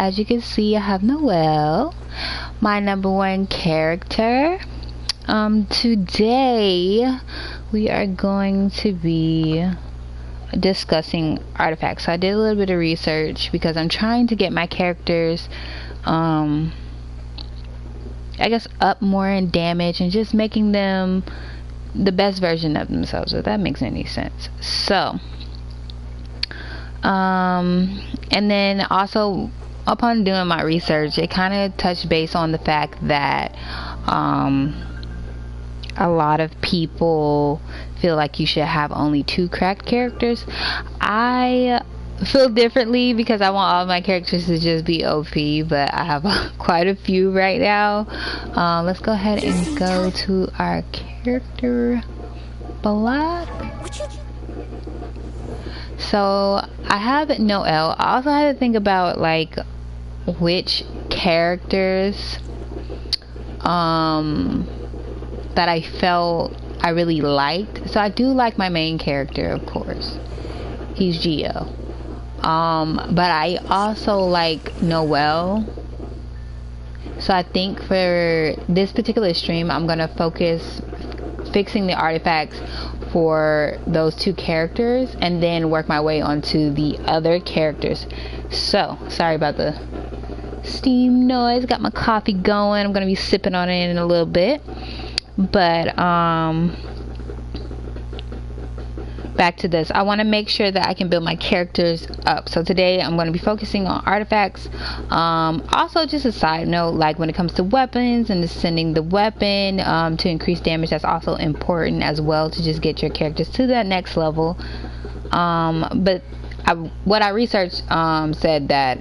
as you can see, I have Noelle, my number one character. Today we are going to be discussing artifacts. So I did a little bit of research because I'm trying to get my characters I guess up more in damage and just making them the best version of themselves, if that makes any sense. So and then also upon doing my research, it kind of touched base on the fact that a lot of people feel like you should have only 2 cracked characters. I feel differently because I want all my characters to just be OP, but I have quite a few right now. Let's go ahead and go to our character block. So I have Noelle. I also had to think about like which characters that I felt I really liked. So I do like my main character, of course. He's Geo. But I also like Noelle. So I think for this particular stream, I'm gonna focus fixing the artifacts for those 2 characters and then work my way onto the other characters. So sorry about the steam noise. Got my coffee going. I'm gonna be sipping on it in a little bit. But back to this, I want to make sure that I can build my characters up. So today I'm going to be focusing on artifacts. Also, just a side note, like when it comes to weapons and ascending the weapon to increase damage, that's also important as well, to just get your characters to that next level. But what I researched said that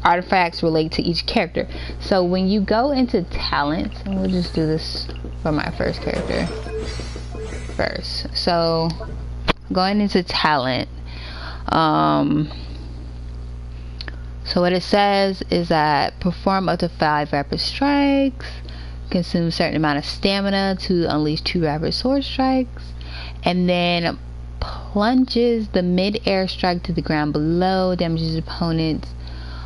artifacts relate to each character. So when you go into talents, and we'll just do this for my first character first. So going into talent, so what it says is that perform up to 5 rapid strikes, consume a certain amount of stamina to unleash 2 rapid sword strikes, and then plunges the mid-air strike to the ground below, damages opponents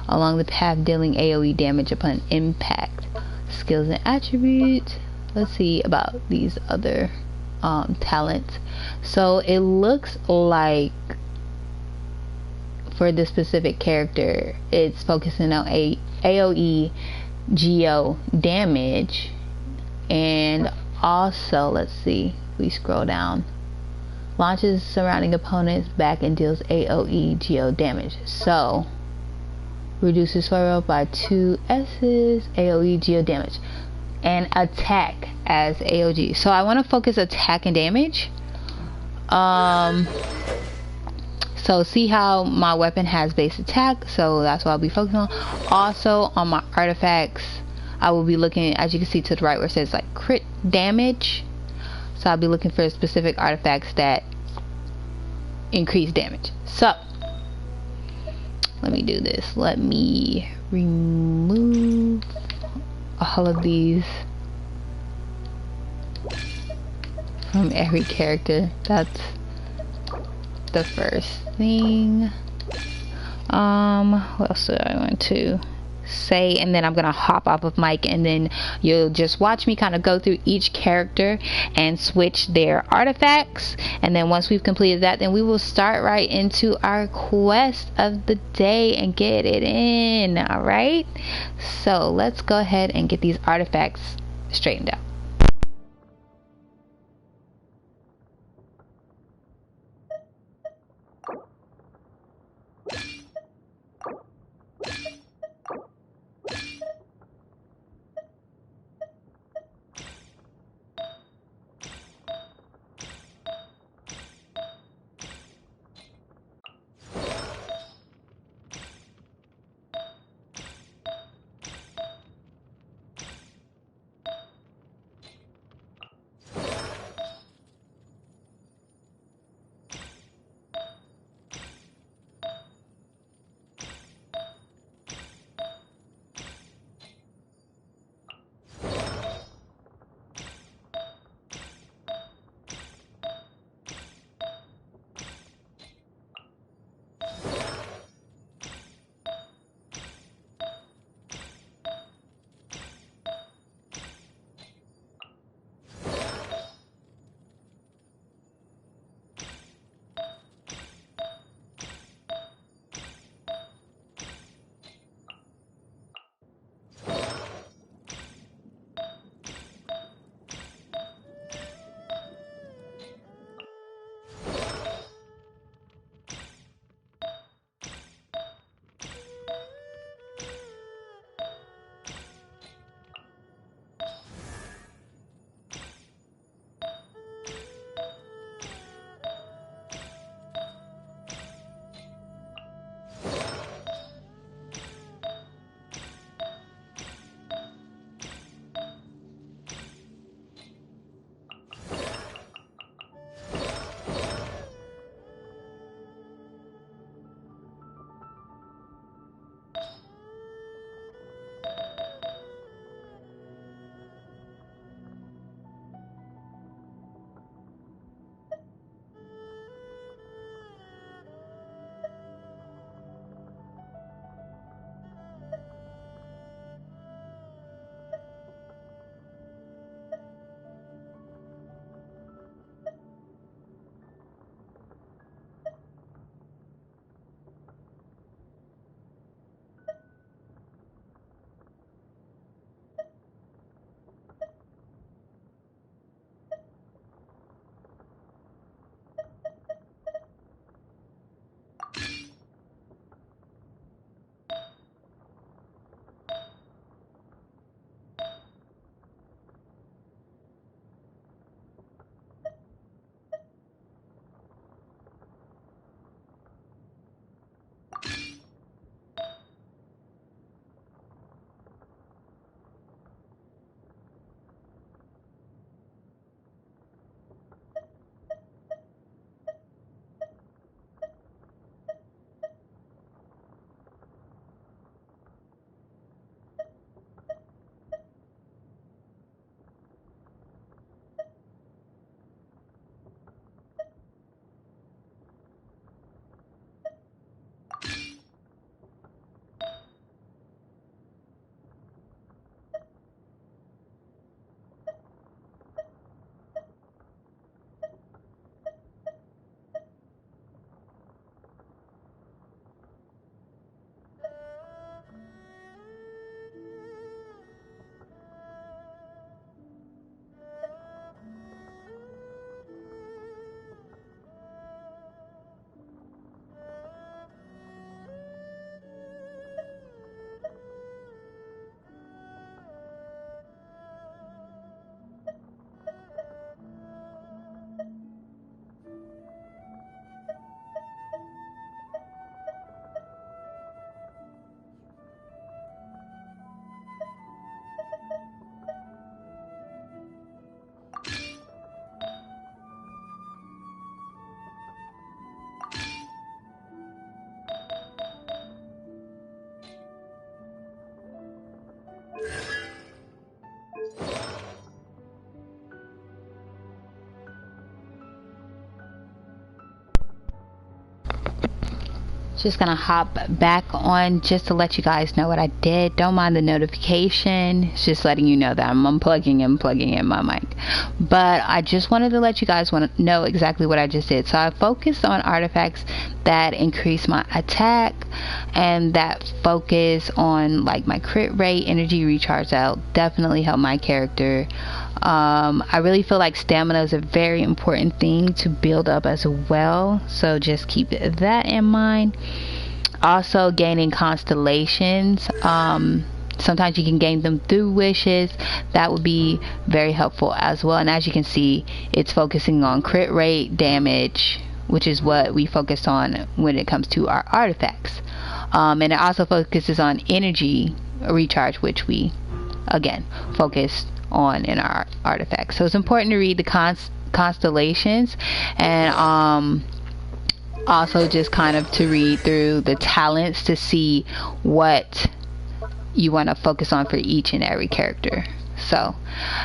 along the path, dealing AoE damage upon impact. Skills and attributes. Let's see about these other talents. So it looks like for this specific character, it's focusing on AoE geo damage, and also, let's see, we scroll down, launches surrounding opponents back and deals AoE geo damage. So reduces sword roll by 2 S's, AoE geo damage, and attack as AOG. So I want to focus attack and damage. So see how my weapon has base attack, so that's what I'll be focusing on. Also on my artifacts, I will be looking, as you can see to the right where it says like crit damage, so I'll be looking for specific artifacts that increase damage. So let me do this. Let me remove all of these from every character. That's the first thing. What else do I want to say? And then I'm gonna hop off of mic, and then you'll just watch me kind of go through each character and switch their artifacts. And then once we've completed that, then we will start right into our quest of the day and get it in. All right, so let's go ahead and get these artifacts straightened out. Just gonna hop back on just to let you guys know what I did. Don't mind the notification. It's just letting you know that I'm unplugging and plugging in my mic. But I just wanted to let you guys know exactly what I just did. So I focused on artifacts that increase my attack and that focus on like my crit rate, energy recharge. That'll definitely help my character. I really feel like stamina is a very important thing to build up as well, so just keep that in mind. Also, gaining constellations. Sometimes you can gain them through wishes. That would be very helpful as well. And as you can see, it's focusing on crit rate, damage, which is what we focus on when it comes to our artifacts. And it also focuses on energy recharge, which we again focus on in our artifacts. So it's important to read the constellations, and also just kind of to read through the talents to see what you want to focus on for each and every character. So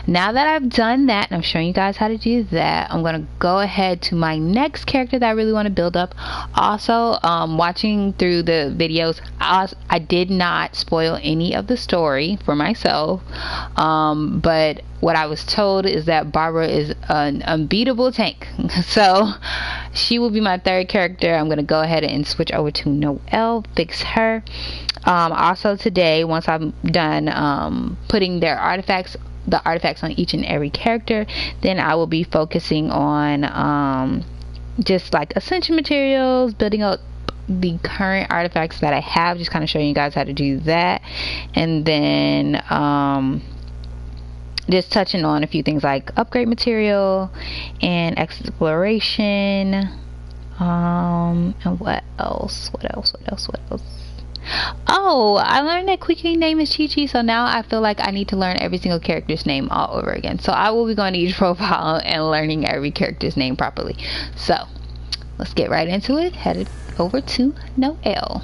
now that I've done that and I'm showing you guys how to do that, I'm going to go ahead to my next character that I really want to build up. Also, watching through the videos, I did not spoil any of the story for myself, but what I was told is that Barbara is an unbeatable tank. So she will be my third character. I'm going to go ahead and switch over to Noelle, fix her. Also today, once I'm done putting the artifacts on each and every character, then I will be focusing on just like ascension materials, building up the current artifacts that I have, just kind of showing you guys how to do that, and then just touching on a few things like upgrade material and exploration, and what else? Oh, I learned that Quickie name is Chi Chi, so now I feel like I need to learn every single character's name all over again. So I will be going to each profile and learning every character's name properly. So let's get right into it. Headed over to Noelle.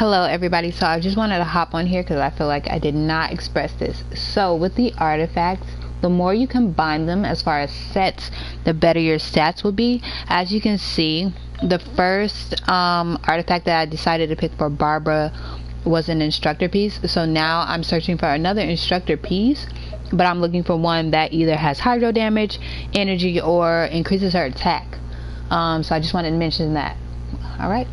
Hello everybody, so I just wanted to hop on here because I feel like I did not express this. So with the artifacts, the more you combine them as far as sets, the better your stats will be. As you can see, the first artifact that I decided to pick for Barbara was an instructor piece. So now I'm searching for another instructor piece, but I'm looking for one that either has hydro damage, energy, or increases her attack. So I just wanted to mention that. Alright.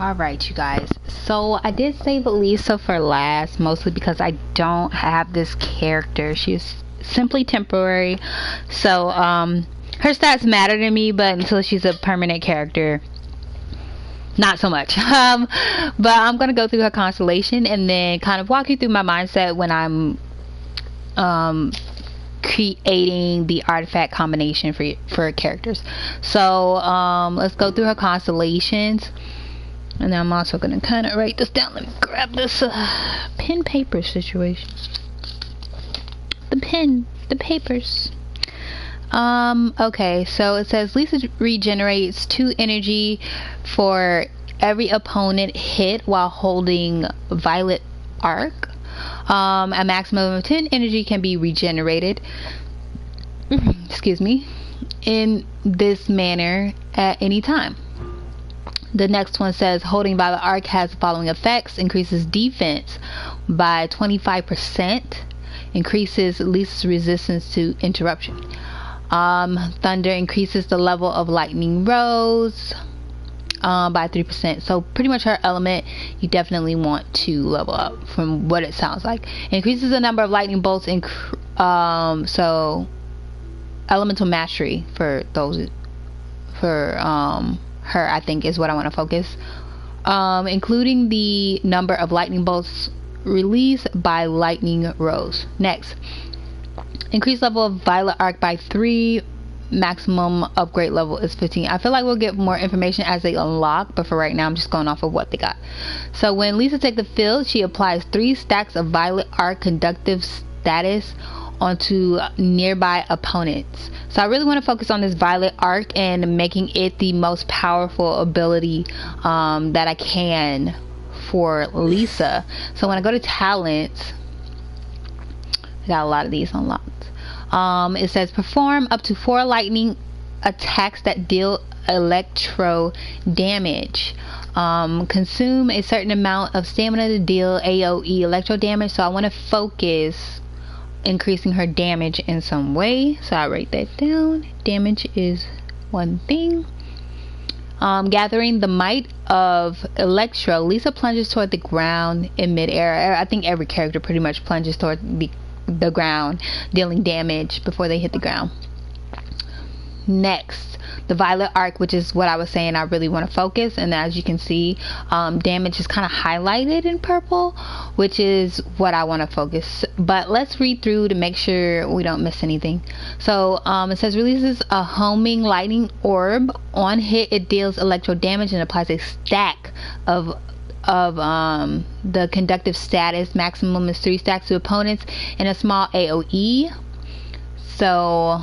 Alright, you guys. So I did save Lisa for last, mostly because I don't have this character. She's simply temporary. So her stats matter to me, but until she's a permanent character, not so much. But I'm gonna go through her constellation and then kind of walk you through my mindset when I'm creating the artifact combination for characters. So let's go through her constellations. And then I'm also going to kind of write this down. Let me grab this pen paper situation. The papers. Okay, so it says Lisa regenerates 2 energy for every opponent hit while holding Violet Arc. A maximum of 10 energy can be regenerated. Excuse me. In this manner at any time. The next one says holding Violet Arc has the following effects: increases defense by 25%, increases Lisa's resistance to interruption. Thunder increases the level of lightning rose by 3%. So pretty much her element you definitely want to level up from what it sounds like. Increases the number of lightning bolts so elemental mastery for those her, I think, is what I want to focus, including the number of lightning bolts released by lightning rose. Next, increase level of Violet Arc by 3, maximum upgrade level is 15. I feel like we'll get more information as they unlock, but for right now I'm just going off of what they got. So when Lisa takes the field, she applies 3 stacks of Violet Arc conductive status onto nearby opponents. So I really want to focus on this Violet Arc and making it the most powerful ability that I can for Lisa. So when I go to talents, I got a lot of these unlocked. It says perform up to 4 lightning attacks that deal electro damage. Consume a certain amount of stamina to deal AoE electro damage. So I want to focus increasing her damage in some way, so I write that down. Damage is one thing. Gathering the might of electro, Lisa plunges toward the ground in midair. I think every character pretty much plunges toward the ground, dealing damage before they hit the ground. Next, the Violet Arc, which is what I was saying I really want to focus, and as you can see, damage is kind of highlighted in purple, which is what I want to focus. But let's read through to make sure we don't miss anything. So it says releases a homing lightning orb. On hit, it deals electro damage and applies a stack of the conductive status. Maximum is 3 stacks to opponents and a small AoE. So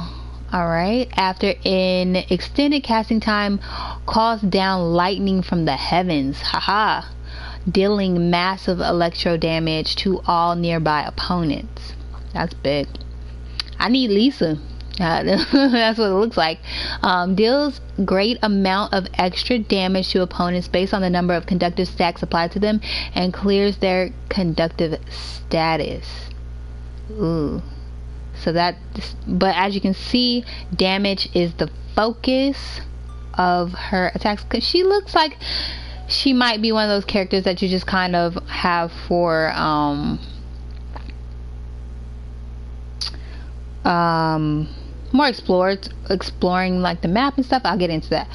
alright, after an extended casting time, calls down lightning from the heavens, haha, dealing massive electro damage to all nearby opponents. That's big. I need Lisa. That's what it looks like. Deals great amount of extra damage to opponents based on the number of conductive stacks applied to them and clears their conductive status. Ooh. So but as you can see, damage is the focus of her attacks, because she looks like she might be one of those characters that you just kind of have for more exploring like the map and stuff. I'll get into that,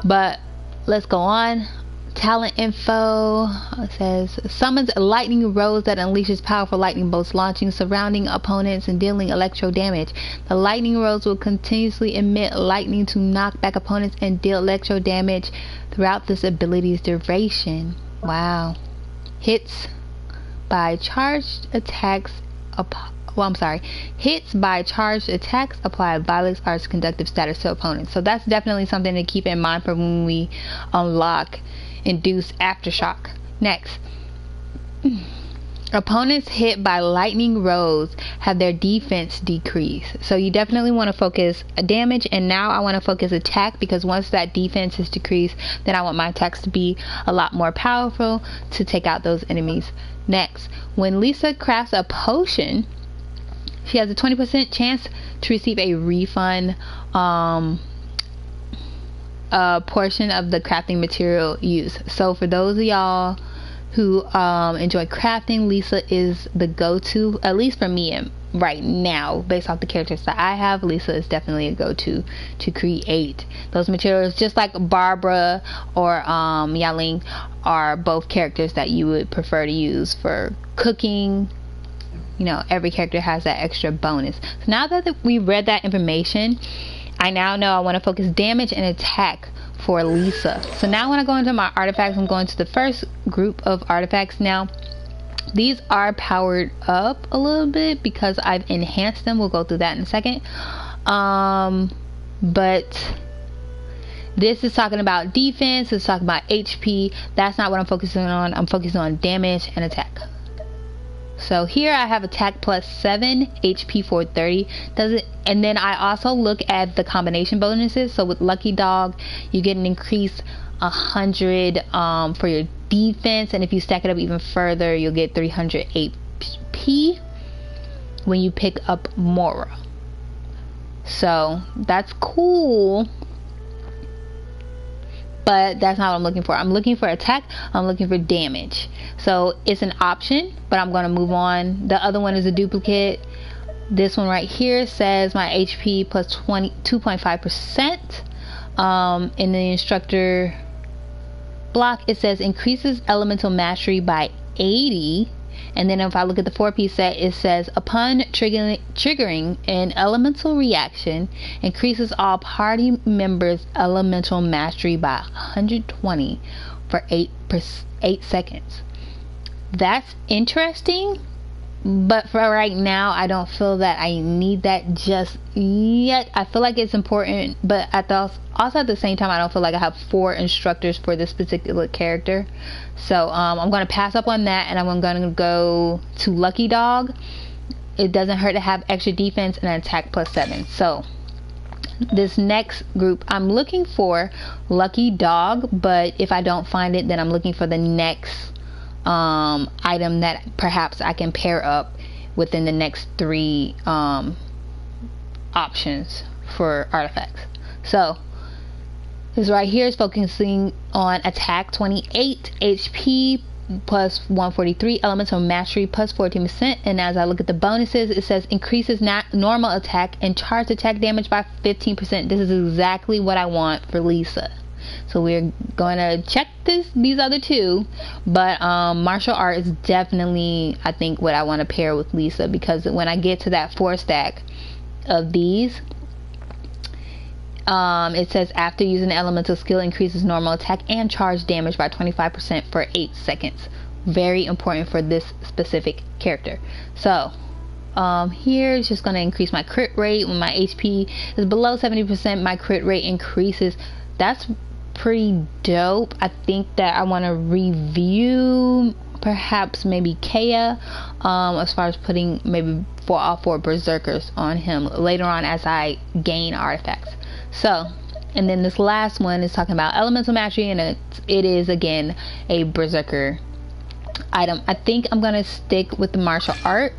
but let's go on. Talent info. It says summons a lightning rose that unleashes powerful lightning bolts, launching surrounding opponents and dealing electro damage. The lightning rose will continuously emit lightning to knock back opponents and deal electro damage throughout this ability's duration. Wow. Hits by charged attacks hits by charged attacks apply Violet Arc's conductive status to opponents. So that's definitely something to keep in mind for when we unlock Induce Aftershock. Next, opponents hit by lightning rose have their defense decrease. So you definitely want to focus damage, and now I want to focus attack, because once that defense is decreased, then I want my attacks to be a lot more powerful to take out those enemies. Next, when Lisa crafts a potion, she has a 20% chance to receive a refund portion of the crafting material use. So for those of y'all who enjoy crafting, Lisa is the go-to, at least for me right now, based off the characters that I have. Lisa is definitely a go-to to create those materials, just like Barbara or Yaling are both characters that you would prefer to use for cooking. You know, every character has that extra bonus. So now that we read that information, I now know I want to focus damage and attack for Lisa. So now when I go into my artifacts, I'm going to the first group of artifacts. Now these are powered up a little bit because I've enhanced them. We'll go through that in a second. But this is talking about defense, it's talking about HP. That's not what I'm focusing on. I'm focusing on damage and attack. So here I have attack plus 7, HP 430. And then I also look at the combination bonuses. So with Lucky Dog, you get an increase 100 for your defense, and if you stack it up even further, you'll get 300 HP when you pick up Mora. So that's cool. But that's not what I'm looking for. I'm looking for attack. I'm looking for damage. So it's an option, but I'm going to move on. The other one is a duplicate. This one right here says my HP plus 2.5%. In the instructor block, it says increases elemental mastery by 80. And then if I look at the 4-piece set, it says upon triggering an elemental reaction, increases all party members' elemental mastery by 120 for 8 seconds. That's interesting, but for right now, I don't feel that I need that just yet. I feel like it's important, but also at the same time, I don't feel like I have 4 instructors for this particular character. So I'm going to pass up on that, and I'm going to go to Lucky Dog. It doesn't hurt to have extra defense and an attack plus 7. So this next group, I'm looking for Lucky Dog, but if I don't find it, then I'm looking for the next item that perhaps I can pair up within the next 3 options for artifacts. So this right here is focusing on attack 28, HP plus 143, elemental mastery plus 14%. And as I look at the bonuses, it says increases normal attack and charged attack damage by 15%. This is exactly what I want for Lisa. So we're going to check these other 2, but martial art is definitely, I think, what I want to pair with Lisa, because when I get to that 4 stack of these, it says after using the elemental skill, increases normal attack and charge damage by 25% for 8 seconds. Very important for this specific character. So here is just going to increase my crit rate. When my HP is below 70%, my crit rate increases. That's pretty dope. I think that I want to review perhaps maybe Kea as far as putting maybe all 4 berserkers on him later on as I gain artifacts. So, and then this last one is talking about elemental mastery, and it is again a berserker item. I think I'm gonna stick with the martial art,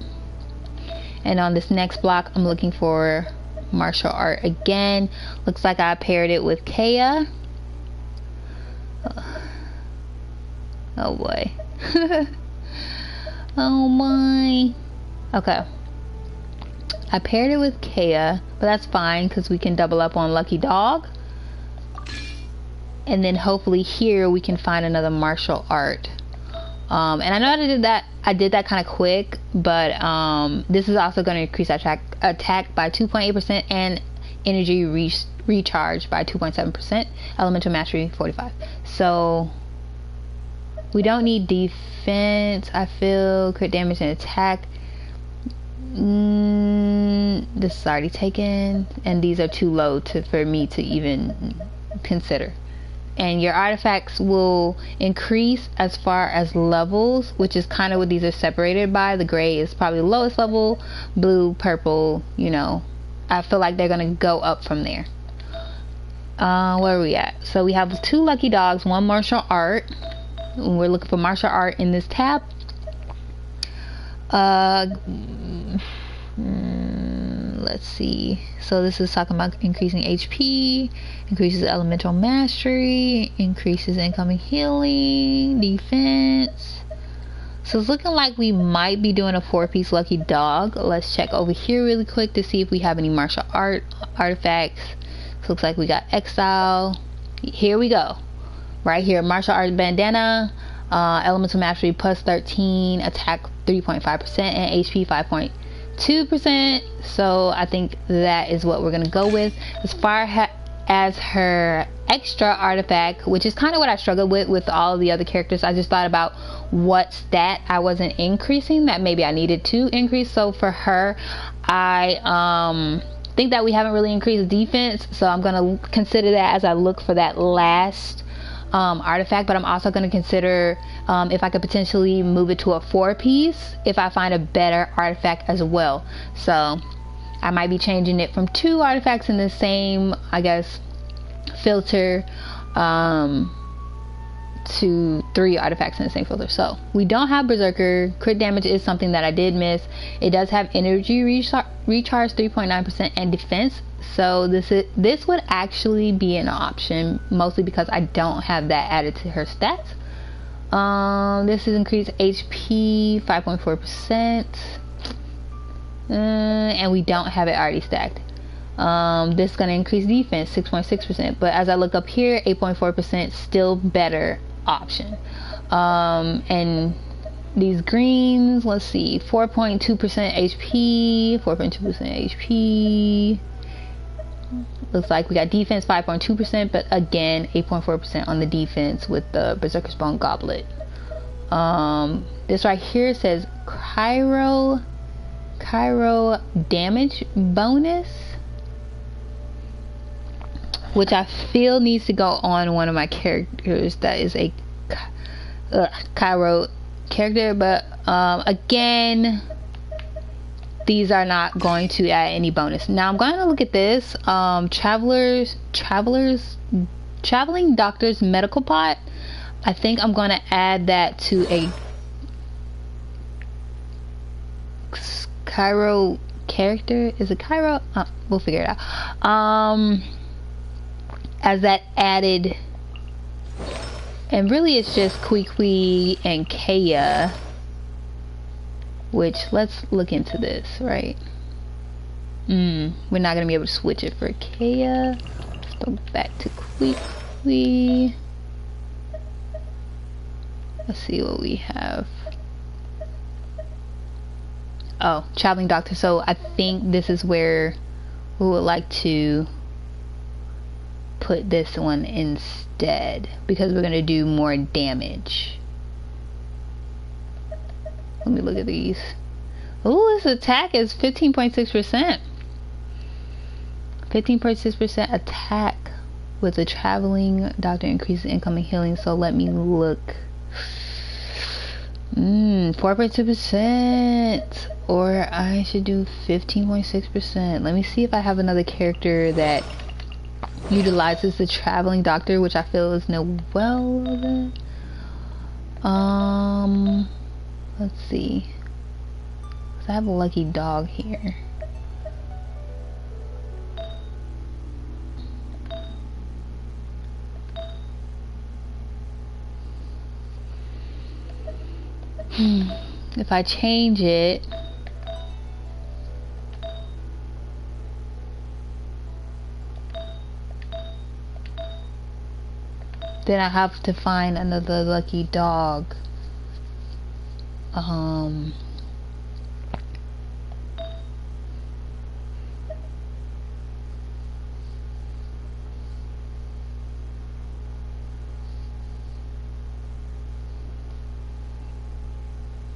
and on this next block I'm looking for martial art again. Looks like I paired it with Kea. Oh boy. Oh my. Okay, I paired it with Kea, but that's fine because we can double up on Lucky Dog. And then hopefully here we can find another martial art. And I know I did that kind of quick, but this is also going to increase attack by 2.8% and energy recharge by 2.7%. Elemental mastery 45. So we don't need defense, I feel. Crit damage and attack. This is already taken, and these are too low for me to even consider. And your artifacts will increase as far as levels, which is kind of what these are separated by. The gray is probably the lowest level, blue, purple, you know, I feel like they're gonna go up from there. Where are we at? So we have 2 Lucky Dogs, 1 martial art. We're looking for martial art in this tab. Let's let's see. So this is talking about increasing HP, increases elemental mastery, increases incoming healing, defense. So it's looking like we might be doing a 4-piece lucky dog. Let's check over here really quick to see if we have any martial art artifacts. So looks like we got exile. Here we go. Right here, martial art bandana, elemental mastery plus 13, attack 3.5%, and HP 5.2%. So I think that is what we're gonna go with. As far as her extra artifact, which is kind of what I struggled with all the other characters, I just thought about what stat I wasn't increasing that maybe I needed to increase. So for her, I think that we haven't really increased defense, so I'm gonna consider that as I look for that last artifact. But I'm also going to consider if I could potentially move it to a 4-piece if I find a better artifact as well. So I might be changing it from 2 artifacts in the same, I guess, filter to 3 artifacts in the same filter. So we don't have Berserker. Crit damage is something that I did miss. It does have energy recharge 3.9% and defense. So this would actually be an option, mostly because I don't have that added to her stats. This is increased HP 5.4%, and we don't have it already stacked. This is going to increase defense 6.6%, but as I look up here, 8.4% still better option. And these greens, let's see, 4.2% HP, 4.2% HP. Looks like we got defense 5.2%, but again 8.4% on the defense with the Berserker's Bone Goblet. This right here says Cairo damage bonus, which I feel needs to go on one of my characters that is a Cairo character, but again, these are not going to add any bonus. Now I'm going to look at this traveling doctor's medical pot. I think I'm going to add that to a Cairo character. Is it Cairo? We'll figure it out. As that added, and really it's just Kui and Kaya. Which, let's look into this, right? We're not gonna be able to switch it for Kaya. Let's go back to Kui. Let's see what we have. Oh, traveling doctor. So I think this is where we would like to put this one instead, because we're gonna do more damage. Let me look at these. Oh, this attack is 15.6%. 15.6% attack with a traveling doctor, increases incoming healing. So let me look. 4.2%, or I should do 15.6%. Let me see if I have another character that utilizes the traveling doctor, which I feel is no well. Let's see. I have a lucky dog here. If I change it, then I have to find another lucky dog.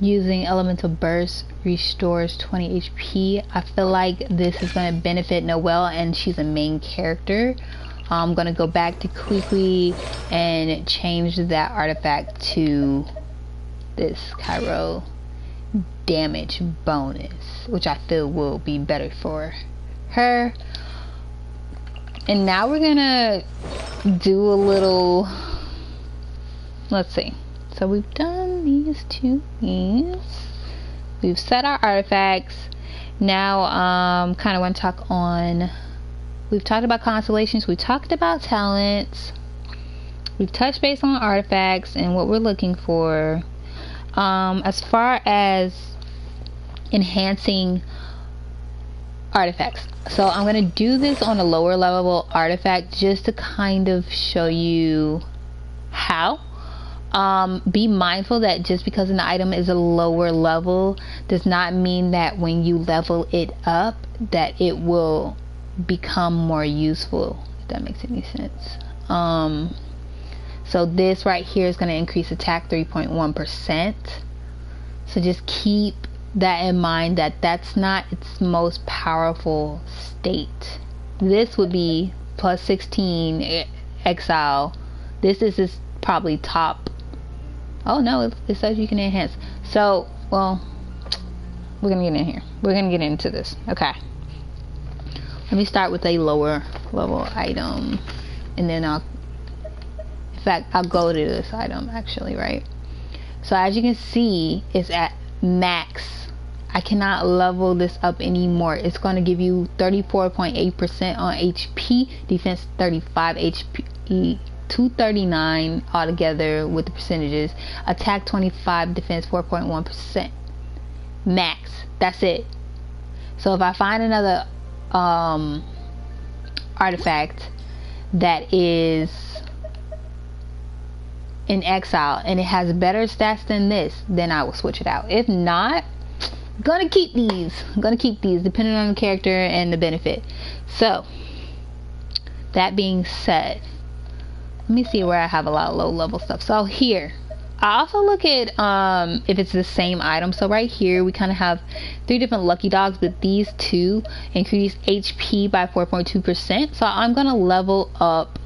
Using elemental burst restores 20 HP. I feel like this is going to benefit Noelle, and she's a main character. I'm going to go back to Kui and change that artifact to this Cairo damage bonus, which I feel will be better for her. And now we're gonna do a little, let's see, so we've done these two things. we've set our artifacts. Now kind of want to talk on, we've talked about constellations, we talked about talents, we've touched base on artifacts and what we're looking for. As far as enhancing artifacts, so I'm going to do this on a lower level artifact just to kind of show you how. Be mindful that just because an item is a lower level does not mean that when you level it up that it will become more useful, if that makes any sense. So this right here is going to increase attack 3.1%. So just keep that in mind, that that's not its most powerful state. This would be plus 16 exile. This is probably top. Oh no, it says you can enhance. So, well, we're gonna get in here. We're gonna get into this. Okay. Let me start with a lower level item, and then I'll go to this item actually, right? So as you can see, it's at max. I cannot level this up anymore. It's going to give you 34.8% on HP, defense 35, HP 239 altogether with the percentages, attack 25, defense 4.1%. Max. That's it. So if I find another artifact that is in exile and it has better stats than this, then I will switch it out. If not, I'm gonna keep these depending on the character and the benefit. So that being said, let me see where I have a lot of low level stuff. So here I also look at if it's the same item. So right here we kind of have 3 different lucky dogs, but these 2 increase HP by 4.2%. so I'm gonna level up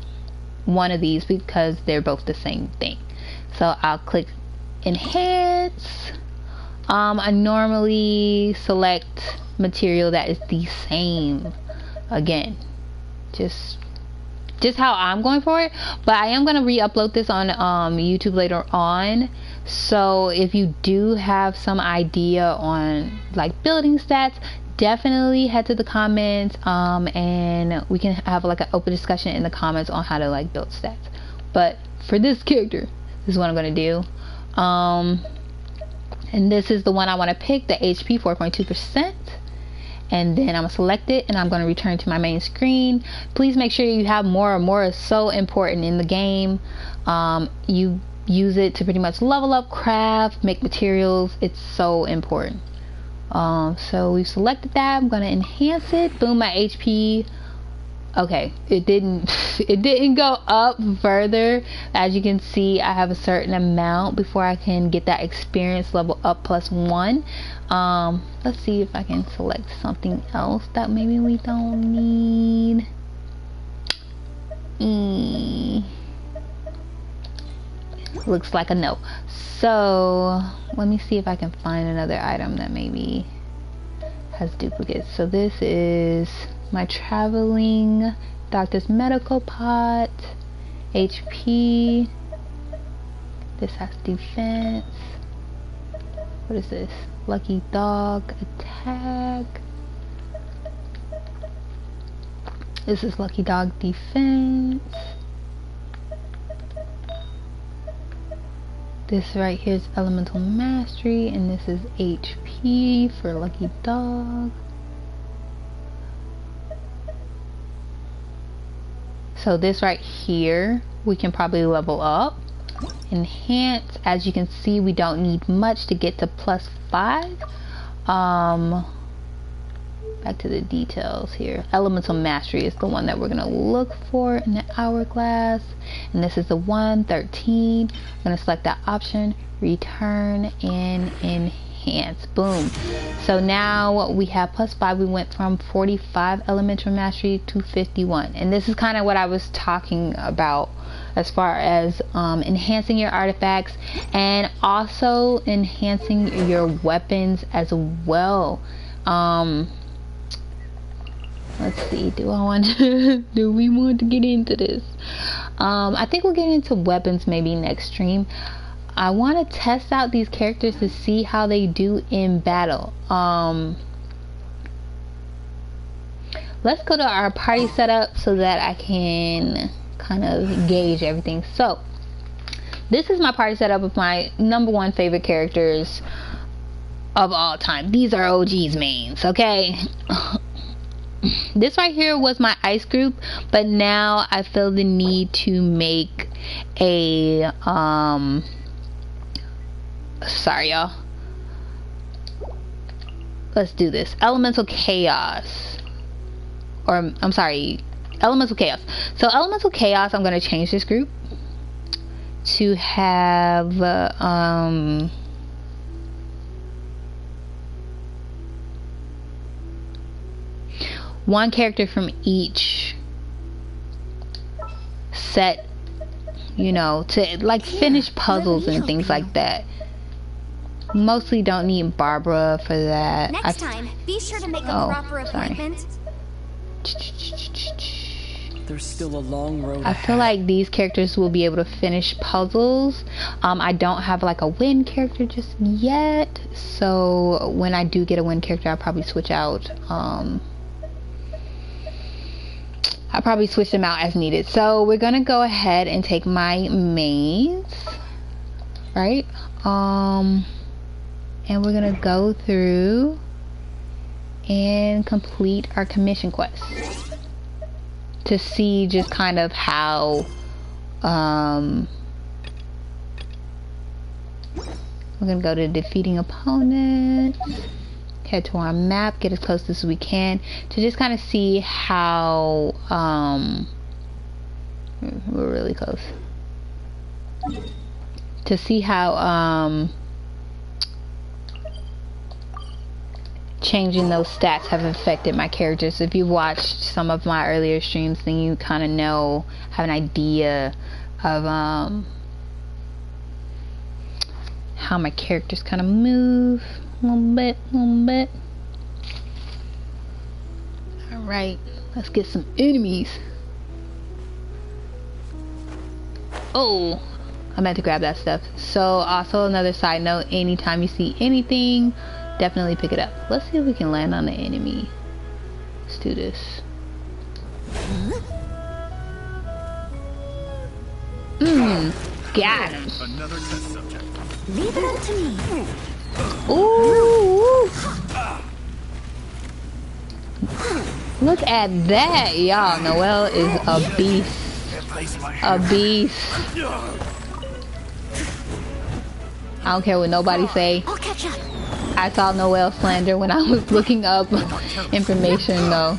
one of these because they're both the same thing. So I'll click enhance. I normally select material that is the same, again, just how I'm going for it, but I am going to re-upload this on YouTube later on. So if you do have some idea on like building stats, definitely head to the comments and we can have like an open discussion in the comments on how to like build stats. But for this character, this is what I'm going to do. And this is the one I want to pick, the HP 4.2%. And then I'm going to select it and I'm going to return to my main screen. Please make sure you have more. More is so important in the game. You use it to pretty much level up, craft, make materials. It's so important. So we've selected that. I'm going to enhance it. Boom, my HP. Okay, it didn't go up further. As you can see, I have a certain amount before I can get that experience level up +1. Let's see if I can select something else that maybe we don't need. Looks like a no. So let me see if I can find another item that maybe has duplicates. So this is my traveling doctor's medical pot, HP. This has defense. What is this? Lucky dog, attack. This is lucky dog, defense. This right here is elemental mastery, and this is HP for lucky dog. So this right here we can probably level up. Enhance, as you can see, we don't need much to get to +5. Back to the details here. Elemental mastery is the one that we're gonna look for in the hourglass, and this is the 113. I'm gonna select that option, return, and enhance. Boom. So now we have +5. We went from 45 elemental mastery to 51, and this is kind of what I was talking about as far as enhancing your artifacts and also enhancing your weapons as well. Let's see, do we want to get into this? I think we'll get into weapons maybe next stream. I want to test out these characters to see how they do in battle. Let's go to our party setup so that I can kind of gauge everything. So this is my party setup of my #1 favorite characters of all time. These are OG's mains, okay? This right here was my ice group, but now I feel the need to make a sorry y'all, let's do this. Elemental Chaos, or I'm sorry, Elemental Chaos. So Elemental Chaos, I'm going to change this group to have one character from each set, you know, to like finish puzzles and things like that. Mostly don't need Barbara for that. Next time, be sure to make a proper appointment. There's still a long road. I feel like these characters will be able to finish puzzles. I don't have like a win character just yet, so when I do get a win character, I'll probably switch out. I'll probably switch them out as needed. So we're gonna go ahead and take my mains, right? And we're gonna go through and complete our commission quest to see just kind of how we're gonna go to defeating opponents, head to our map, get as close as we can to just kind of see how we're really close to see how changing those stats have affected my characters. If you've watched some of my earlier streams, then you kind of know, have an idea of how my characters kind of move a little bit. Alright, let's get some enemies. Oh, I meant to grab that stuff. So also another side note, anytime you see anything, definitely pick it up. Let's see if we can land on the enemy. Let's do this. Got him. Another test subject. Leave it up to me. Ooh. Look at that, y'all. Noelle is a beast. A beast. I don't care what nobody say. I'll catch up. I saw Noelle slander when I was looking up information, though.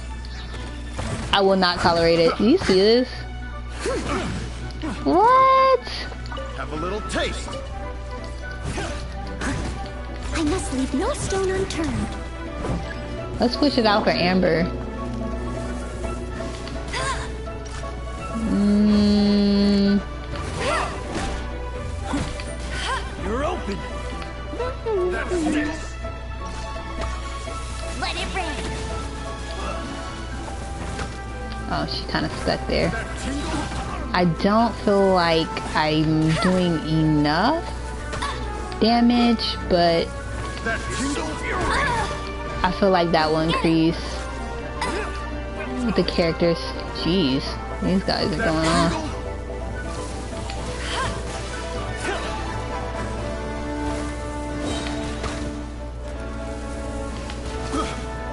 I will not tolerate it. Do you see this? What? Have a little taste. I must leave no stone unturned. Let's push it out for Amber. You're open. That's this. Let it rain. Oh, she kind of stuck there. I don't feel like I'm doing enough damage, but I feel like that will increase with the characters. Jeez, these guys are going on.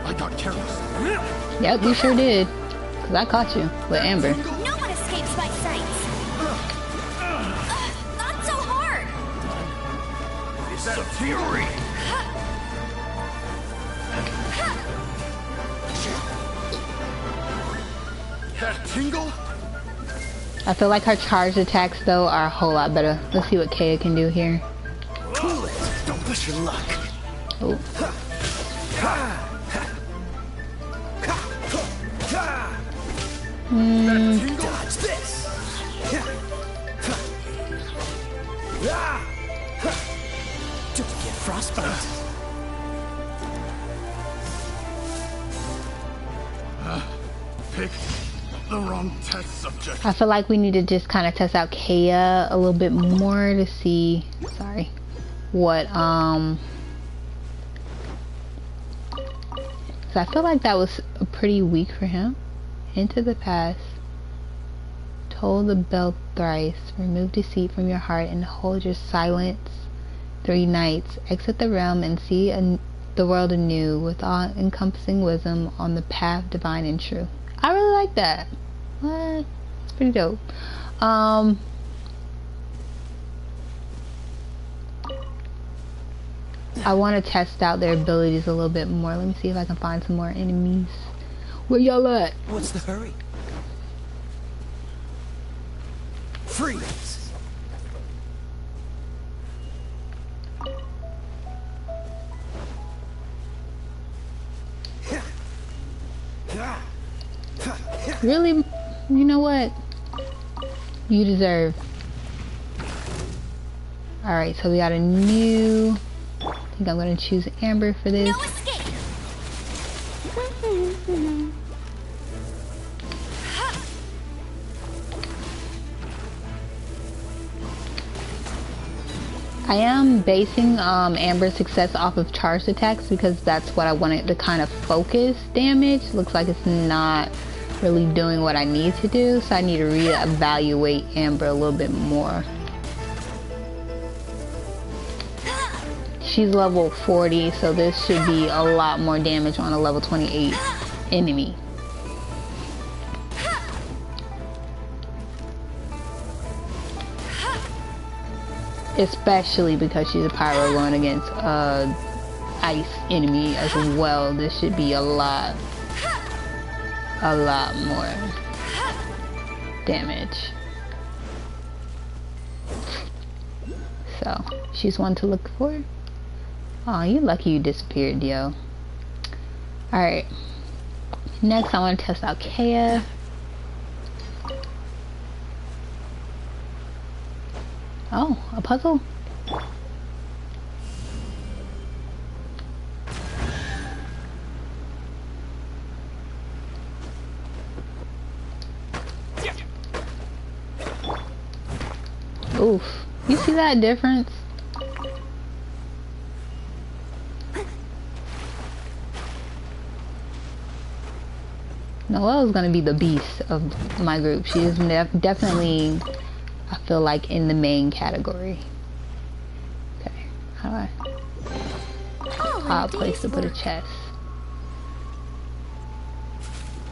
I got careless. Yep, you sure did. Cause I caught you with Amber. No one escapes my sights. Not so hard. Is that fury? That tingle? I feel like her charged attacks though are a whole lot better. Let's see what Kaya can do here. Cool it. Don't push your luck. Oh. Dodge this. Don't get frostbite. Pick the wrong test subject. I feel like we need to just kind of test out Kaya a little bit more to see, sorry, what, so I feel like that was pretty weak for him. Into the past. Toll the bell thrice. Remove deceit from your heart and hold your silence 3 nights. Exit the realm and see the world anew with all-encompassing wisdom on the path divine and true. I really like that. What? It's pretty dope. I want to test out their abilities a little bit more. Let me see if I can find some more enemies. Where y'all at? What's the hurry? Freeze! Really? You know what? You deserve. Alright, so we got a new... I think I'm going to choose Amber for this. No escape. I am basing Amber's success off of charged attacks because that's what I wanted to kind of focus damage. Looks like it's not really doing what I need to do, so I need to reevaluate Amber a little bit more. She's level 40, so this should be a lot more damage on a level 28 enemy. Especially because she's a pyro going against ice enemy as well. This should be a lot more damage. So she's one to look for. Oh, you lucky you disappeared, yo. Alright. Next I want to test out Kaya. Oh, a puzzle? Oof. You see that difference? Noelle's gonna be the beast of my group. She is definitely, I feel like, in the main category. Okay, how do I? Odd place to put a chest.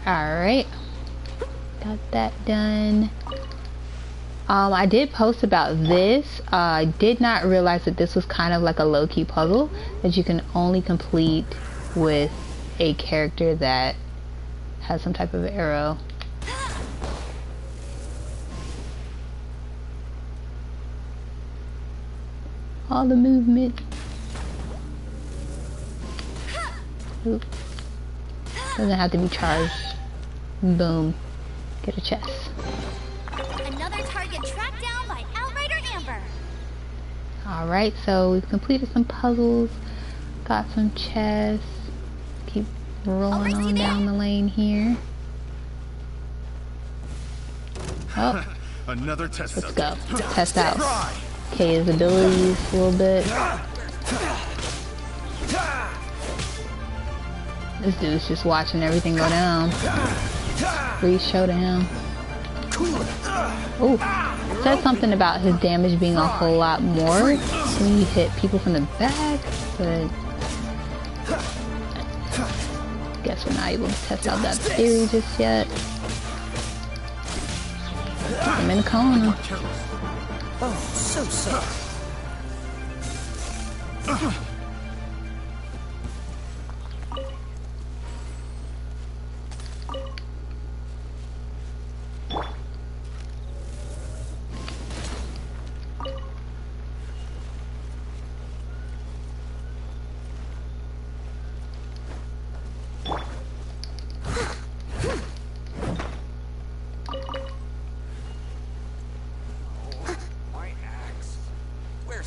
Alright. Got that done. I did post about this. I did not realize that this was kind of like a low-key puzzle that you can only complete with a character that has some type of arrow. All the movement. Oop. Doesn't have to be charged. Boom. Get a chest. Another target tracked down by Outrider Amber. Alright, so we've completed some puzzles. Got some chests. Keep rolling on down the lane here. Oh, Another test. let's go. Test out Kaya's abilities a little bit. This dude's just watching everything go down. Free show to him. Oh, said something about his damage being a whole lot more when you hit people from the back, but guess we're not able to test out that theory just yet. I'm in the corner. Oh, so sorry.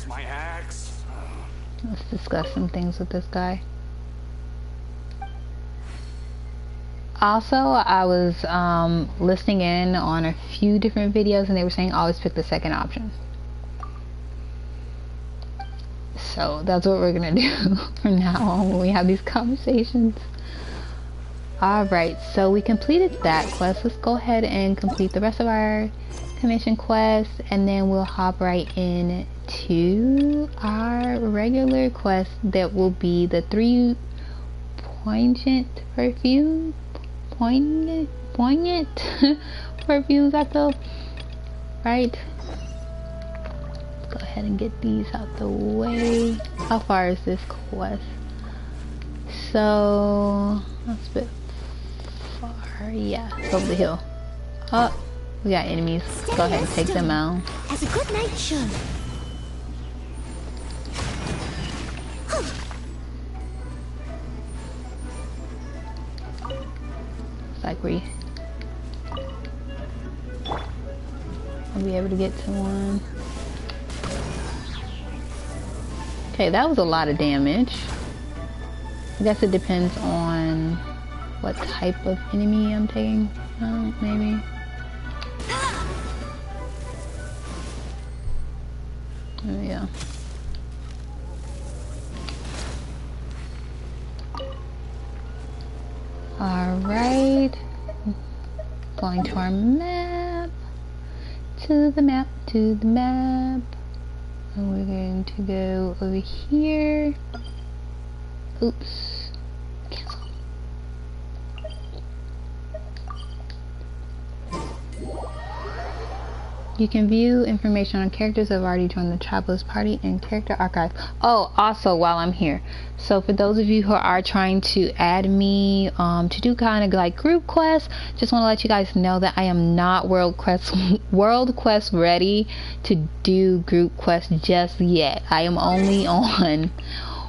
My axe. Let's discuss some things with this guy. Also, I was listening in on a few different videos, and they were saying always pick the second option. So that's what we're gonna do from now on when we have these conversations. Alright, so we completed that quest. Let's go ahead and complete the rest of our commission quest, and then we'll hop right in to our regular quest that will be the 3 poignant perfumes, I feel, right? Let's go ahead and get these out the way. How far is this quest? So that's a bit far. Yeah, it's over the hill. Oh, we got enemies. Let's go ahead and take them out. As a good night should. It's like I'll be able to get to one. Okay, that was a lot of damage. I guess it depends on what type of enemy I'm taking. Maybe. Oh yeah. Alright. Going to our map. To the map. And we're going to go over here. Oops. Cancel. You can view information on characters that have already joined the Travelers Party and Character Archive. Oh, also while I'm here. So for those of you who are trying to add me to do kind of like group quests, just want to let you guys know that I am not World Quest ready to do group quests just yet. I am only on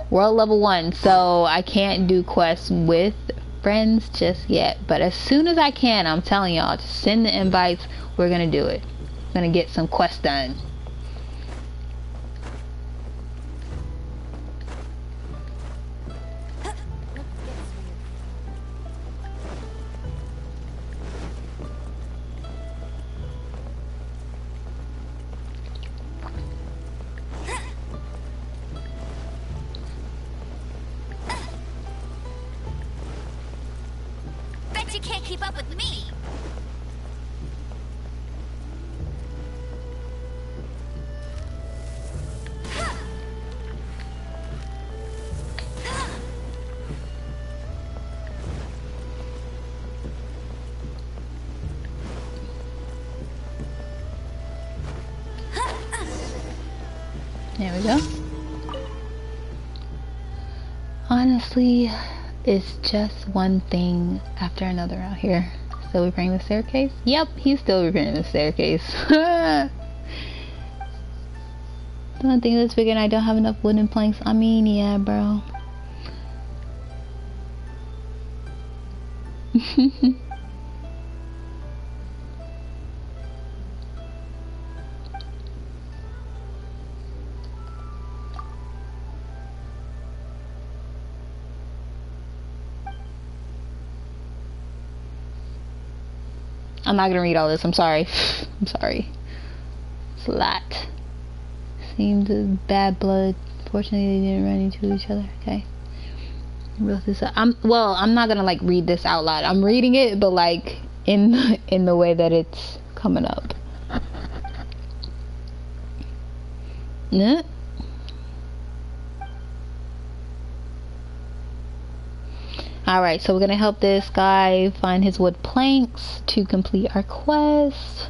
World Level 1, so I can't do quests with friends just yet. But as soon as I can, I'm telling y'all, just send the invites. We're gonna do it. Gonna get some quests done. Bet you can't keep up with me. There we go. Honestly, it's just one thing after another out here. Still repairing the staircase? Yep, he's still repairing the staircase. Don't think that's big and I don't have enough wooden planks. I mean, yeah, bro. I'm not gonna read all this. I'm sorry. I'm sorry. It's a lot. Seems bad blood. Fortunately, they didn't run into each other. Okay. Wrote this up. I'm not gonna like read this out loud. I'm reading it, but like in the way that it's coming up. Nah. Alright, so we're gonna help this guy find his wood planks to complete our quest.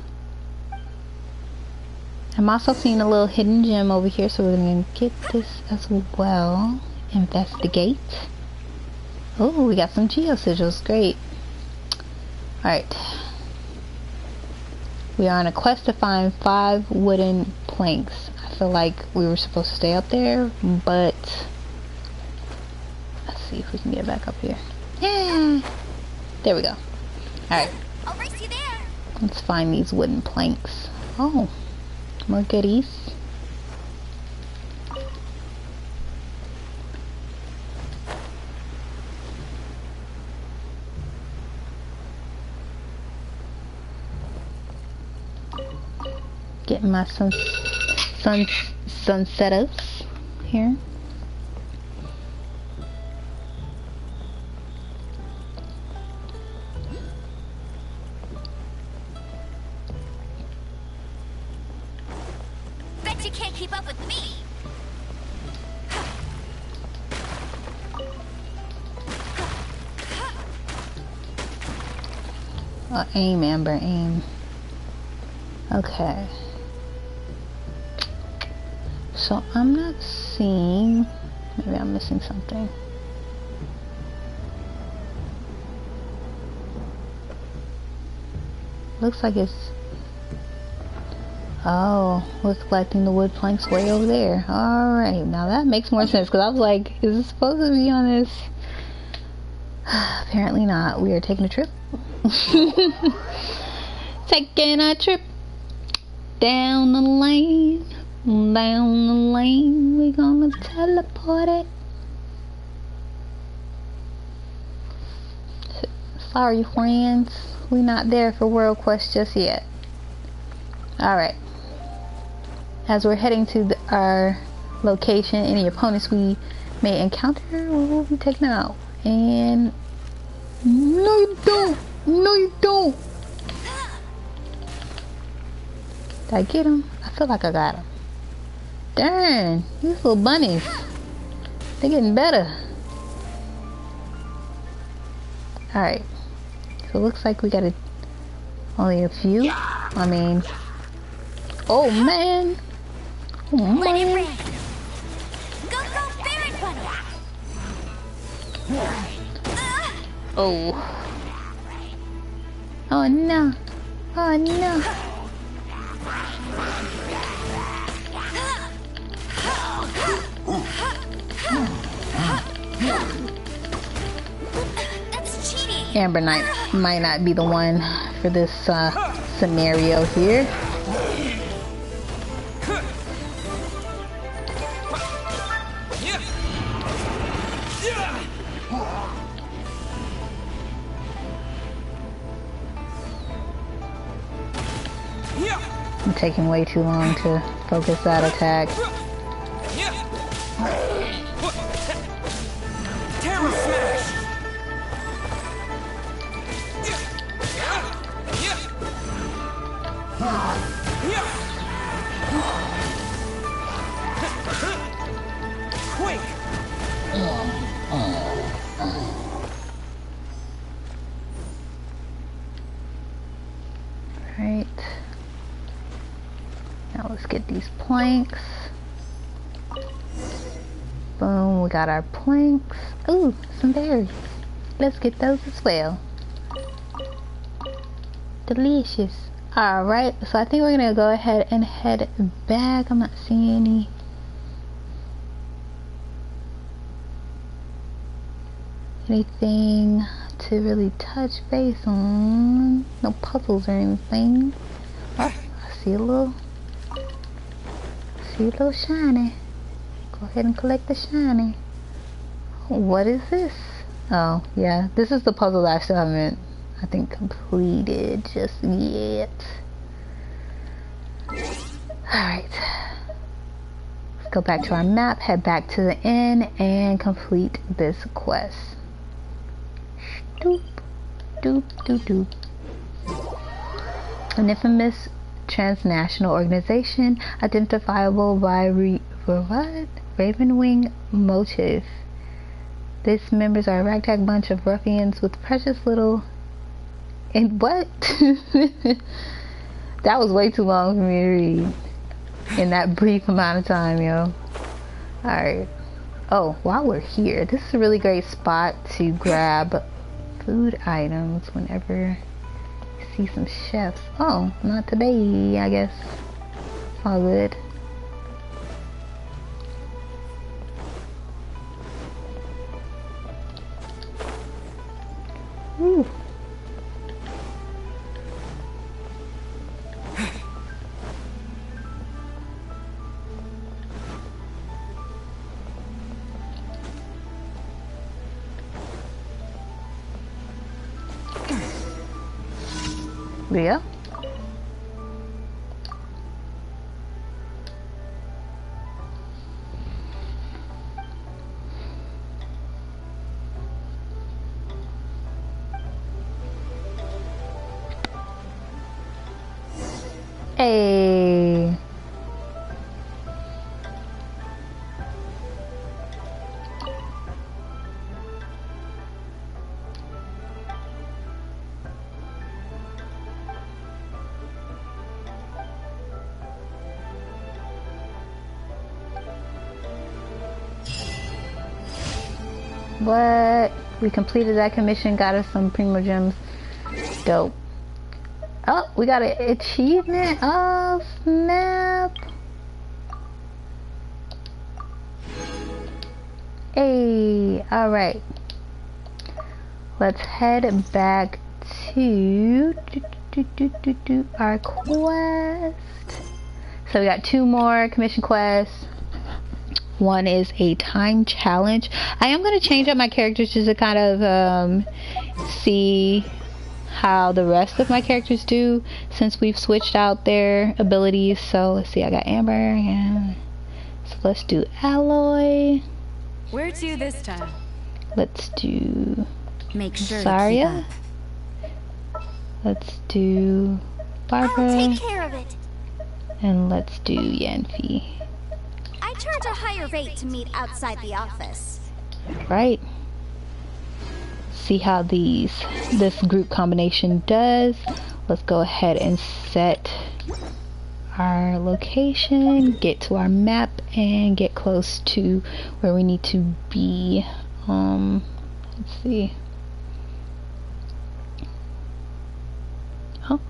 I'm also seeing a little hidden gem over here, so we're gonna get this as well. Investigate. Oh, we got some geo sigils. Great. Alright. We are on a quest to find 5 wooden planks. I feel like we were supposed to stay up there, but let's see if we can get back up here. Yeah. There we go. Alright. I'll race you there. Let's find these wooden planks. Oh. More goodies. Getting my sunsetters here. Bet you can't keep up with me. Oh, aim, Amber, aim. Okay. So I'm not seeing. Maybe I'm missing something. Looks like it's. Oh, we're collecting the wood planks way over there. Alright, now that makes more sense because I was like, is it supposed to be on this? Apparently not. We are taking a trip. Taking a trip down the lane. Down the lane. We're gonna teleport it. Sorry, friends. We're not there for World Quest just yet. Alright. As we're heading to our location, any opponents we may encounter, we will be taken out. And no, you don't. No, you don't. Did I get him? I feel like I got him. Darn, these little bunnies. They're getting better. Alright. So it looks like we got only a few. I mean, oh man. Oh man. Go, Baron Bunny! Oh. Oh no. Oh no. That's cheating! Amber Knight might not be the one for this scenario here. I'm taking way too long to focus that attack. Terror Smash! Quick! Right. Now let's get these planks. Boom, we got our planks. Ooh, some berries. Let's get those as well. Delicious. Alright, so I think we're gonna go ahead and head back. I'm not seeing anything to really touch base on. No puzzles or anything. Oh, I see a little shiny. Go ahead and collect the shiny. What is this? Oh, yeah. This is the puzzle that I still haven't, I think, completed just yet. Alright. Let's go back to our map, head back to the inn, and complete this quest. Doop, doop, doop, doop. An infamous transnational organization identifiable by Ravenwing motif. These members are a ragtag bunch of ruffians with precious little... And what? That was way too long for me to read in that brief amount of time, yo. Alright. Oh, while we're here, this is a really great spot to grab food items whenever you see some chefs. Oh, not today, I guess. All good. Woo. Yeah. Hey. What? We completed that commission, got us some primo gems. Dope. Oh, we got an achievement. Oh, snap. Hey, alright. Let's head back to our quest. So we got 2 more commission quests. One is a time challenge. I am going to change up my characters just to kind of see how the rest of my characters do since we've switched out their abilities. So let's see, I got Amber, and so let's do Alloy. Where to this time? Let's do Make sure Zarya. to keep up. Let's do Barbara. I'll take care of it. And let's do Yanfei. I charge a higher rate to meet outside the office. Right. See how this group combination does. Let's go ahead and set our location, get to our map, and get close to where we need to be. Let's see. Oh.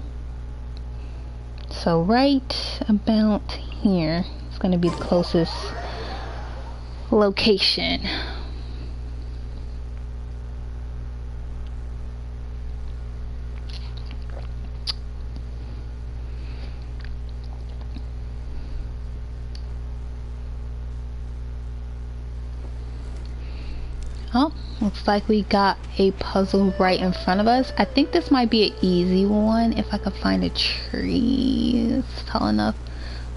So right about here is going to be the closest location. Oh, looks like we got a puzzle right in front of us. I think this might be an easy one if I could find a tree that's tall enough.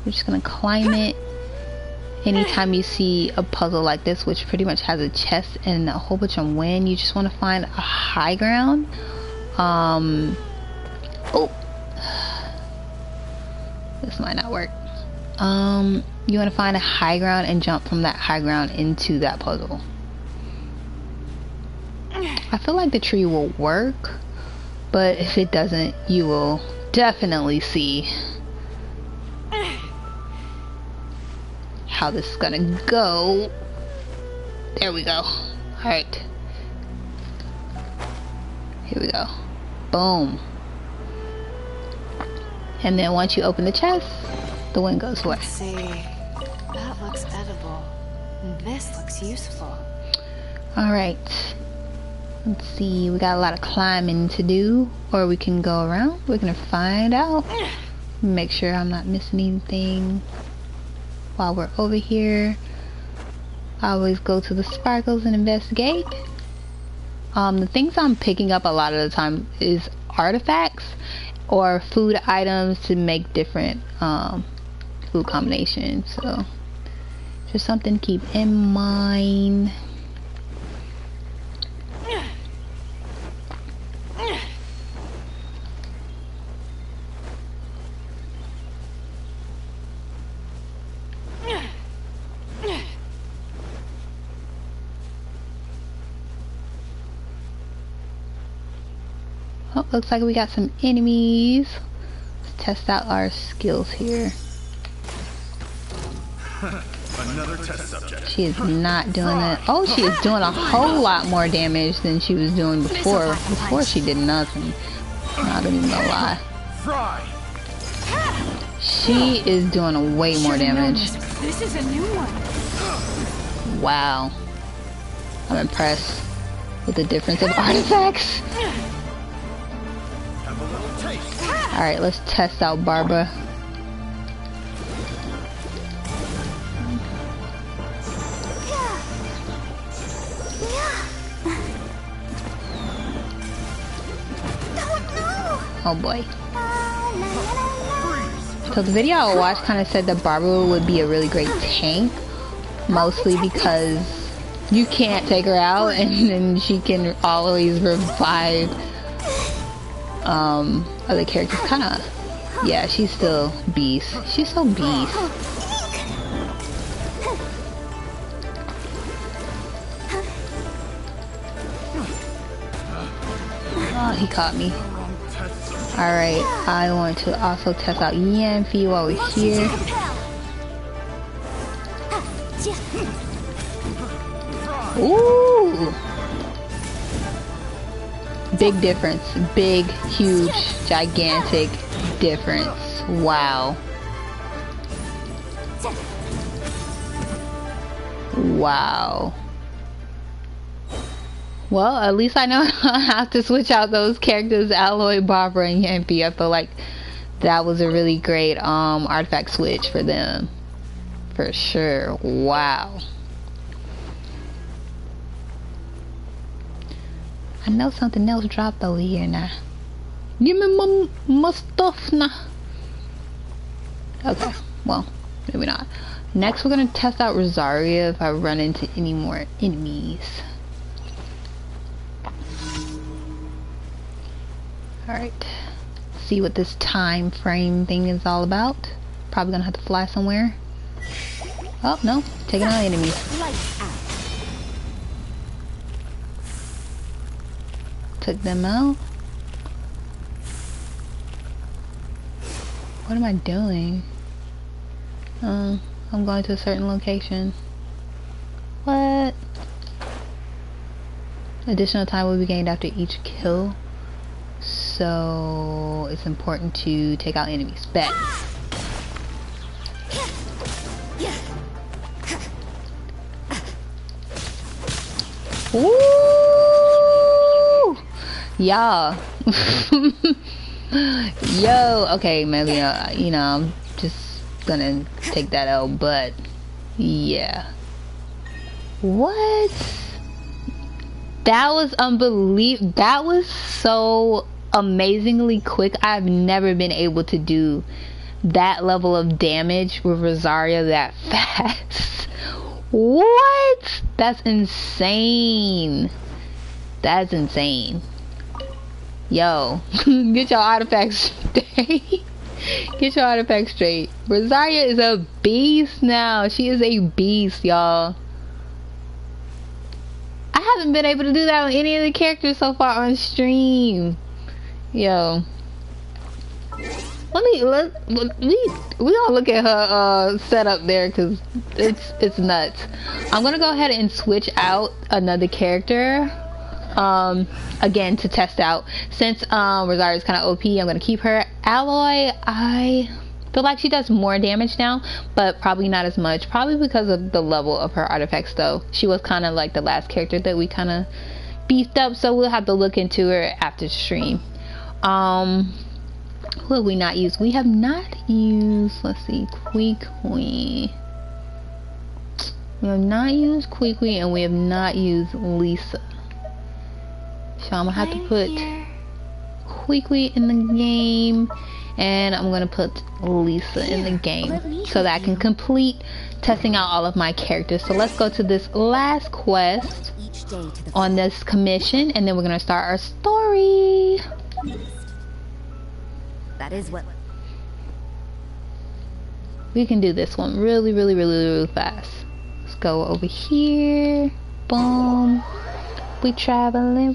We're just gonna climb it. Anytime you see a puzzle like this, which pretty much has a chest and a whole bunch of wind, you just want to find a high ground. Oh, this might not work. You want to find a high ground and jump from that high ground into that puzzle. I feel like the tree will work, but if it doesn't, you will definitely see how this is gonna go. There we go. Alright. Here we go. Boom. And then once you open the chest, the wind goes away. Let's see. That looks edible. This looks useful. Alright. Let's see. We got a lot of climbing to do. Or we can go around. We're gonna find out. Make sure I'm not missing anything while we're over here. I always go to the sparkles and investigate. The things I'm picking up a lot of the time is artifacts or food items to make different food combinations. So just something to keep in mind. Oh, looks like we got some enemies. Let's test out our skills here. Another test subject. She is not doing it. Oh, she is doing a whole lot more damage than she was doing before. Before she did nothing. I don't even gonna lie. Fry. She is doing a way more damage. This is a new one. Wow. I'm impressed with the difference of artifacts. Have a little taste. Alright, let's test out Barbara. Oh boy. So the video I watched kind of said that Barbara would be a really great tank. Mostly because you can't take her out and then she can always revive other characters. Kind of Yeah, she's still beast. She's so beast. Oh, he caught me. Alright, I want to also test out Yanfi while we're here. Ooh! Big difference. Big, huge, gigantic difference. Wow. Wow. Well, at least I know I have to switch out those characters, Alloy, Barbara, and Yampy. I feel like that was a really great artifact switch for them. For sure. Wow. I know something else dropped over here now. Give me my stuff now. Okay, well, maybe not. Next, we're gonna test out Rosaria if I run into any more enemies. Alright, see what this time frame thing is all about. Probably gonna have to fly somewhere. Oh, no, taking out enemies. Took them out. What am I doing? I'm going to a certain location. What? Additional time will be gained after each kill. So it's important to take out enemies. Bet. Ooh! Y'all. Yo, okay, maybe you know, I'm just gonna take that out, but yeah. What? That was unbelievable. That was so amazingly quick. I've never been able to do that level of damage with Rosaria that fast. What? That's insane. That's insane. Yo, get your artifacts straight. Get your artifacts straight. Rosaria is a beast now. She is a beast, y'all. I haven't been able to do that with any of the characters so far on stream. Yo. We all look at her setup there because it's nuts. I'm gonna go ahead and switch out another character. Again, to test out, since Rosaria is kind of OP, I'm gonna keep her. Alloy, I feel like she does more damage now, but probably not as much, probably because of the level of her artifacts though. She was kind of like the last character that we kind of beefed up, so we'll have to look into her after the stream. Who have we not used? We have not used, let's see, Kui. We have not used Kui, and we have not used Lisa. So I'm gonna have to put Kui in the game, and I'm gonna put Lisa in the game so that I can complete testing out all of my characters. So let's go to this last quest on this commission, and then we're gonna start our story. That is what We can do this one really fast. Let's go over here. Boom. We traveling.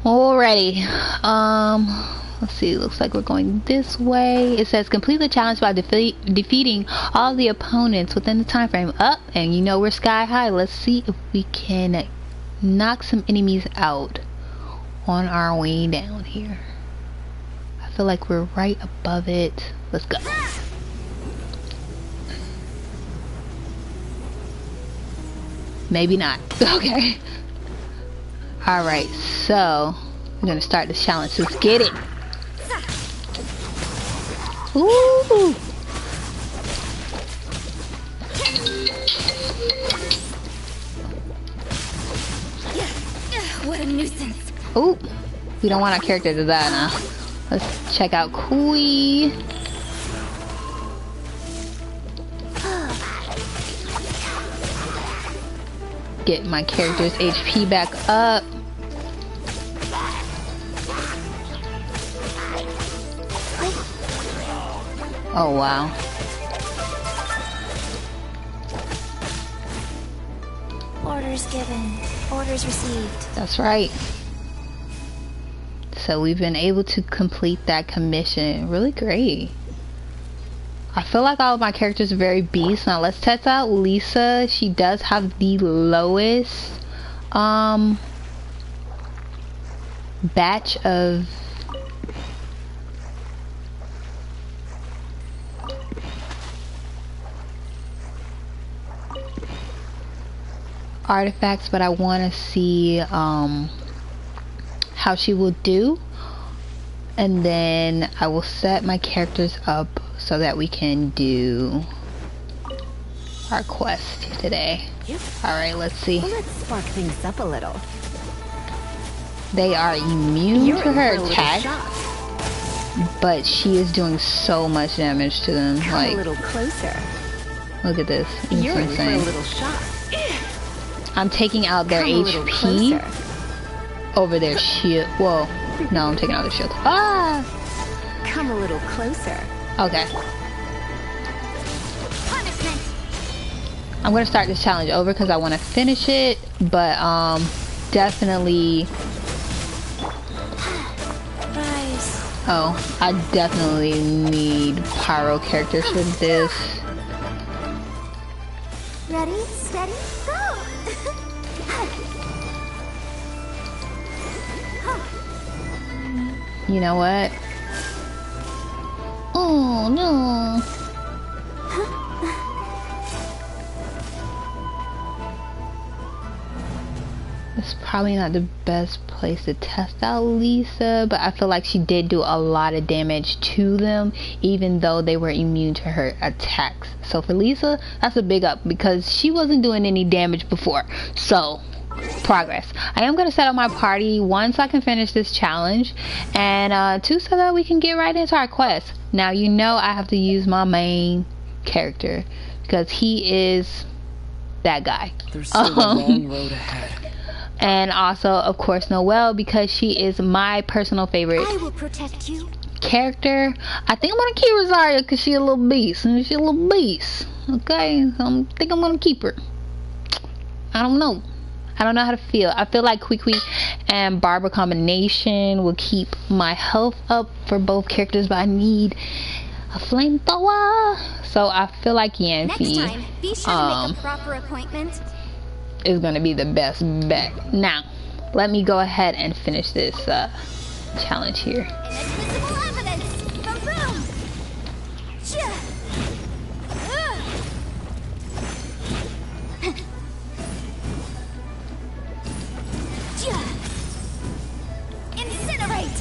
Alrighty. Let's see. Looks like we're going this way. It says complete the challenge by defeating all the opponents within the time frame. Up, and you know we're sky high. Let's see if we can knock some enemies out on our way down here. I feel like we're right above it. Let's go. Maybe not. Okay. Alright, so we're gonna start this challenge. Let's get it. Ooh. What a nuisance. Ooh. We don't want our character to die now. Let's check out Kui. get my character's HP back up. Oh wow. Orders given, orders received. That's right. So we've been able to complete that commission. Really great. I feel like all of my characters are very beast. Now let's test out Lisa. She does have the lowest batch of artifacts, but I want to see how she will do, and then I will set my characters up so that we can do our quest today. Alright, let's see. Let's spark things up a little. They are immune You're to her in for a little attack, shock. but she is doing so much damage to them. Come a Like, little closer. look at this. It's You're in for a insane. little shock. I'm taking out their Come a little HP closer. over their shield. Whoa. No, I'm taking out their shield. Ah! Come a little closer. Okay. Punishment. I'm gonna start this challenge over because I want to finish it, but definitely. Rise. Oh, I definitely need pyro characters for this. Ready, steady, go. You know what? Oh no. It's probably not the best place to test out Lisa, but I feel like she did do a lot of damage to them, even though they were immune to her attacks. So for Lisa, that's a big up because she wasn't doing any damage before. So, progress. I am going to set up my party once I can finish this challenge, and two, so that we can get right into our quest. Now, you know I have to use my main character because he is that guy. There's still a long road ahead. And also, of course, Noelle, because she is my personal favorite I will protect you. character. I think I'm gonna keep Rosaria because she's a little beast. And she's a little beast. Okay, I think I'm gonna keep her. I don't know. I don't know how to feel. I feel like Quiqui and Barbara combination will keep my health up for both characters, but I need a flamethrower. So I feel like Next Yancy time, be sure to make a proper appointment. is gonna be the best bet. Now, let me go ahead and finish this challenge here. Inadmissible evidence. Boom, boom. Chia. Chia. Incinerate.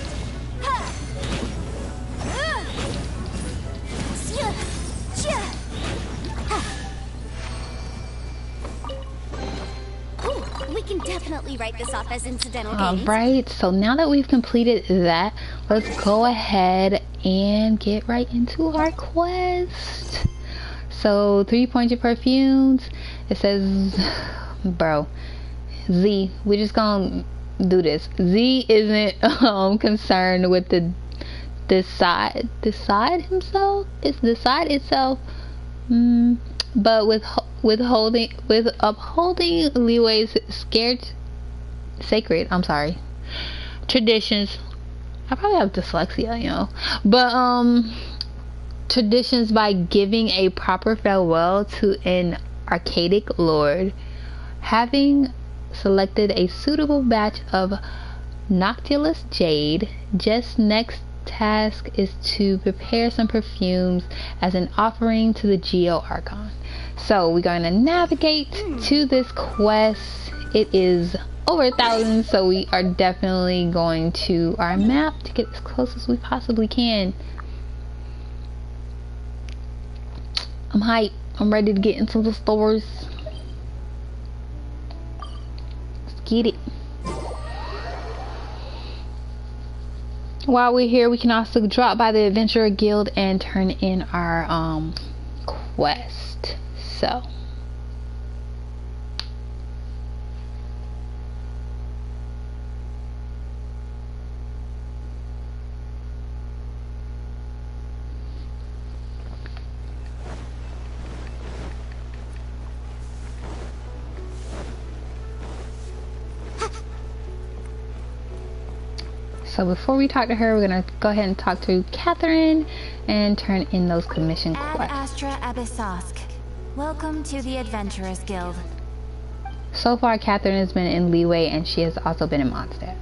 Ha. Chia. Chia. Ooh, we can definitely write this off as incidental gains. Alright, so now that we've completed that, let's go ahead and get right into our quest. So 3 points of perfumes. It says, bro, Z, we're just gonna do this. Z isn't concerned with the side himself. It's the side itself, but with upholding Leeway's sacred traditions. I probably have dyslexia, you know, but traditions by giving a proper farewell to an archaic lord. Having selected a suitable batch of Noctilus jade, just next task is to prepare some perfumes as an offering to the Geo Archon. So we're going to navigate to this quest. It is over 1,000, so we are definitely going to our map to get as close as we possibly can. I'm hyped. I'm ready to get into the stores. Let's get it. While we're here, we can also drop by the Adventurer Guild and turn in our quest. So So before we talk to her, we're gonna go ahead and talk to Catherine and turn in those commission Ad quests. Astra Abyssosk. Welcome to the Adventurers Guild. So far, Catherine has been in Leeway, and she has also been in Mondstadt.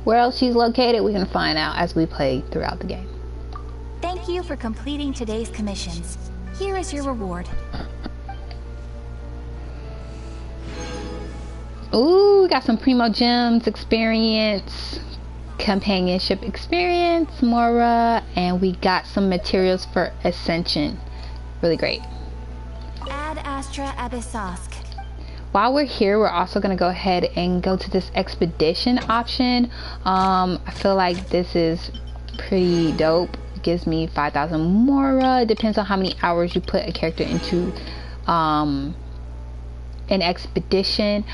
Where else she's located, we're gonna find out as we play throughout the game. Thank you for completing today's commissions. Here is your reward. Ooh, we got some Primo Gems experience, companionship experience, Mora, and we got some materials for Ascension. Really great. Ad Astra Abyssosk. While we're here, we're also going to go ahead and go to this expedition option. I feel like this is pretty dope. It gives me 5,000 Mora. It depends on how many hours you put a character into an expedition.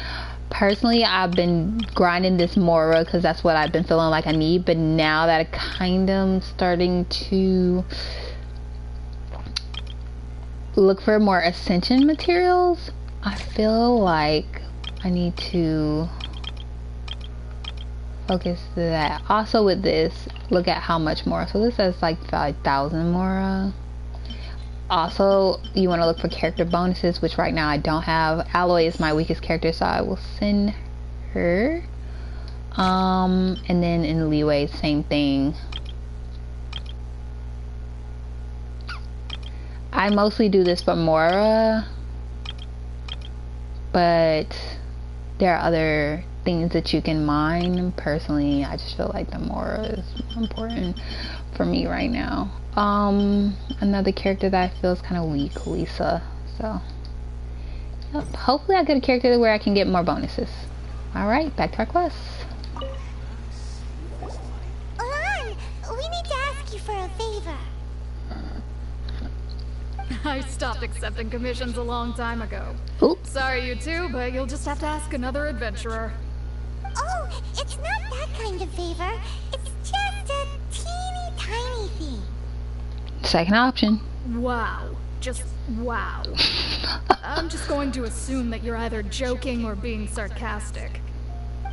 Personally, I've been grinding this Mora because that's what I've been feeling like I need. But now that I kind of starting to look for more Ascension materials, I feel like I need to focus that. Also with this, look at how much more. So this says like 5,000 more. Also, you want to look for character bonuses, which right now I don't have. Alloy is my weakest character, so I will send her. And then in Leeway, same thing. I mostly do this for Mora, but there are other things that you can mine. Personally, I just feel like the Mora is more important for me right now. Another character that I feel is kind of weak, Lisa. So, yep. Hopefully I get a character where I can get more bonuses. Alright, back to our quest. Ulan, we need to ask you for a favor. I stopped accepting commissions a long time ago. Oops. Sorry you too, but you'll just have to ask another adventurer. Oh, it's not that kind of favor. It's just a teeny tiny thing. Second option. Wow. Just wow. I'm just going to assume that you're either joking or being sarcastic.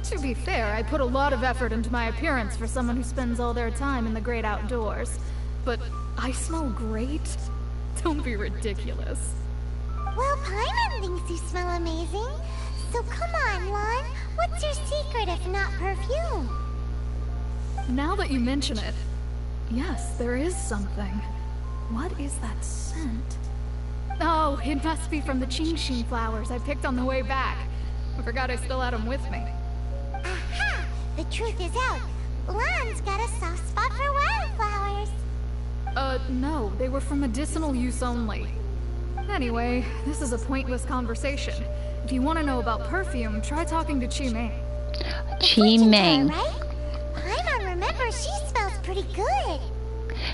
To be fair, I put a lot of effort into my appearance for someone who spends all their time in the great outdoors. But I smell great? Don't be ridiculous. Well, Paimon thinks you smell amazing. So come on, Lon. What's your secret if not perfume? Now that you mention it, yes, there is something. What is that scent? Oh, it must be from the Genshin flowers I picked on the way back. I forgot I still had them with me. Aha! The truth is out. Lon's got a soft spot for wildflowers. No, they were for medicinal use only. Anyway, this is a pointless conversation. If you want to know about perfume, try talking to Chi-Ming. Chi-Ming. Right? Paimon remembers she smells pretty good.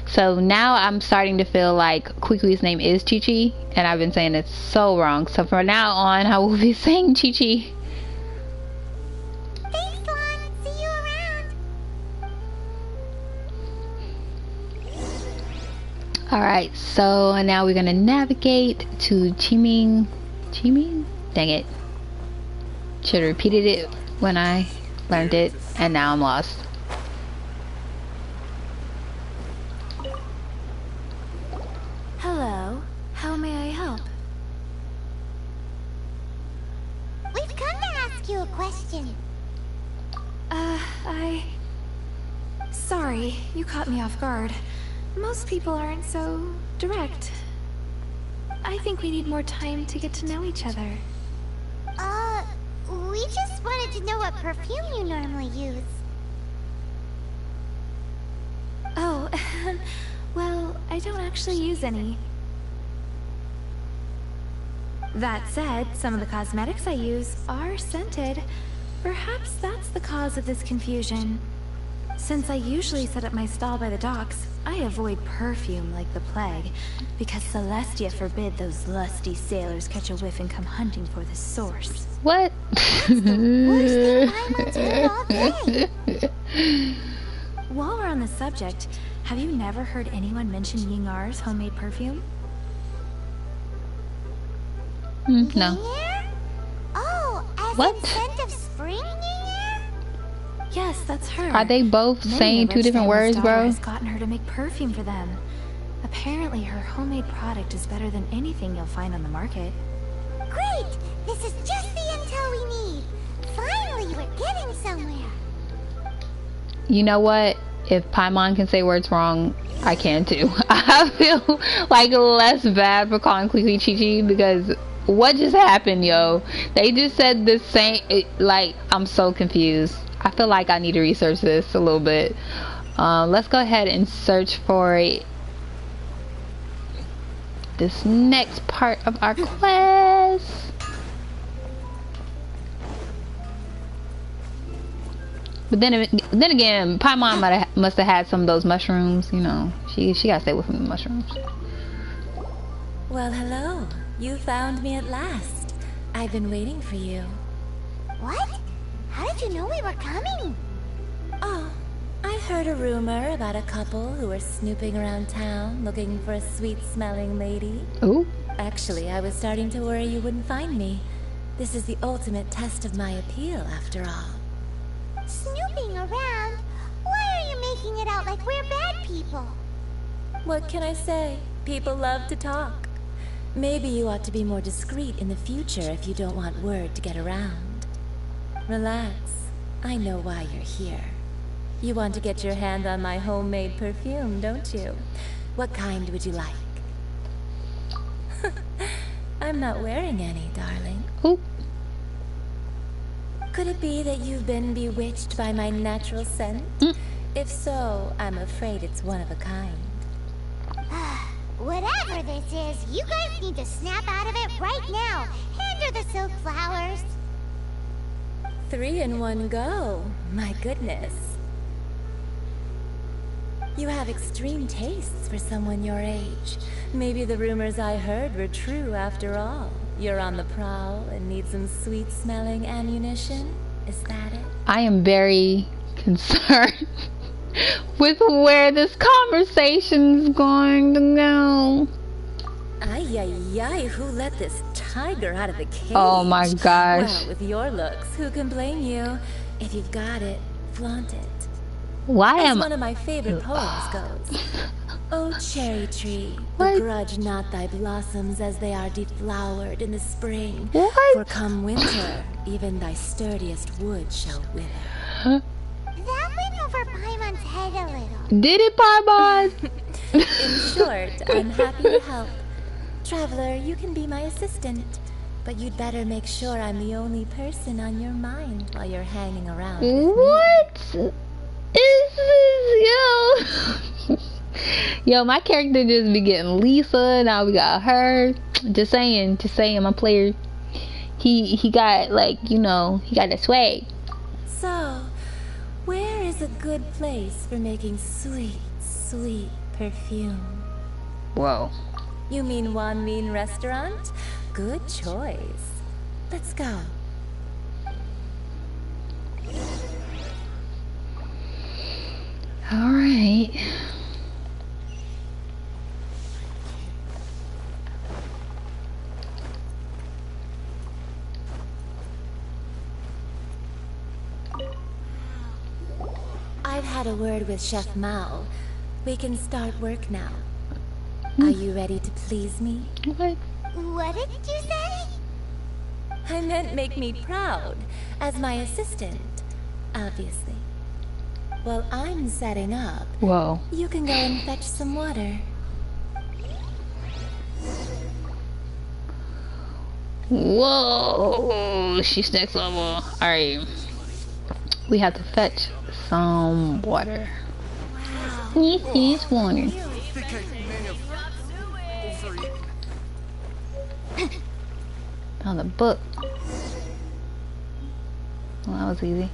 So now I'm starting to feel like Quiqui's name is Chi-Chi, and I've been saying it so wrong. So from now on, I will be saying Chi-Chi. Thanks, Lon. See you around. Alright, so now we're gonna navigate to Chi-Ming. Chi-Ming? Dang it. Should have repeated it when I learned it, and now I'm lost. Hello. How may I help? We've come to ask you a question. Sorry, you caught me off guard. Most people aren't so direct. I think we need more time to get to know each other. We just wanted to know what perfume you normally use. Oh, well, I don't actually use any. That said, some of the cosmetics I use are scented. Perhaps that's the cause of this confusion. Since I usually set up my stall by the docks, I avoid perfume like the plague, because Celestia forbid those lusty sailors catch a whiff and come hunting for the source. What? Worst thing Paimon's heard all day. While we're on the subject, have you never heard anyone mention Yingar's homemade perfume? No. Yin-Air? Oh, as What? in scent of spring Yin-Air? Yes, that's her. Are they both Many saying a two rich different family's words, daughter bro? has gotten her to make perfume for them. Apparently, her homemade product is better than anything you'll find on the market. Great! This is just the intel we need. Finally, we're getting somewhere. You know what? If Paimon can say words wrong, I can too. I feel like less bad for calling Kiki Chi because what just happened, yo? They just said the same. Like, I'm so confused. I feel like I need to research this a little bit. Let's go ahead and search for this next part of our quest. But then again, Paimon must have had some of those mushrooms. You know, she gotta stay with some of the mushrooms. Well, hello. You found me at last. I've been waiting for you. What? How did you know we were coming? Oh, I heard a rumor about a couple who were snooping around town looking for a sweet-smelling lady. Ooh. Actually, I was starting to worry you wouldn't find me. This is the ultimate test of my appeal, after all. Snooping around? Why are you making it out like we're bad people? What can I say? People love to talk. Maybe you ought to be more discreet in the future if you don't want word to get around. Relax. I know why you're here. You want to get your hand on my homemade perfume, don't you? What kind would you like? I'm not wearing any, darling. Ooh. Could it be that you've been bewitched by my natural scent? If so, I'm afraid it's one of a kind. Whatever this is, you guys need to snap out of it right now. Hand her the silk flowers. 3 in 1 go. My goodness. You have extreme tastes for someone your age. Maybe the rumors I heard were true after all. You're on the prowl and need some sweet-smelling ammunition? Is that it? I am very concerned with where this conversation's going to go. Ay, ay, ay, who let this tiger out of the cage? Oh my gosh. Well, with your looks, who can blame you? If you've got it, flaunt it. Why As am one of my favorite poems goes. Oh, cherry tree, What? begrudge not thy blossoms as they are deflowered in the spring. What? For come winter, even thy sturdiest wood shall wither. That went over Paimon's head a little. Did it, Paimon? In short, I'm happy to help. Traveler, you can be my assistant. But you'd better make sure I'm the only person on your mind while you're hanging around with me. What is this, yo? Yo, my character just be getting Lisa, now we got her. Just saying, my player, he got, like, you know, he got that swag. So, where is a good place for making sweet, sweet perfume? Whoa. You mean Wan Min restaurant? Good choice. Let's go. All right. I've had a word with Chef Mao. We can start work now. Are you ready to please me? What? What did you say? I meant make me proud, as my assistant, obviously. While I'm setting up, Whoa. you can go and fetch some water. Whoa. She's next level. All right. We have to fetch some water. Yes, water. Think I may have overeaten. Found a book. Well, that was easy.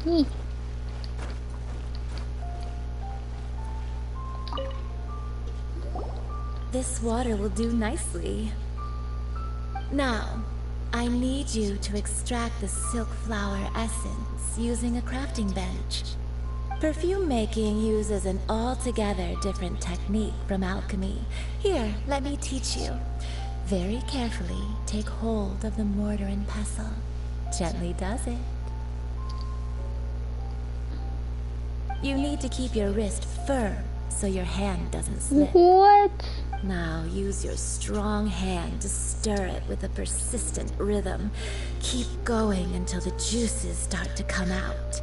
Yee. This water will do nicely. Now, I need you to extract the silk flower essence using a crafting bench. Perfume making uses an altogether different technique from alchemy. Here, let me teach you. Very carefully, take hold of the mortar and pestle. Gently does it. You need to keep your wrist firm so your hand doesn't slip. What? Now use your strong hand to stir it with a persistent rhythm. Keep going until the juices start to come out.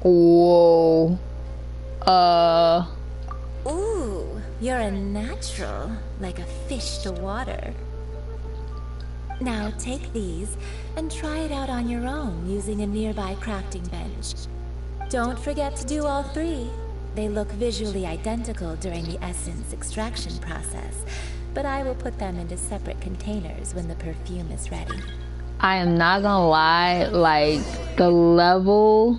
Whoa. Ooh, you're a natural, like a fish to water. Now take these and try it out on your own using a nearby crafting bench. Don't forget to do all three. They look visually identical during the essence extraction process, but I will put them into separate containers when the perfume is ready. I am not gonna lie, like the level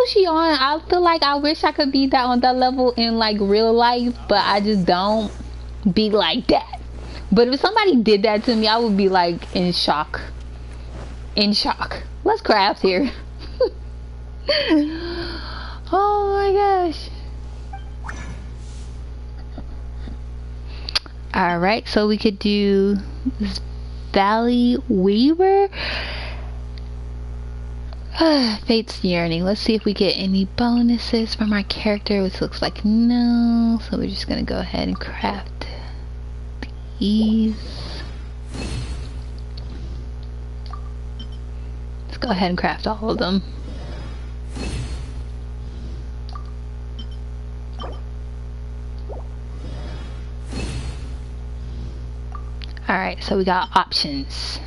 she on, I feel like I wish I could be that on that level in like real life, but I just don't be like that. But if somebody did that to me, I would be like in shock. In shock. Let's craft here. Oh my gosh. Alright, so we could do this Valley Weaver. Fate's Yearning. Let's see if we get any bonuses from our character, which looks like no. So we're just gonna go ahead and craft these. Let's go ahead and craft all of them. Alright, so we got options.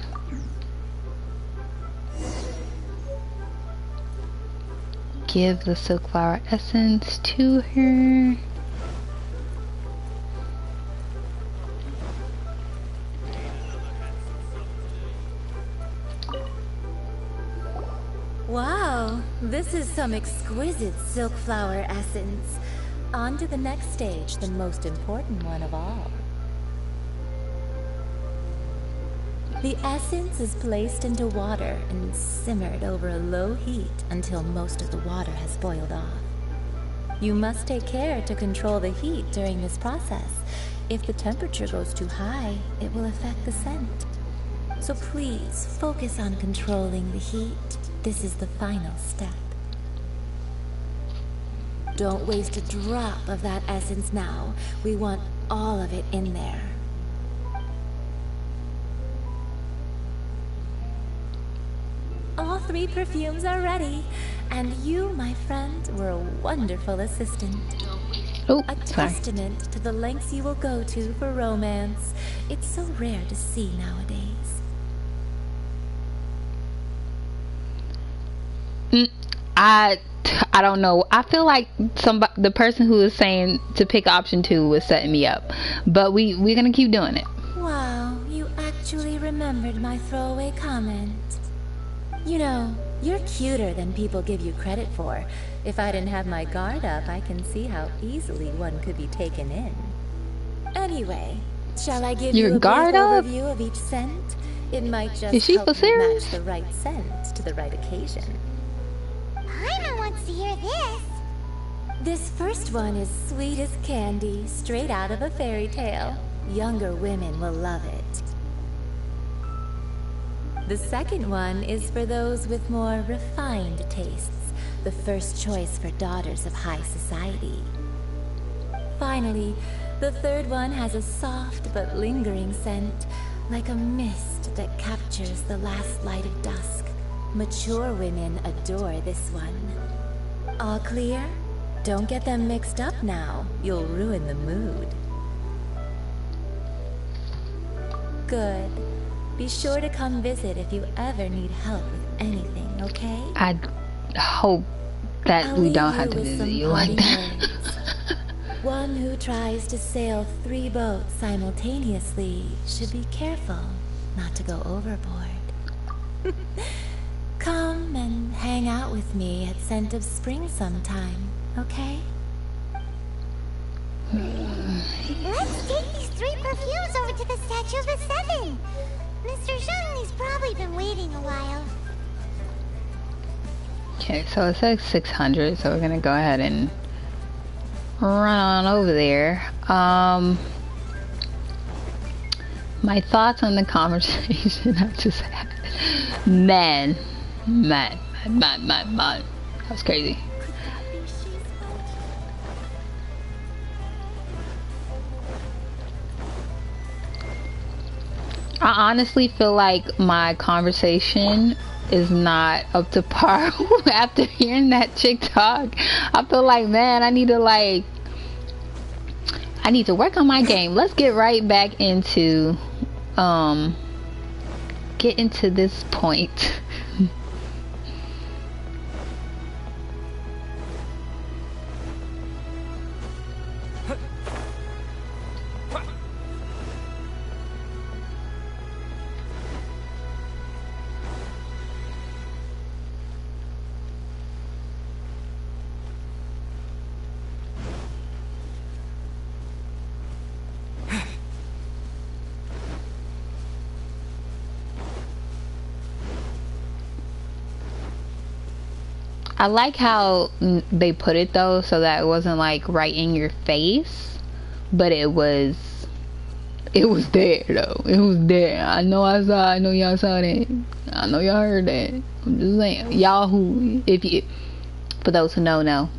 Give the silk flower essence to her. Wow, this is some exquisite silk flower essence. On to the next stage, the most important one of all. The essence is placed into water and simmered over a low heat until most of the water has boiled off. You must take care to control the heat during this process. If the temperature goes too high, it will affect the scent. So please focus on controlling the heat. This is the final step. Don't waste a drop of that essence now. We want all of it in there. All three perfumes are ready, and you, my friend, were a wonderful assistant. Oh, A testament to the lengths you will go to for romance. It's so rare to see nowadays. I don't know. I feel like the person who was saying to pick option 2 was setting me up, but we're gonna keep doing it. Wow, you actually remembered my throwaway comment. You know, you're cuter than people give you credit for. If I didn't have my guard up, I can see how easily one could be taken in. Anyway, shall I give Your you a brief guard up? overview of each scent? It might just Is she help for you serious? match the right scent to the right occasion. Paimon wants to hear this. This first one is sweet as candy, straight out of a fairy tale. Younger women will love it. The second one is for those with more refined tastes, the first choice for daughters of high society. Finally, the third one has a soft but lingering scent, like a mist that captures the last light of dusk. Mature women adore this one. All clear? Don't get them mixed up now. You'll ruin the mood. Good. Be sure to come visit if you ever need help with anything, okay? I hope that I'll we leave don't you have to with visit some you like parting that. words. One who tries to sail 3 boats simultaneously should be careful not to go overboard. Come and hang out with me at Scent of Spring sometime, okay? Let's take these 3 perfumes over to the Statue of the Seven. Mr. Zhengli's probably been waiting a while. Okay, so it says 600, so we're gonna go ahead and run on over there. My thoughts on the conversation I just had. Man. That was crazy. I honestly feel like my conversation is not up to par after hearing that chick talk. I feel like, man, I need to work on my game. Let's get right back into get into this point. I like how they put it though, so that it wasn't like right in your face, but it was there though. It was there. I know I saw. I know y'all saw that. I know y'all heard that. I'm just saying, y'all who, for those who know.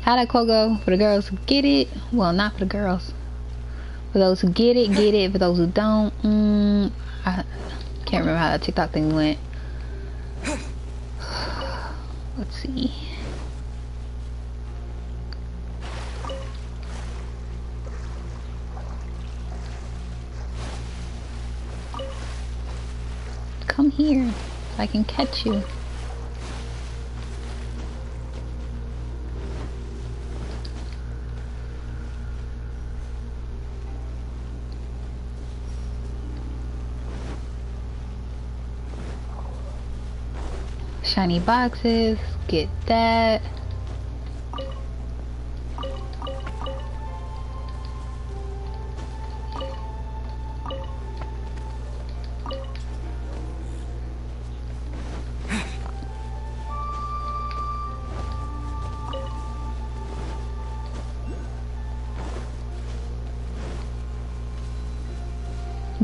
How'd that quote go? For the girls who get it, well, not for the girls. For those who get it. For those who don't, I can't remember how that TikTok thing went. Let's see. Come here, so I can catch you. Shiny boxes, get that.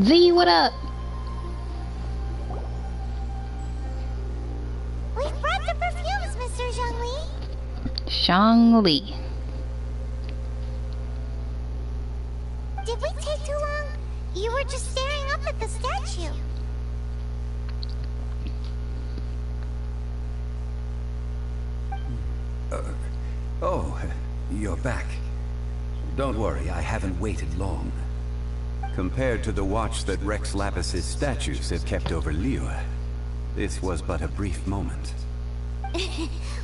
Z, what up? We've brought the perfumes, Mr. Zhongli. Zhongli. Did we take too long? You were just staring up at the statue. Oh, you're back. Don't worry, I haven't waited long. Compared to the watch that Rex Lapis's statues have kept over Liyue, this was but a brief moment.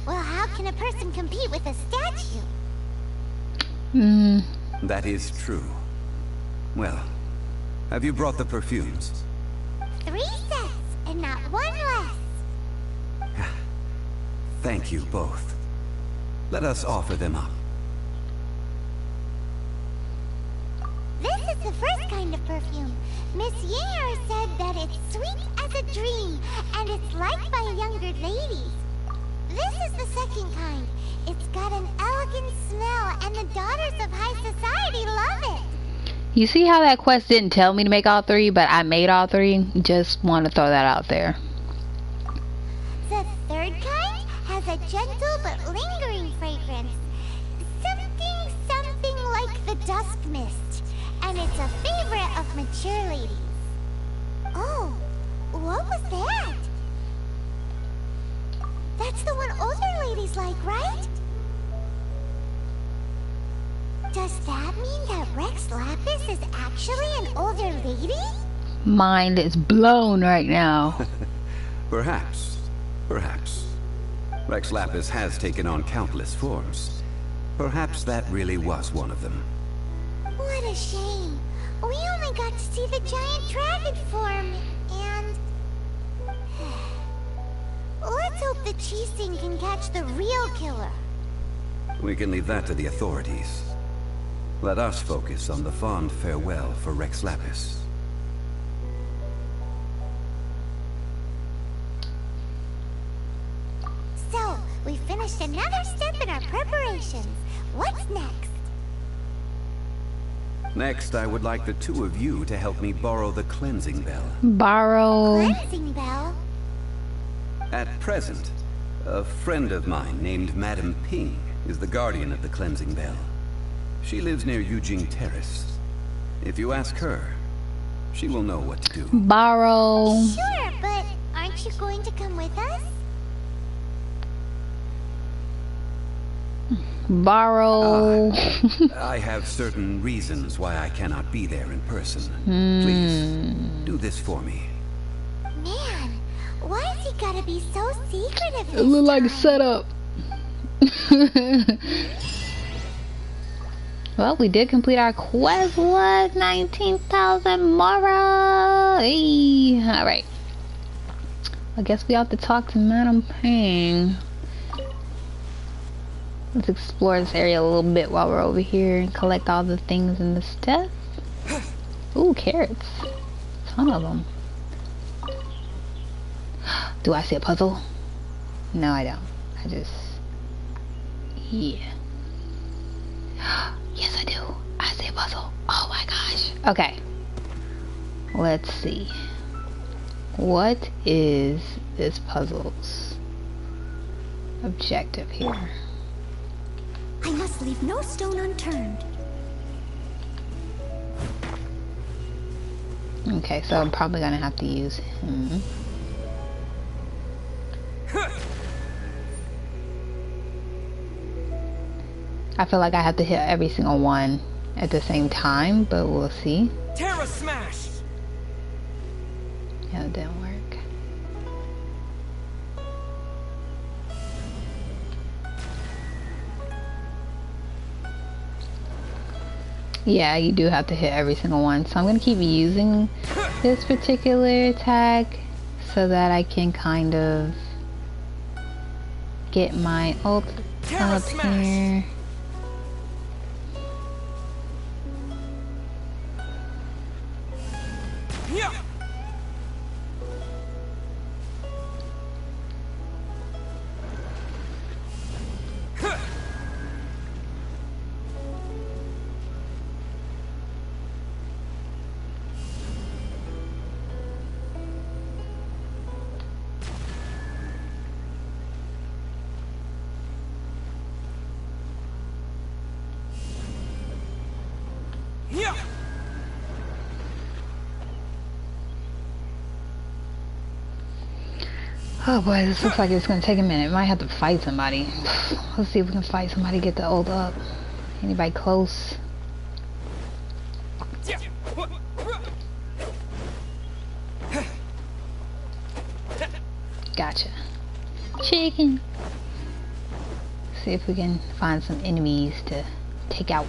Well, how can a person compete with a statue? That is true. Well, have you brought the perfumes? 3 sets, and not one less. Thank you both. Let us offer them up. This is the first kind of perfume. Miss Yinger said that it's sweet as a dream, and it's liked by younger ladies. This is the second kind. It's got an elegant smell, and the daughters of high society love it. You see how that quest didn't tell me to make all 3, but I made all 3? Just want to throw that out there. The third kind has a gentle but lingering fragrance. Something like the dusk mist. And it's a favorite of mature ladies. Oh, what was that? That's the one older ladies like, right? Does that mean that Rex Lapis is actually an older lady? Mind is blown right now. Perhaps. Rex Lapis has taken on countless forms. Perhaps that really was one of them. What a shame. We only got to see the giant dragon form, and... Let's hope the Chi-Sing can catch the real killer. We can leave that to the authorities. Let us focus on the fond farewell for Rex Lapis. So, we finished another step in our preparations. What's next? Next, I would like the two of you to help me borrow the cleansing bell. Borrow. Cleansing bell? At present, a friend of mine named Madame Ping is the guardian of the cleansing bell. She lives near Yujing Terrace. If you ask her, she will know what to do. Borrow. Sure, but aren't you going to come with us? Borrow. I have certain reasons why I cannot be there in person. Please, do this for me. Man, why has he gotta be so secretive It looked like a this setup. Well, we did complete our quest. What? 19,000 Mara. Hey. Alright. I guess we have to talk to Madame Ping. Let's explore this area a little bit while we're over here and collect all the things in the stuff. Ooh, carrots. Ton of them. Do I see a puzzle? No, I don't. I just... Yeah. Yes, I do. I see a puzzle. Oh my gosh. Okay. Let's see. What is this puzzle's objective here? I must leave no stone unturned. Okay, so I'm probably gonna have to use him. I feel like I have to hit every single one at the same time, but we'll see. Terra Smash! Yeah, it didn't work. Yeah, you do have to hit every single one. So I'm going to keep using this particular attack so that I can kind of get my ult up here. Yeah. Oh boy, this looks like it's gonna take a minute. Might have to fight somebody. Let's see if we can fight somebody, get the ult up. Anybody close? Gotcha. Chicken. See if we can find some enemies to take out.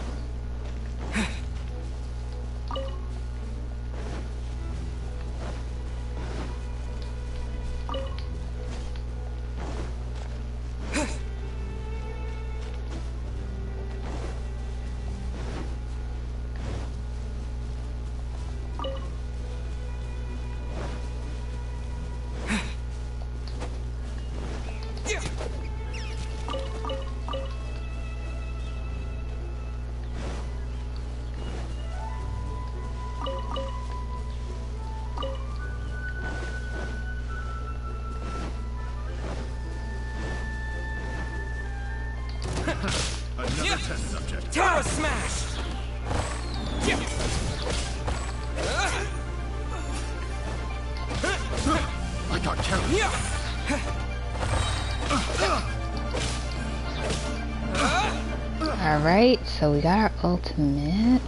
Another test subject. Terra Smash! I got carried. Alright, so we got our ultimate.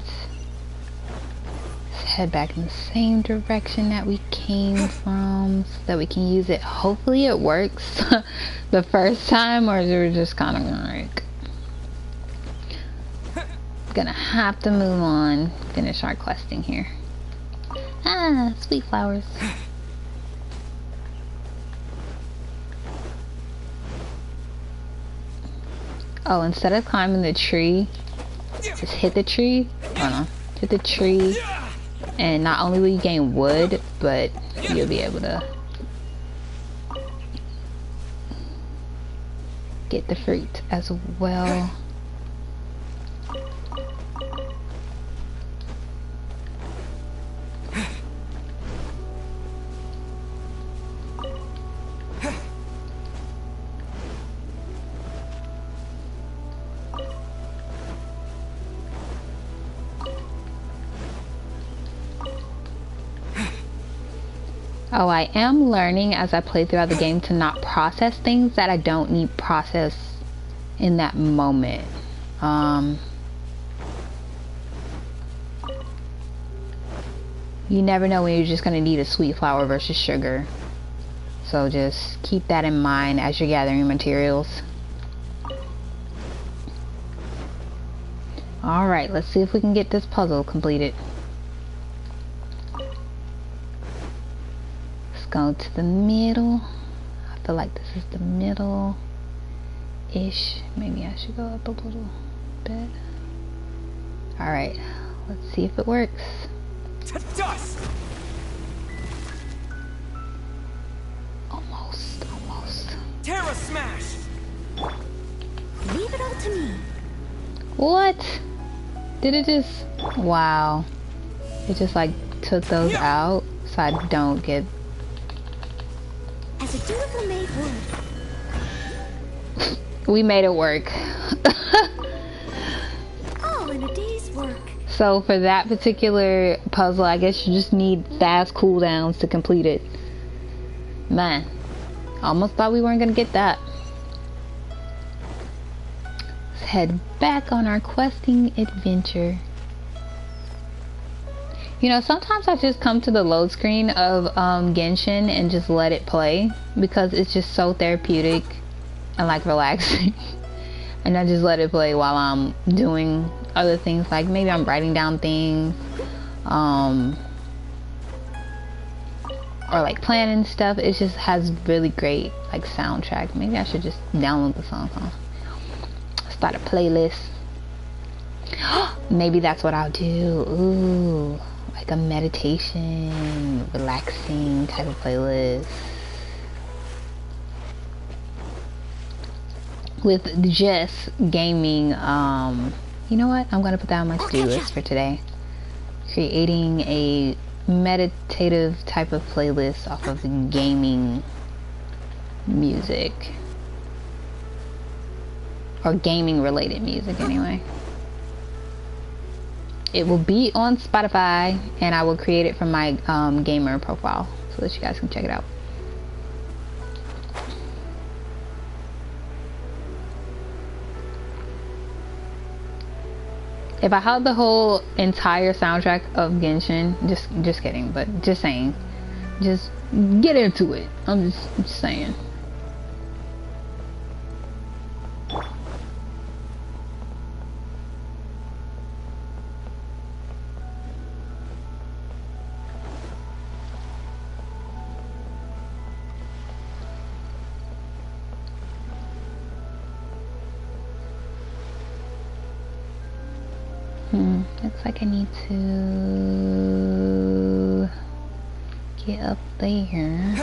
Let's head back in the same direction that we came from so that we can use it. Hopefully it works the first time, or we're just kind of like gonna have to move on, finish our questing here. Ah, sweet flowers. Oh, instead of climbing the tree, just hit the tree. Oh no, hit the tree, and not only will you gain wood, but you'll be able to get the fruit as well. Oh, I am learning as I play throughout the game to not process things that I don't need process in that moment. You never know when you're just going to need a sweet flour versus sugar. So just keep that in mind as you're gathering materials. Alright, let's see if we can get this puzzle completed. Let's go to the middle. I feel like this is the middle-ish. Maybe I should go up a little bit. Alright, let's see if it works. To dust! Almost. Terra smash! Leave it all to me. What? Did it just... Wow. It just like took those out so I don't get... As a dutiful maid would. We made it work. All in a day's work. So for that particular puzzle, I guess you just need fast cooldowns to complete it. Man, almost thought we weren't gonna get that. Let's head back on our questing adventure. You know, sometimes I just come to the load screen of Genshin and just let it play because it's just so therapeutic and like relaxing. And I just let it play while I'm doing other things, like maybe I'm writing down things or like planning stuff. It just has really great like soundtrack. Maybe I should just download the song, start a playlist. Maybe that's what I'll do. Ooh, like a meditation, relaxing type of playlist with just gaming. You know what? I'm gonna put that on my to-do list for today. Creating a meditative type of playlist off of gaming music. Or gaming related music anyway. It will be on Spotify and I will create it from my gamer profile so that you guys can check it out. If I had the whole entire soundtrack of Genshin, just kidding, but just saying, just get into it. I'm just saying. Looks like I need to get up there.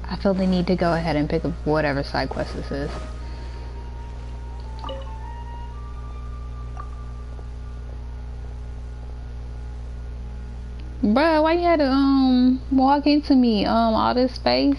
I feel the need to go ahead and pick up whatever side quest this is. Bruh, why you had to walk into me all this space?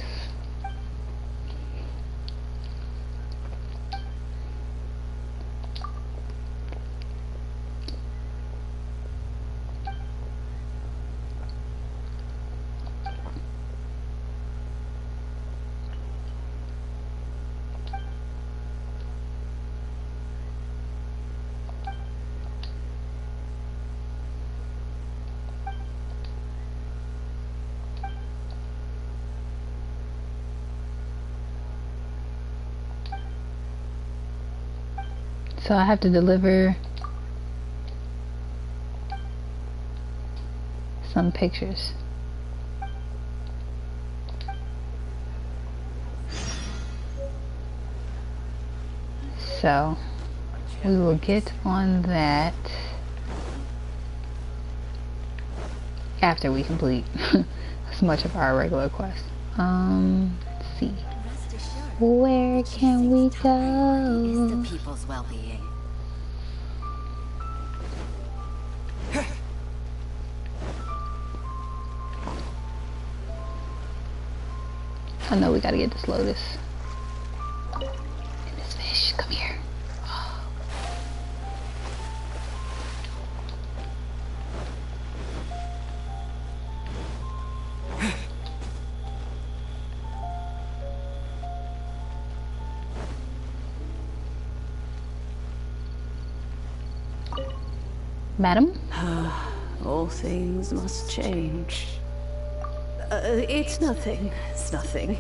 So I have to deliver some pictures. So we will get on that after we complete as much of our regular quest. Let's see. Where can we go? The people's well-being. I know we gotta get this lotus. And this fish, come here. Madam? All things must change. It's nothing. It's nothing.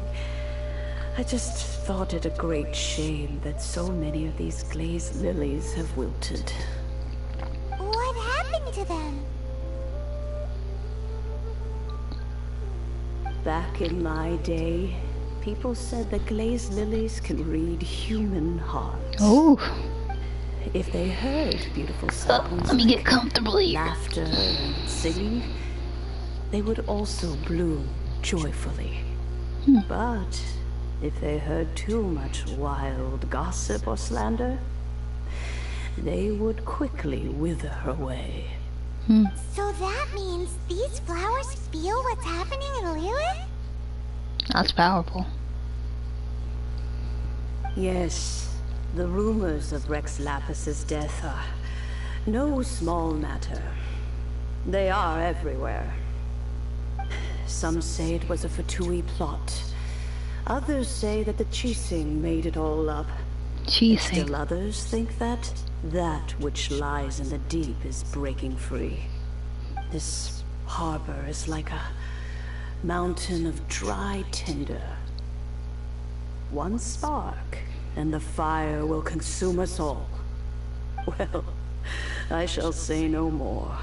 I just thought it a great shame that so many of these glazed lilies have wilted. What happened to them? Back in my day, people said that glazed lilies can read human hearts. Oh. If they heard beautiful sounds, let me get comfortable here. Laughter and singing, they would also bloom joyfully. But if they heard too much wild gossip or slander, they would quickly wither away. So that means these flowers feel what's happening in Liyue? That's powerful. Yes. The rumors of Rex Lapis's death are no small matter. They are everywhere. Some say it was a Fatui plot. Others say that the Chising made it all up. Chising. Still others think that that which lies in the deep is breaking free. This harbor is like a mountain of dry tinder. One spark, and the fire will consume us all. Well, I shall say no more.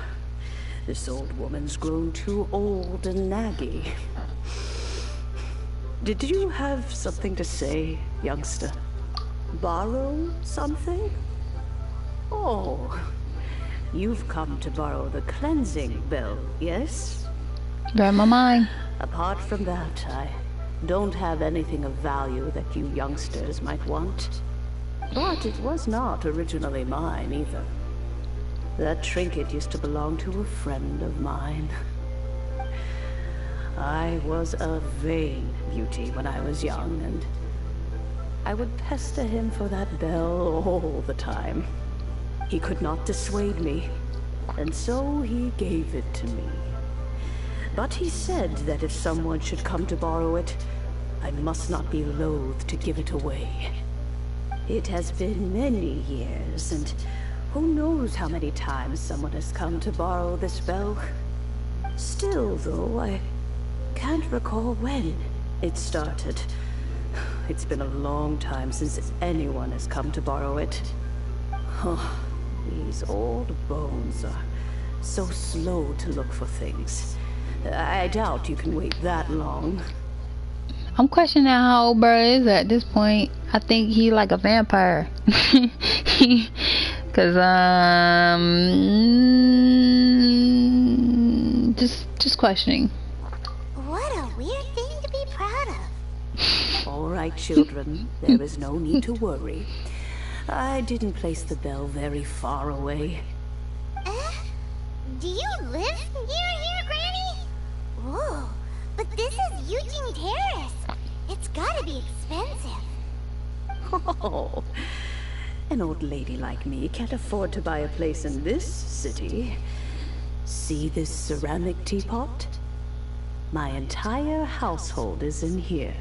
This old woman's grown too old and naggy. Did you have something to say, youngster? Borrow something? Oh, you've come to borrow the cleansing bell, yes? Read my mind. Apart from that, I don't have anything of value that you youngsters might want. But it was not originally mine either. That trinket used to belong to a friend of mine. I was a vain beauty when I was young, and I would pester him for that bell all the time. He could not dissuade me, and so he gave it to me. But he said that if someone should come to borrow it, I must not be loath to give it away. It has been many years, and who knows how many times someone has come to borrow this bell. Still, though, I can't recall when it started. It's been a long time since anyone has come to borrow it. Oh, these old bones are so slow to look for things. I doubt you can wait that long. I'm questioning how old bro is at this point. I think he like a vampire. Cause just questioning. What a weird thing to be proud of. All right, children, there is no need to worry. I didn't place the bell very far away. Do you live near here, Granny? Whoa, but this is Eugene Terrace. It's gotta be expensive. Oh, an old lady like me can't afford to buy a place in this city. See this ceramic teapot? My entire household is in here.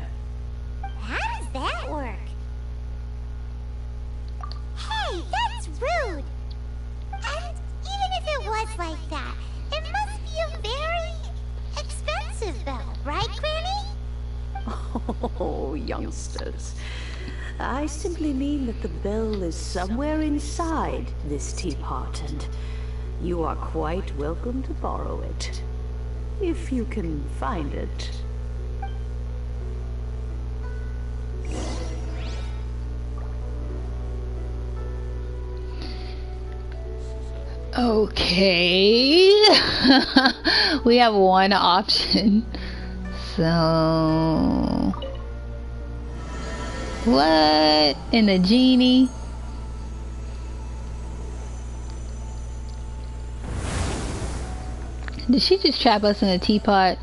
How does that work? Hey, that's rude! And even if it was like that, it must be a very expensive bell, right, Granny? Oh, youngsters. I simply mean that the bell is somewhere inside this teapot, and you are quite welcome to borrow it, if you can find it. Okay. We have one option. So what in the genie? Did she just trap us in a teapot?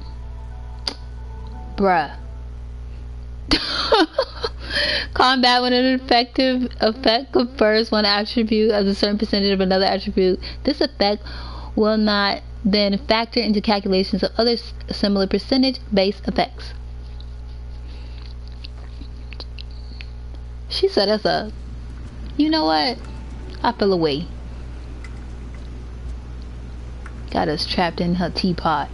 Bruh. Combat when an effective effect confers one attribute as a certain percentage of another attribute. This effect will not then factor into calculations of other similar percentage-based effects. She set us up. You know what? I feel away. Got us trapped in her teapot.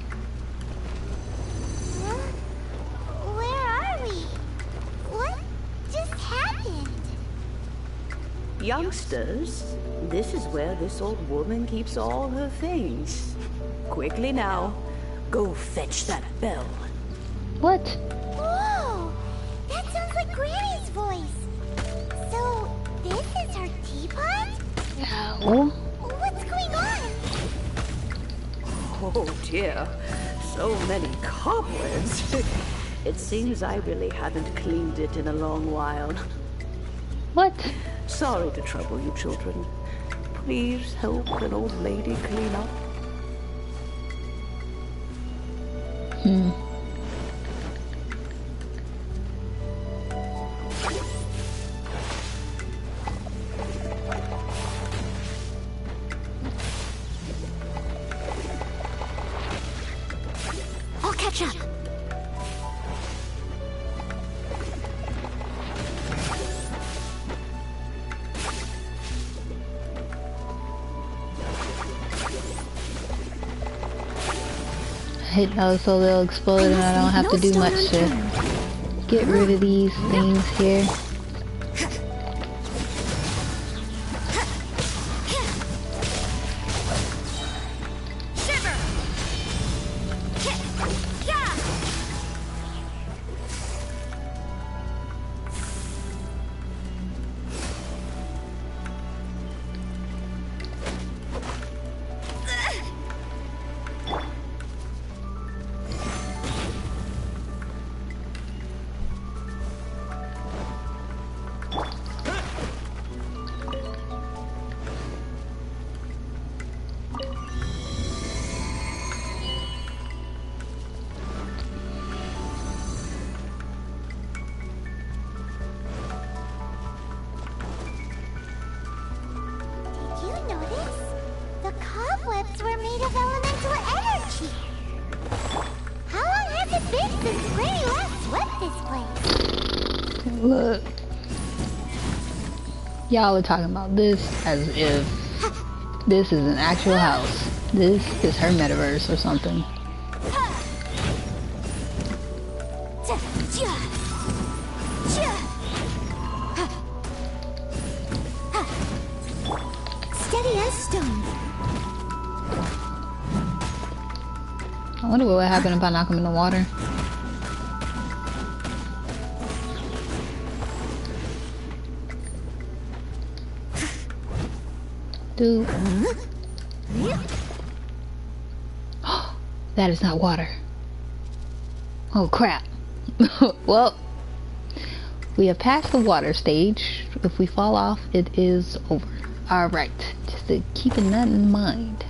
Where are we? What just happened? Youngsters, this is where this old woman keeps all her things. Quickly now, go fetch that bell. What? Whoa! That sounds like Granny's voice. So, this is her teapot? Oh. What's going on? Oh dear, so many cobwebs. It seems I really haven't cleaned it in a long while. What? Sorry to trouble you children. Please help an old lady clean up. I'll catch up. Hit those so they'll explode and I don't have to do much to get rid of these things here. cobwebs were made of elemental energy. How long has it been since Granny last swept this place? Look. Y'all are talking about this as if this is an actual house. This is her metaverse or something. Steady as stone. I wonder what would happen if I knock him in the water. Dude. That is not water. Oh crap. Well, we have passed the water stage. If we fall off, it is over. Alright, just keeping that in mind.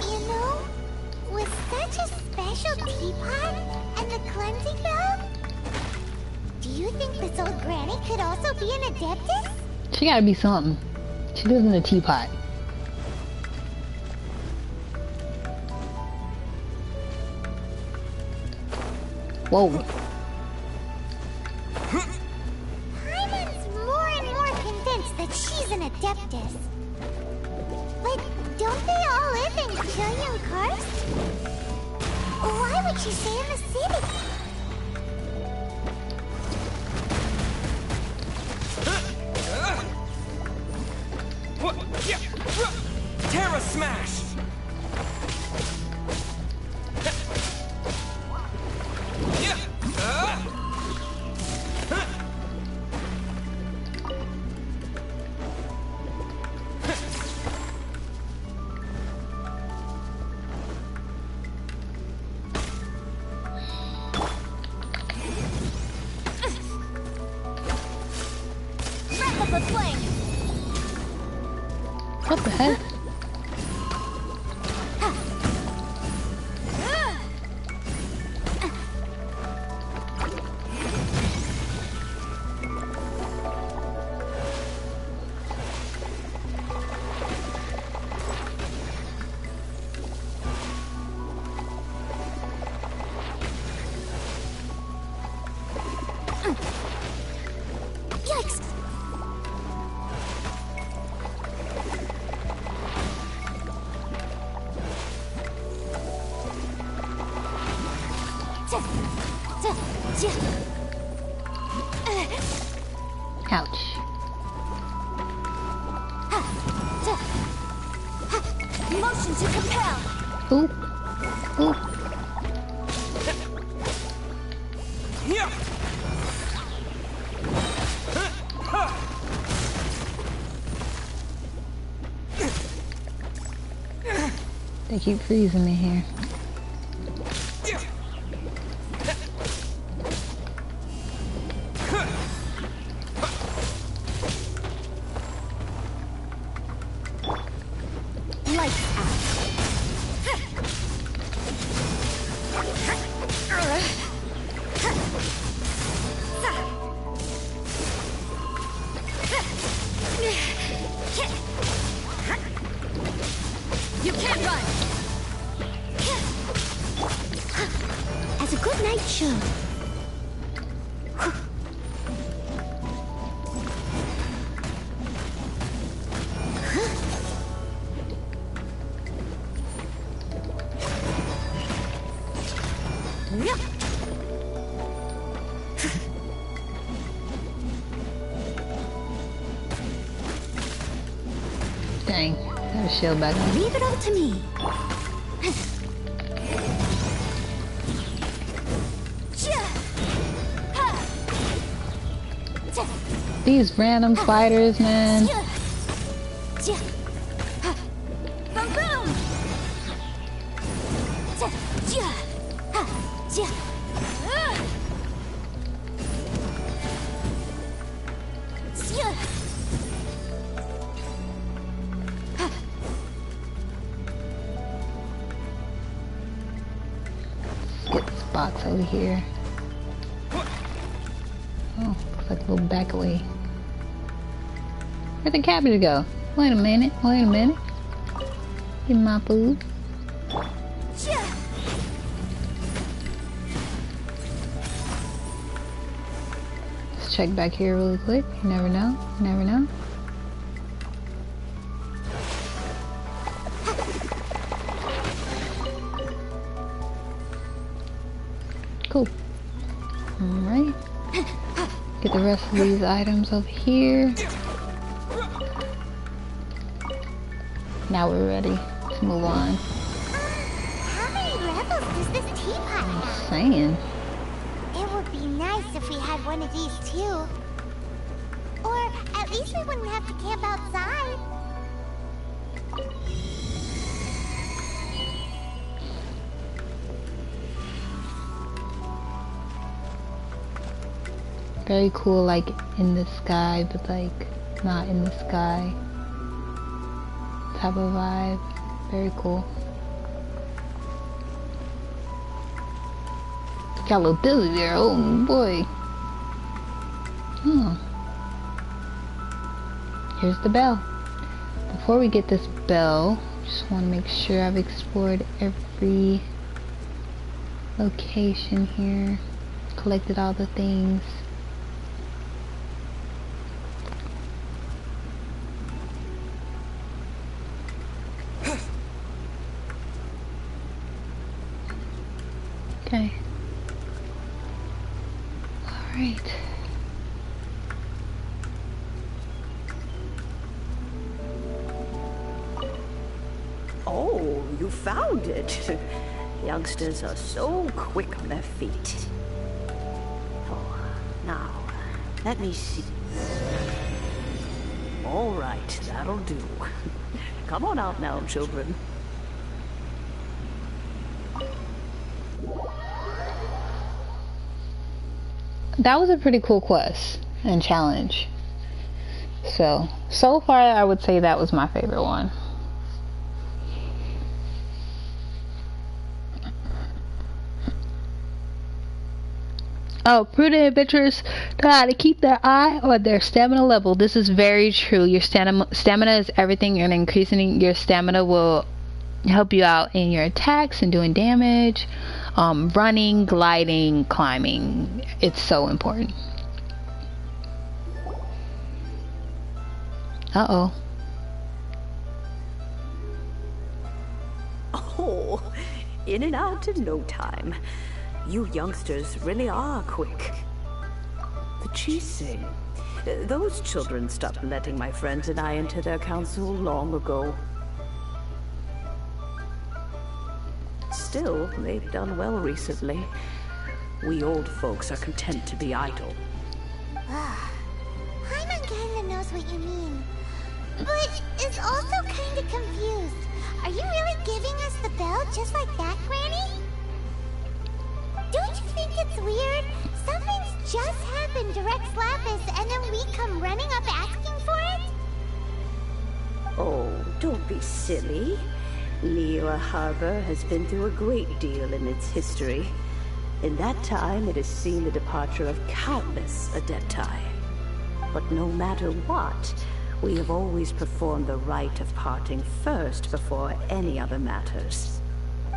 You know, with such a special teapot and the cleansing bell, do you think this old granny could also be an adeptus? She gotta be something. She lives in a teapot. Whoa. Hyman's more and more convinced that she's an adeptus. But don't they all live in Killian Karst? Why would she stay in the city? Let's play. What the heck? Yikes! Ouch. Motion to compel. Oop. Oop. Yeah. They keep freezing me here. You can't run. As a good night show. Dang. Got a shield back on. Leave it all to me. These random spiders, man. Get this box over here. Oh, looks like a little back away. Where'd the cabbage go? Wait a minute, wait a minute. Give me my food. Let's check back here really quick. You never know, you never know. Cool. Alright. Get the rest of these items over here. Now we're ready to move on. How many levels does this teapot have? Just saying. It would be nice if we had one of these too. Or at least we wouldn't have to camp outside. Very cool, like in the sky, but like not in the sky type of vibe. Very cool. Got a little dizzy there. Oh boy. Oh. Here's the bell. Before we get this bell, just want to make sure I've explored every location here, collected all the things. Okay. Alright. Oh, you found it. Youngsters are so quick on their feet. Oh, now, let me see. All right, that'll do. Come on out now, children. That was a pretty cool quest and challenge. So far I would say that was my favorite one. Oh, prudent adventurers know how to keep their eye on their stamina level. This is very true. Your stamina is everything, and increasing your stamina will help you out in your attacks and doing damage, running, gliding, climbing. It's so important. Uh-oh. Oh, in and out in no time. You youngsters really are quick. The cheesing. Those children stopped letting my friends and I into their council long ago. Still, they've done well recently. We old folks are content to be idle. Paimon kinda knows what you mean, but is also kinda confused. Are you really giving us the bell just like that, Granny? Don't you think it's weird? Something's just happened to Rex Lapis and then we come running up asking for it? Oh, don't be silly. Liyue Harbor has been through a great deal in its history. In that time, it has seen the departure of countless Adepti. But no matter what, we have always performed the rite of parting first before any other matters.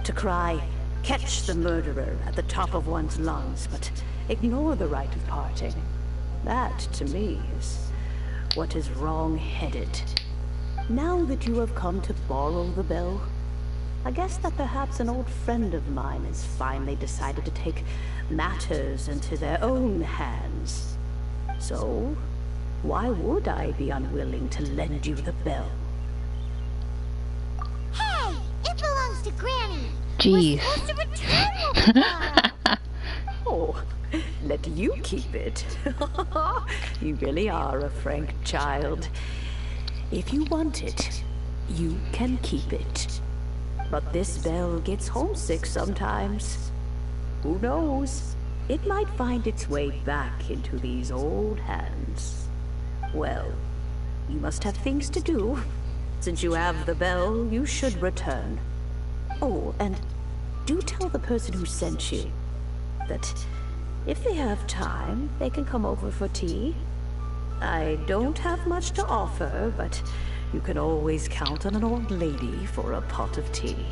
To cry, "Catch the murderer," at the top of one's lungs, but ignore the rite of parting. That, to me, is what is wrong-headed. Now that you have come to borrow the bell, I guess that perhaps an old friend of mine has finally decided to take matters into their own hands. So, why would I be unwilling to lend you the bell? Hey! It belongs to Granny! Jeez. We're supposed to return what we borrow. Oh, let you keep it. You really are a frank child. If you want it, you can keep it. But this bell gets homesick sometimes. Who knows? It might find its way back into these old hands. Well, you must have things to do. Since you have the bell, you should return. Oh, and do tell the person who sent you that if they have time, they can come over for tea. I don't have much to offer, but you can always count on an old lady for a pot of tea.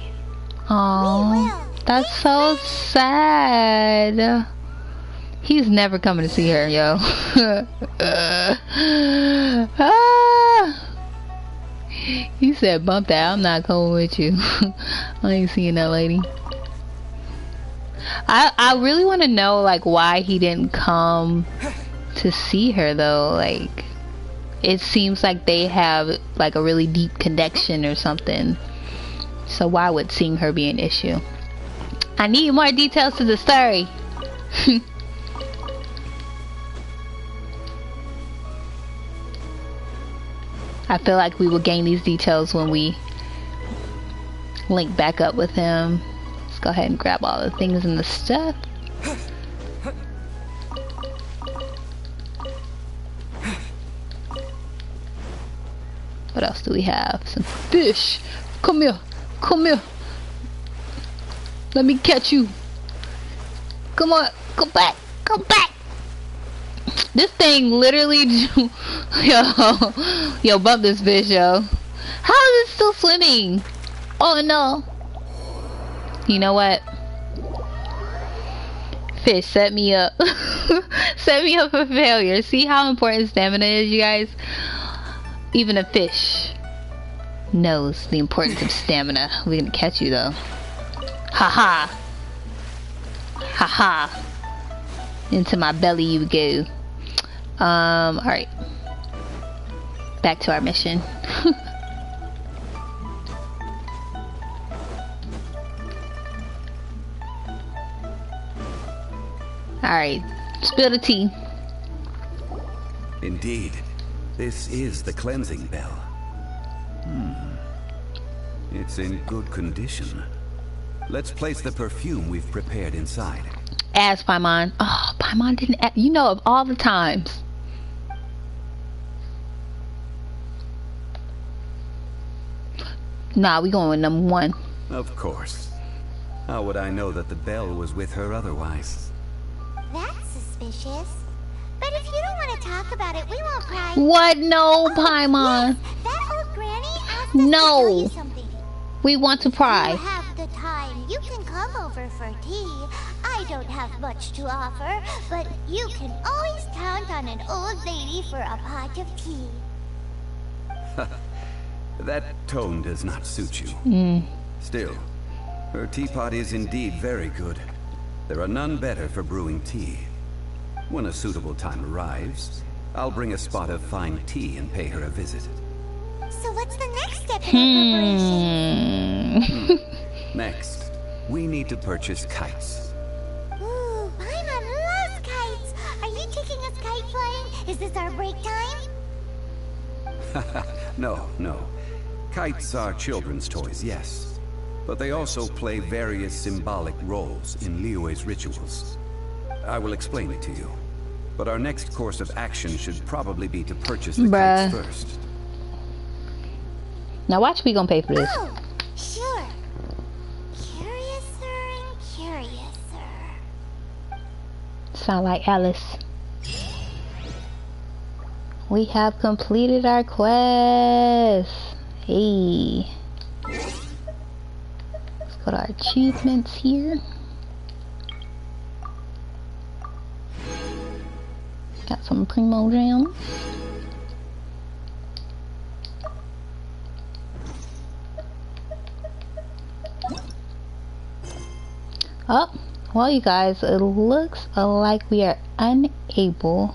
Oh, that's so sad. He's never coming to see her, yo. He said, "Bump that. I'm not coming with you." I ain't seeing that lady. I really want to know, like, why he didn't come to see her, though. Like, it seems like they have, like, a really deep connection or something. So why would seeing her be an issue? I need more details to the story. I feel like we will gain these details when we link back up with him. Let's go ahead and grab all the things and the stuff. What else do we have? Some fish. Come here. Come here. Let me catch you. Come on. Come back. Come back. This thing literally... Yo, bump this fish, yo. How is it still swimming? Oh, no. You know what? Fish, set me up. Set me up for failure. See how important stamina is, you guys? Even a fish knows the importance of stamina. We're gonna catch you, though. Ha-ha. Ha-ha. Into my belly you go. Alright. Back to our mission. Alright. Spill the tea. Indeed. This is the cleansing bell. It's in good condition. Let's place the perfume we've prepared inside. Ask Paimon. Oh, Paimon didn't ask. You know, of all the times. Nah, we going with number 1. Of course. How would I know that the bell was with her otherwise? That's suspicious. But if you don't want to talk about it, we won't pry. What? No, Paimon. Yes, that old granny asked us to tell you something. We want to pry. If you have the time, you can come over for tea. I don't have much to offer, but you can always count on an old lady for a pot of tea. That tone does not suit you. Still, her teapot is indeed very good. There are none better for brewing tea. When a suitable time arrives, I'll bring a spot of fine tea and pay her a visit. So what's the next step in our preparation? Next, we need to purchase kites. Ooh, Paimon loves kites. Are you taking us kite flying? Is this our break time? No. Kites are children's toys, yes. But they also play various symbolic roles in Liyue's rituals. I will explain it to you. But our next course of action should probably be to purchase the kites first. Now watch, we gonna pay for this. Oh, sure. Curiouser and curiouser. Sound like Alice. We have completed our quest. Hey. Let's go to our achievements here. Got some primo gems. Oh, well, you guys, it looks like we are unable.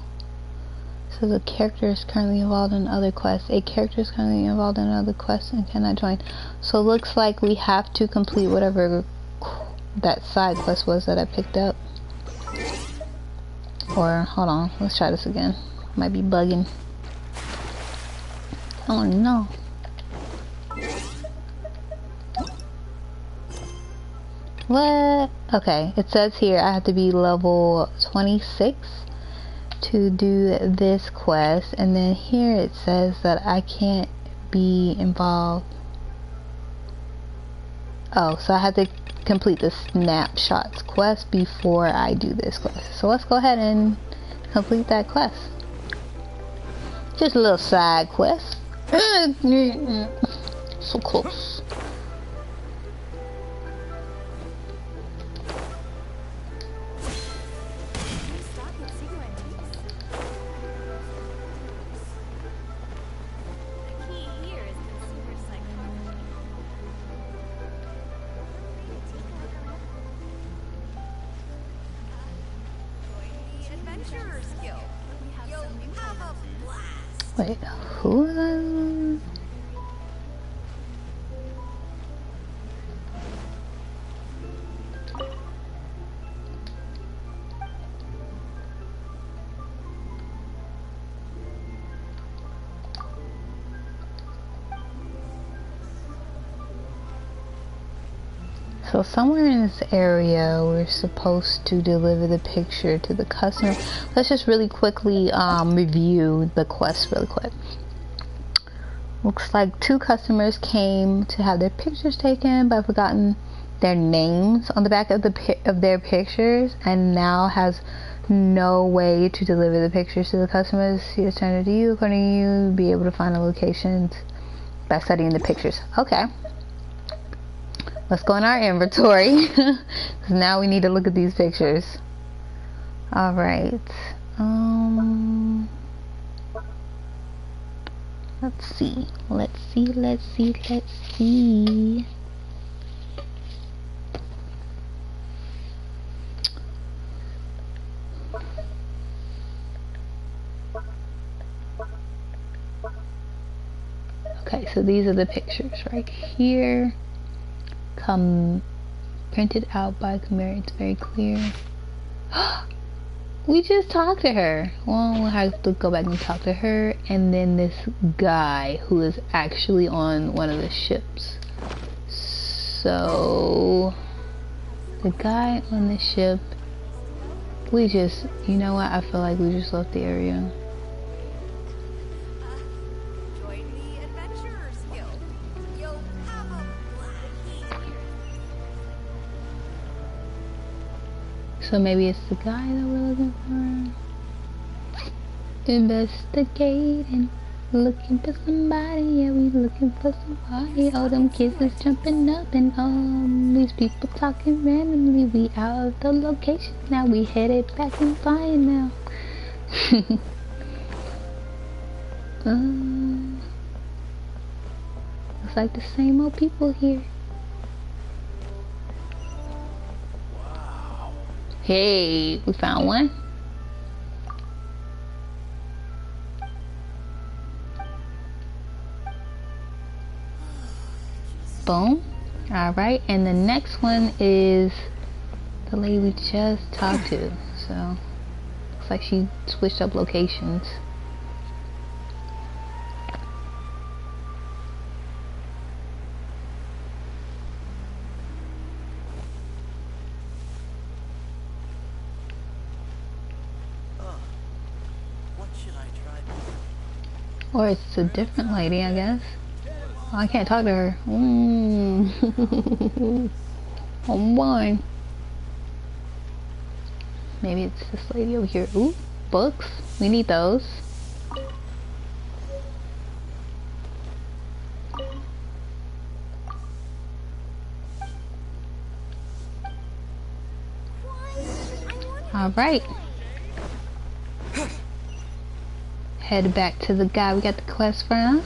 So the character is currently involved in other quests. A character is currently involved in other quests and cannot join. So it looks like we have to complete whatever that side quest was that I picked up. Or, hold on, let's try this again. Might be bugging. Oh no. What? Okay, it says here I have to be level 26 to do this quest, and then here it says that I can't be involved. Oh, so I have to complete the snapshots quest before I do this quest. So let's go ahead and complete that quest. Just a little side quest. So close. Wait, who is that? So somewhere in this area we're supposed to deliver the picture to the customer. Let's just really quickly review the quest really quick. Looks like 2 customers came to have their pictures taken, but I've forgotten their names on the back of their pictures, and now has no way to deliver the pictures to the customers. He has turned it to you. According to you, be able to find the locations by studying the pictures. Okay. Let's go in our inventory, because now we need to look at these pictures. Alright. Let's see. Let's see. Okay, so these are the pictures right here. Printed out by Khmer. It's very clear. We just talked to her. Well, we'll have to go back and talk to her, and then this guy who is actually on one of the ships. So the guy on the ship, we just, you know what, I feel like we just left the area. Join the Adventurers Guild. You'll have a So maybe it's the guy that we're looking for. Investigating. Looking for somebody, yeah, we looking for somebody. All them kids is jumping up and these people talking randomly. We out of the location now, we headed back and flying now. Looks like the same old people here. Wow. Hey, we found one. Boom. Alright, and the next one is the lady we just talked to. So, looks like she switched up locations. What should I try? Or it's a different lady, I guess. Oh, I can't talk to her. Oh boy. Maybe it's this lady over here. Ooh, books. We need those. Alright. Head back to the guy we got the quest from.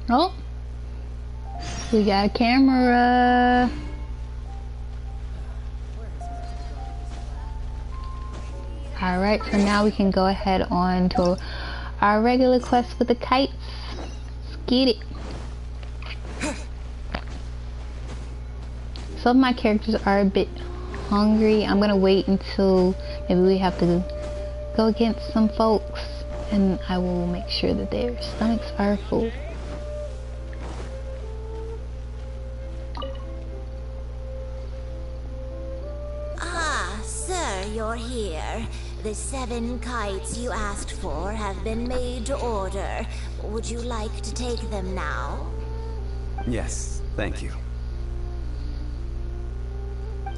Oh, we got a camera. Alright, so now we can go ahead on to our regular quest with the kites. Let's get it. Some of my characters are a bit hungry. I'm gonna wait until maybe we have to go against some folks, and I will make sure that their stomachs are full. You're here. The 7 kites you asked for have been made to order. Would you like to take them now? Yes, thank you.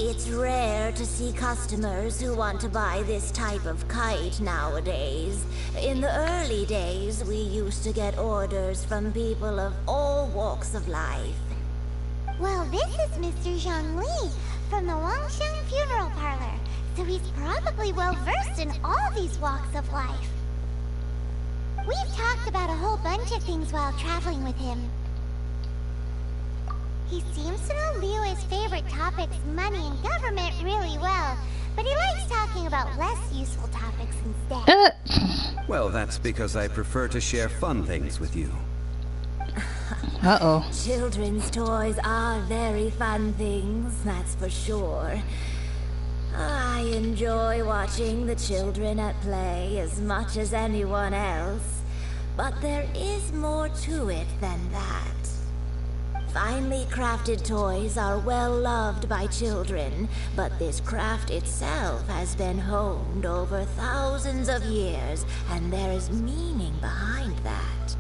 It's rare to see customers who want to buy this type of kite nowadays. In the early days, we used to get orders from people of all walks of life. Well, this is Mr. Zhang Li from the Wangsheng Funeral Parlor. So he's probably well-versed in all these walks of life. We've talked about a whole bunch of things while traveling with him. He seems to know Liyue's favorite topics, money and government, really well. But he likes talking about less useful topics instead. Well, that's because I prefer to share fun things with you. Uh-oh. Children's toys are very fun things, that's for sure. I enjoy watching the children at play as much as anyone else, but there is more to it than that. Finely crafted toys are well loved by children, but this craft itself has been honed over thousands of years, and there is meaning behind that.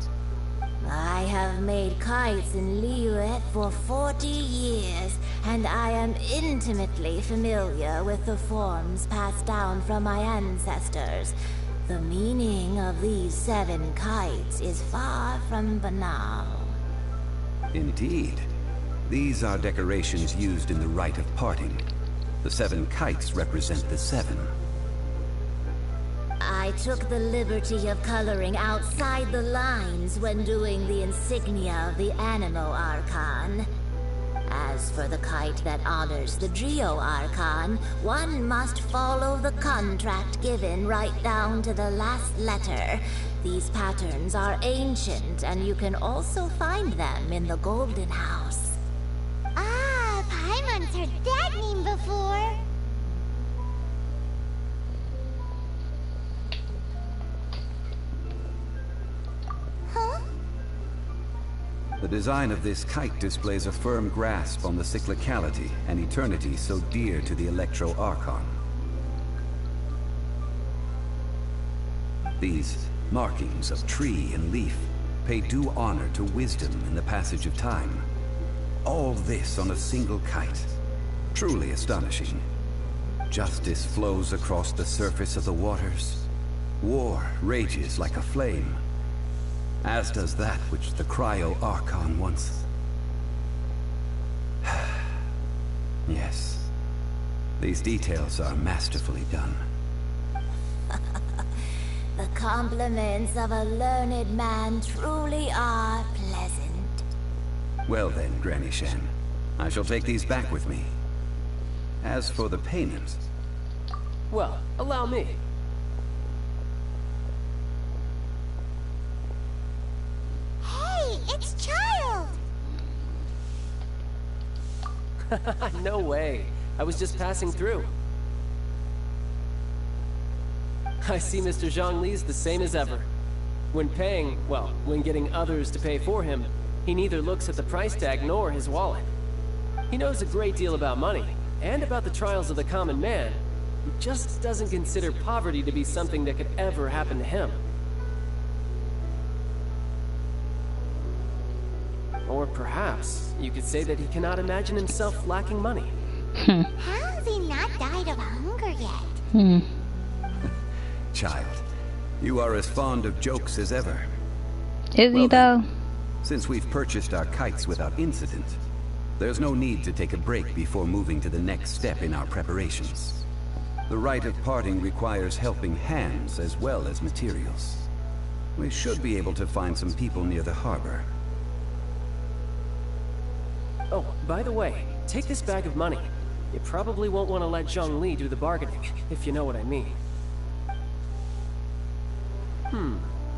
I have made kites in Liyue for 40 years, and I am intimately familiar with the forms passed down from my ancestors. The meaning of these 7 kites is far from banal. Indeed. These are decorations used in the rite of parting. The 7 kites represent the 7. I took the liberty of coloring outside the lines when doing the insignia of the Animo Archon. As As for the kite that honors the Geo Archon, one must follow the contract given right down to the last letter. These patterns are ancient, and you can also find them in the Golden House. Ah, Paimon's heard that name before. Huh? The design of this kite displays a firm grasp on the cyclicality and eternity so dear to the Electro Archon. These markings of tree and leaf pay due honor to wisdom in the passage of time. All this on a single kite. Truly astonishing. Justice flows across the surface of the waters. War rages like a flame. As does that which the Cryo Archon once... Yes. These details are masterfully done. The compliments of a learned man truly are pleasant. Well then, Granny Shan. I shall take these back with me. As for the payment... Well, allow me. Hey, it's Child! No way. I was just passing through. I see Mr. Zhongli's the same as ever. When paying, well, when getting others to pay for him, he neither looks at the price tag nor his wallet. He knows a great deal about money, and about the trials of the common man. He just doesn't consider poverty to be something that could ever happen to him. Or perhaps you could say that he cannot imagine himself lacking money. How's he not died of hunger yet? Child, you are as fond of jokes as ever. Is he though? Since we've purchased our kites without incident, there's no need to take a break before moving to the next step in our preparations. The rite of parting requires helping hands as well as materials. We should be able to find some people near the harbor. Oh, by the way, take this bag of money. You probably won't want to let Zhongli do the bargaining, if you know what I mean.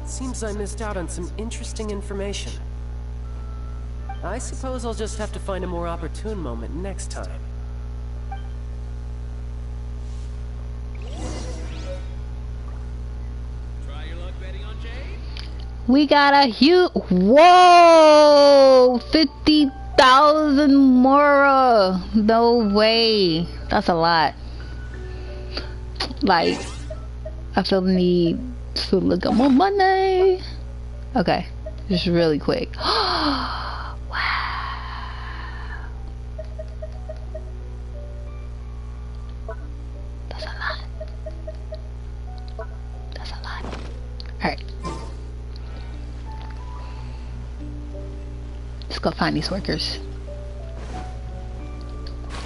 Seems I missed out on some interesting information. I suppose I'll just have to find a more opportune moment next time. Try your luck betting on Jade? We got a huge... Whoa! 50,000 Mora! No way. That's a lot. Like, I feel the need to look at more money. Okay, just really quick. Wow. That's a lot. That's a lot. Alright. Let's go find these workers.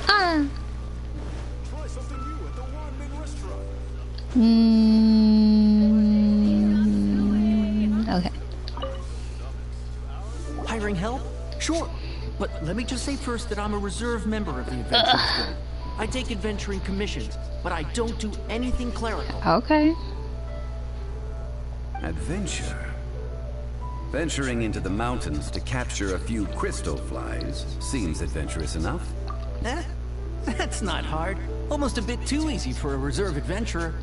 Try something new at the Wanmin restaurant. Okay. Hiring help? Sure. But let me just say first that I'm a reserve member of the Adventurers Guild. I take adventuring commissions, but I don't do anything clerical. Okay. Adventure. Venturing into the mountains to capture a few crystal flies seems adventurous enough. That's not hard. Almost a bit too easy for a reserve adventurer.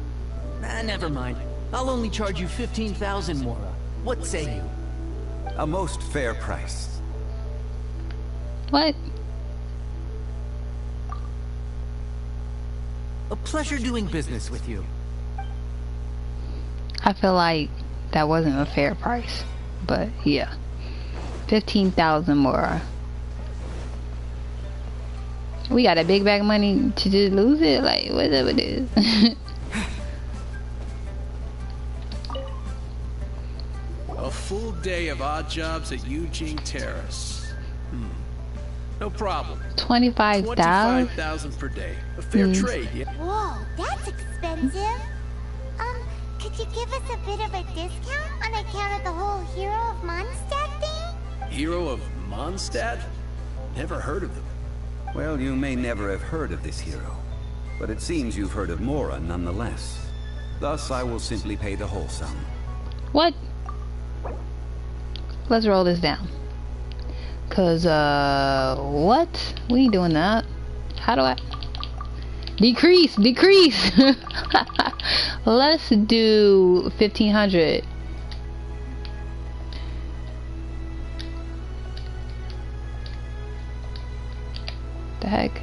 Never mind. I'll only charge you 15,000 Mora. What say you? A most fair price. What? A pleasure doing business with you. I feel like that wasn't a fair price. But yeah. 15,000 more. We got a big bag of money to just lose it? Like, whatever it is. A full day of odd jobs at Eugene Terrace. No problem. 25,000? 25,000 per day. A fair trade, yeah? Whoa, that's expensive. Could you give us a bit of a discount on account of the whole Hero of Mondstadt thing? Hero of Mondstadt? Never heard of them. Well, you may never have heard of this hero, but it seems you've heard of Mora nonetheless. Thus, I will simply pay the whole sum. What? Let's roll this down. Cause, what? We ain't doing that. How do I? Decrease! Decrease! Let's do 1,500. The heck?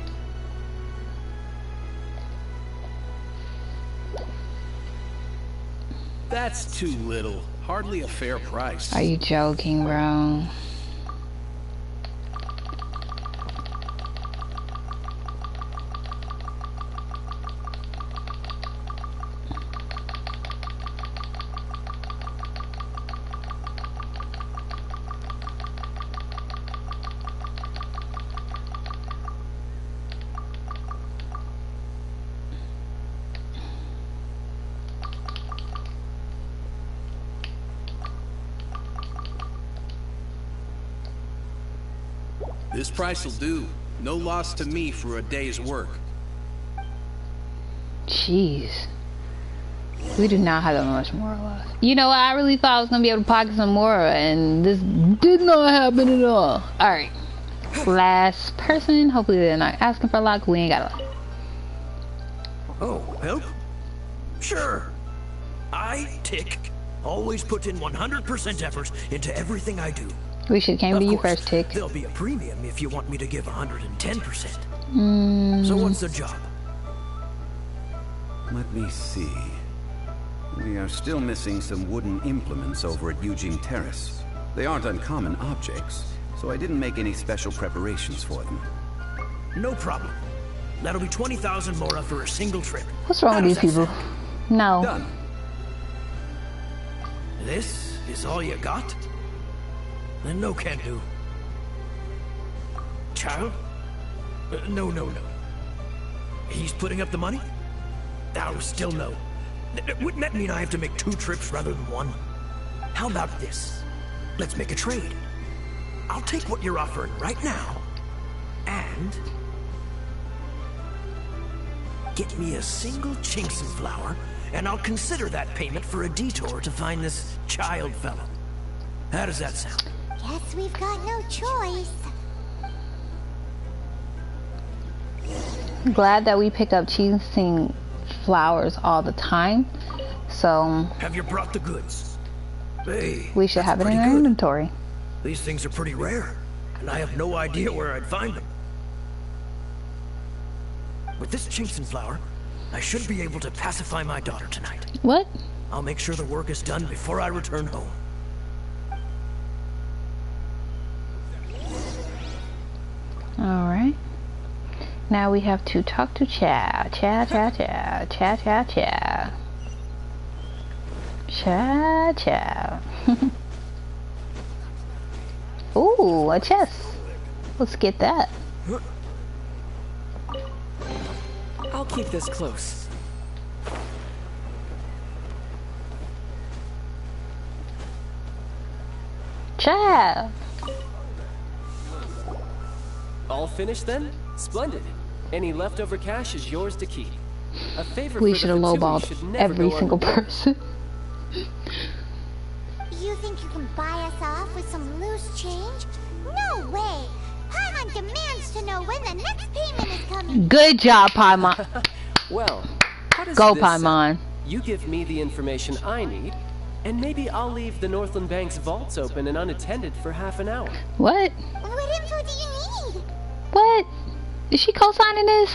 That's too little. Hardly a fair price. Are you joking, bro? This price will do. No loss to me for a day's work. Jeez. We do not have that much more left. You know what? I really thought I was going to be able to pocket some more, and this did not happen at all. Alright. Last person. Hopefully they're not asking for a lot. We ain't got a lot. Oh, help? Sure. I, Tick, always put in 100% effort into everything I do. We should came to you first, Tick. There'll be a premium if you want me to give 110%. So what's the job? Let me see. We are still missing some wooden implements over at Eugene Terrace. They aren't uncommon objects, so I didn't make any special preparations for them. No problem. That'll be 20,000 Mora for a single trip. What's wrong with these people? No. Done. This is all you got? Then no can do. Child? No. He's putting up the money? No, still no. Wouldn't that mean I have to make 2 trips rather than 1? How about this? Let's make a trade. I'll take what you're offering right now, and get me a single Chinxin flower, and I'll consider that payment for a detour to find this child fellow. How does that sound? Guess we've got no choice. I'm glad that we pick up Chinxin flowers all the time, so have you brought the goods? Hey, we should have it in our inventory. These things are pretty rare, and I have no idea where I'd find them. With this Chinxin flower, I should be able to pacify my daughter tonight. What? I'll make sure the work is done before I return home. Alright. Now we have to talk to Chow. Chow. Ooh, a chest. Let's get that. I'll keep this close. Chow. All finished then? Splendid. Any leftover cash is yours to keep. A favor We for should the have Fatui lowballed should never every go single unnoticed. person. You think you can buy us off with some loose change? No way! Paimon demands to know when the next payment is coming. Good job, Paimon. Well, how does Go, this Paimon. sound? You give me the information I need, and maybe I'll leave the Northland Bank's vaults open and unattended for half an hour. What? What info do you need? What? Is she co-signing this?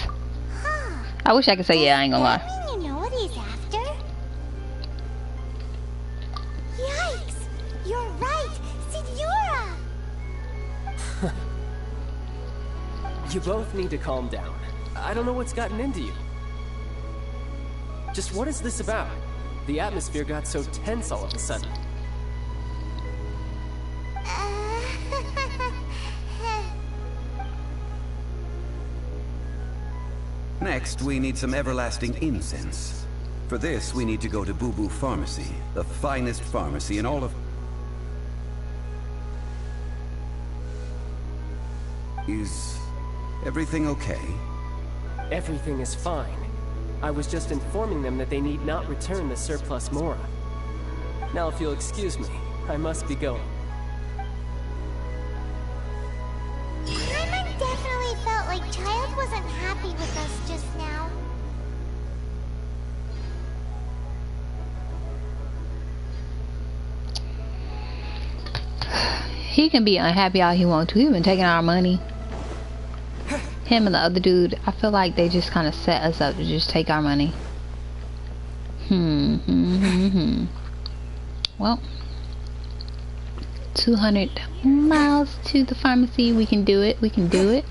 Huh. I wish I could say yeah, I ain't gonna lie. Does that mean you know what he's after? Yikes! You're right! Signora! You both need to calm down. I don't know what's gotten into you. Just what is this about? The atmosphere got so tense all of a sudden. Next, we need some everlasting incense. For this, we need to go to Boo Boo Pharmacy, the finest pharmacy in all of... Is Everything okay? Everything is fine. I was just informing them that they need not return the surplus Mora. Now if you'll excuse me, I must be going. Paimon definitely felt like Child wasn't happy with us just now. He can be unhappy all he wants to. He's been taking our money. Him and the other dude, I feel like they just kind of set us up to just take our money. Well, 200 miles to the pharmacy. We can do it. We can do it.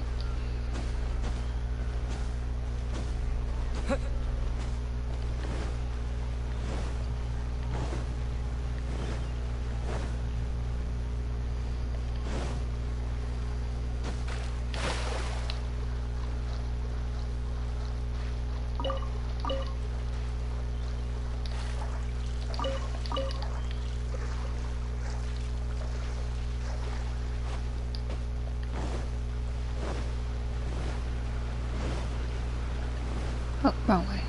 Oh, wrong way.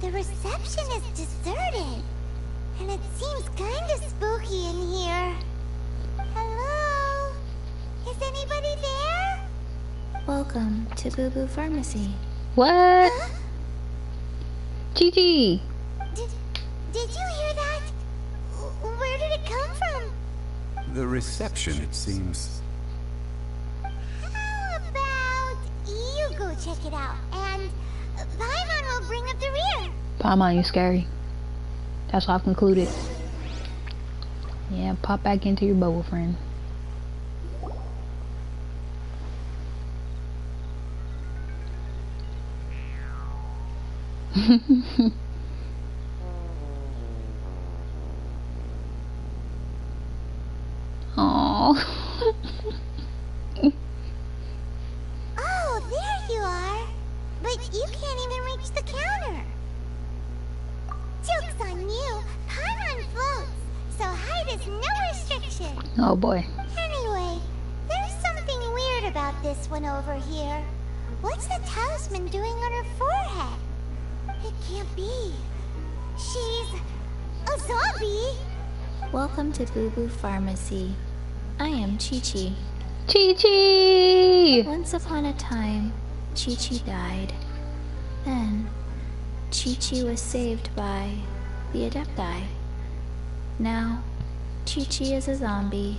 The reception is deserted. And it seems kinda spooky in here. Hello? Is anybody there? Welcome to Boo Boo Pharmacy. What? Gigi. Did you hear that? Where did it come from? The reception, it seems. How about you go check it out, and Paimon will bring up the rear. Paimon, you scary. That's what I've concluded. Yeah, pop back into your bubble, friend. Oh, there you are. But you can't even reach the counter. Joke's on you. Paimon floats, so height is no restriction. Oh boy. Anyway, there's something weird about this one over here. What's the talisman doing on her forehead? It can't be. She's a zombie. Welcome to Boo Boo Pharmacy. I am Chi-Chi. Chi-Chi! Once upon a time, Chi-Chi died. Then, Chi-Chi was saved by the Adepti. Now, Chi-Chi is a zombie.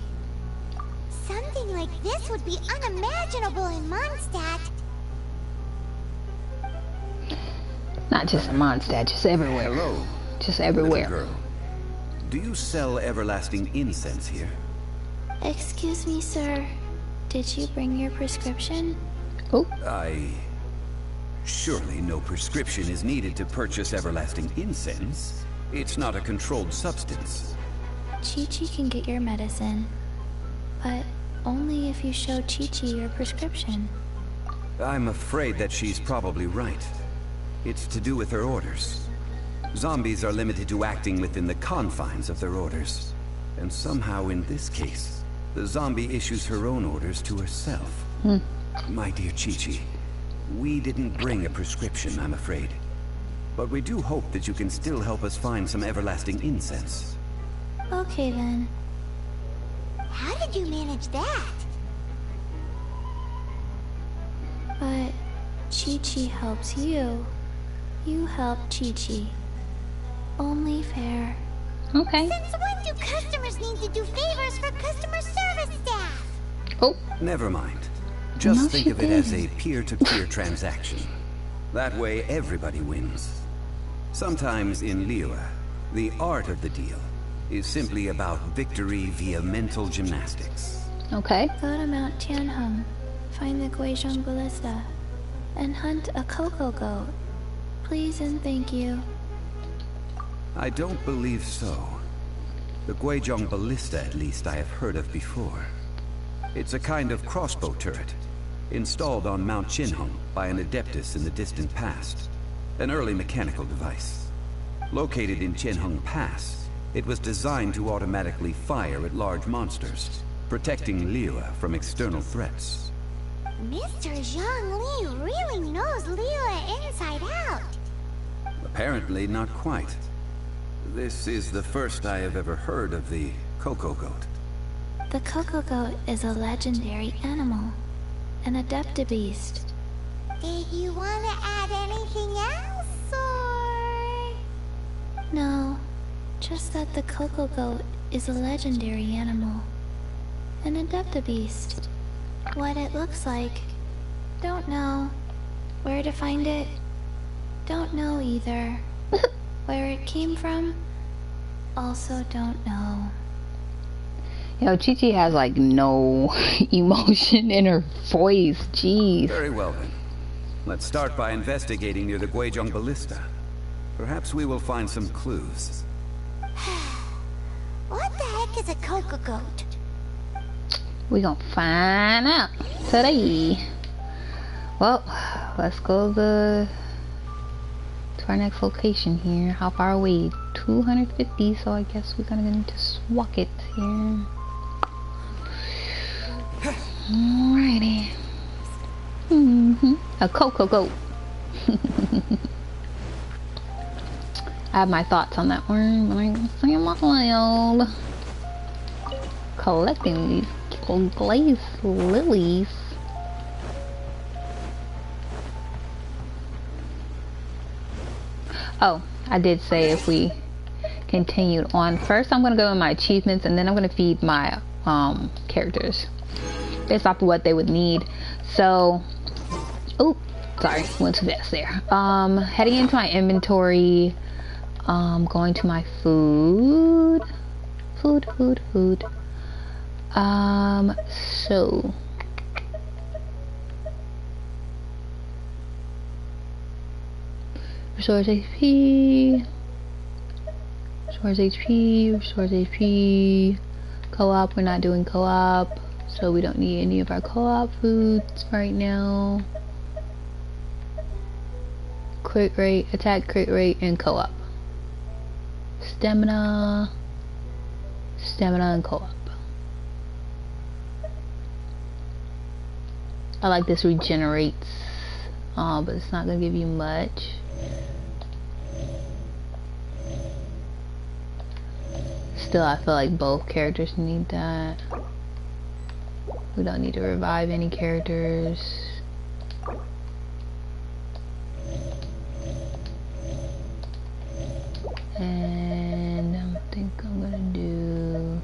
Something like this would be unimaginable in Mondstadt. Not just in Mondstadt, just everywhere. Hello. Just everywhere. Little girl. Do you sell everlasting incense here? Excuse me, sir. Did you bring your prescription? Oh. Surely no prescription is needed to purchase everlasting incense. It's not a controlled substance. Chi-Chi can get your medicine, but only if you show Chi-Chi your prescription. I'm afraid that she's probably right. It's to do with her orders. Zombies are limited to acting within the confines of their orders. And somehow in this case, the zombie issues her own orders to herself. My dear Chi-Chi, we didn't bring a prescription, I'm afraid. But we do hope that you can still help us find some everlasting incense. Okay then. How did you manage that? But Chi-Chi helps you. You help Chi-Chi. Only fair. Okay. Since when do customers need to do favors for customer service staff? Oh. Never mind. Just No, think she of it as a didn't. peer-to-peer transaction. That way everybody wins. Sometimes in Liyue, the art of the deal is simply about victory via mental gymnastics. Okay. Go to Mount Tianheng, find the Guizhong Ballista, and hunt a cocoa goat. Please and thank you. I don't believe so. The Guizhong Ballista, at least, I have heard of before. It's a kind of crossbow turret, installed on Mount Qinhong by an adeptus in the distant past. An early mechanical device. Located in Chenheng Pass, it was designed to automatically fire at large monsters, protecting Liyue from external threats. Mr. Zhang Li really knows Liyue inside out. Apparently not quite. This is the first I have ever heard of the Coco Goat. The Coco Goat is a legendary animal, an adeptabeast. Did you want to add anything else, or...? No, just that the Coco Goat is a legendary animal, an adeptabeast. What it looks like, don't know. Where to find it, don't know either. Where it came from, also don't know. Yo, Chi-Chi has like no emotion in her voice. Jeez. Very well then. Let's start by investigating near the Guizhong Ballista. Perhaps we will find some clues. What the heck is a Coco Goat? We gonna find out today. Well, let's go to our next location here. How far away? 250, so I guess we're gonna need to swap it here. Alrighty. A Coco Goat. I have my thoughts on that one, but I'm saying them out loud. Collecting these glazed lilies. Oh, I did say if we continued on. First, I'm gonna go in my achievements, and then I'm gonna feed my characters based off of what they would need. So, oh, sorry, went too fast there. Heading into my inventory, going to my food. So restores HP, restores HP. Co-op, we're not doing co-op, so we don't need any of our co-op foods right now. Crit rate, attack crit rate, and co-op. Stamina, and co-op. I like this regenerates, but it's not gonna give you much. Still, I feel like both characters need that. We don't need to revive any characters. And I think I'm gonna do...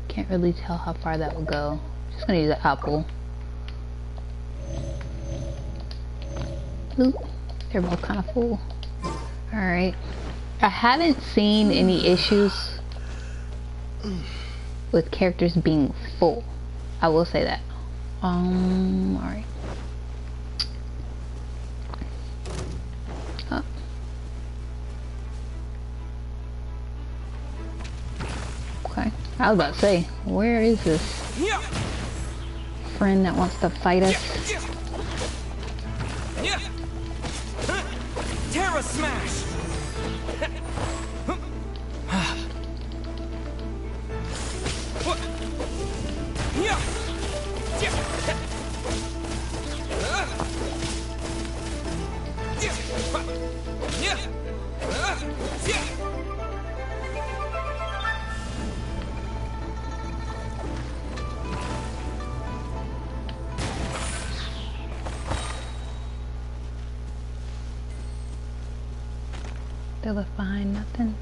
Can't really tell how far that will go. Just gonna use an apple. Oop, they're both kind of full. Alright. I haven't seen any issues with characters being full. I will say that. Alright. Okay. I was about to say, where is this friend that wants to fight us? Terra Smash! They left behind nothing.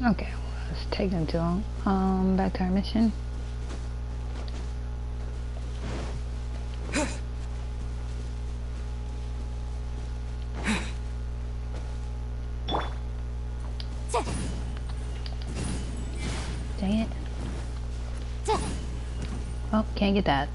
Okay, well, it's taking too long. Back to our mission. Dang it. Oh, can't get that.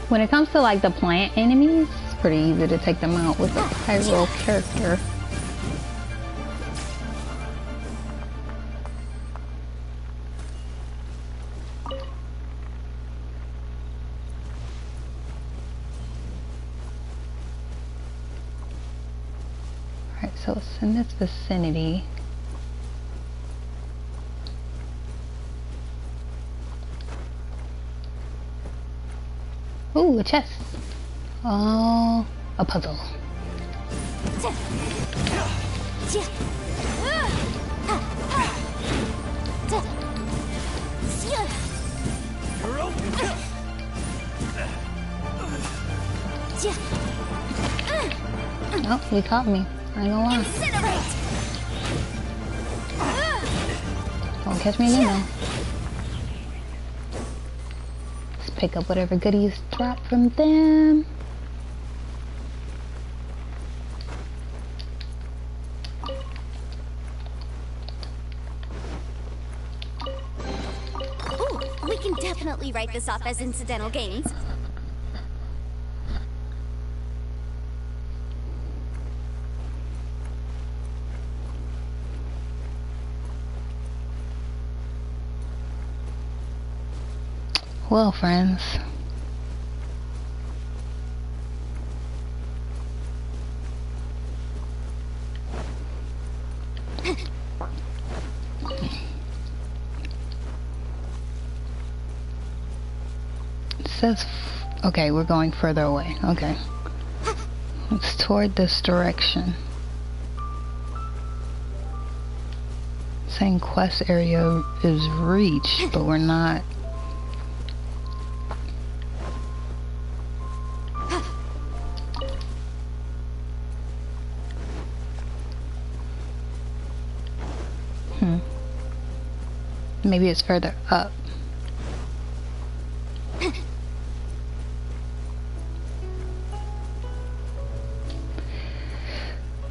When it comes to like the plant enemies, it's pretty easy to take them out with a pyro character. Alright, so it's in this vicinity. Ooh, a chest. Oh, a puzzle. Oh, he caught me. I ain't gonna lie. Don't catch me again though. Pick up whatever goodies drop from them. Ooh, we can definitely write this off as incidental gains. Well, friends, it says, okay, we're going further away. Okay, it's toward this direction. Saying quest area is reached, but we're not. Maybe it's further up.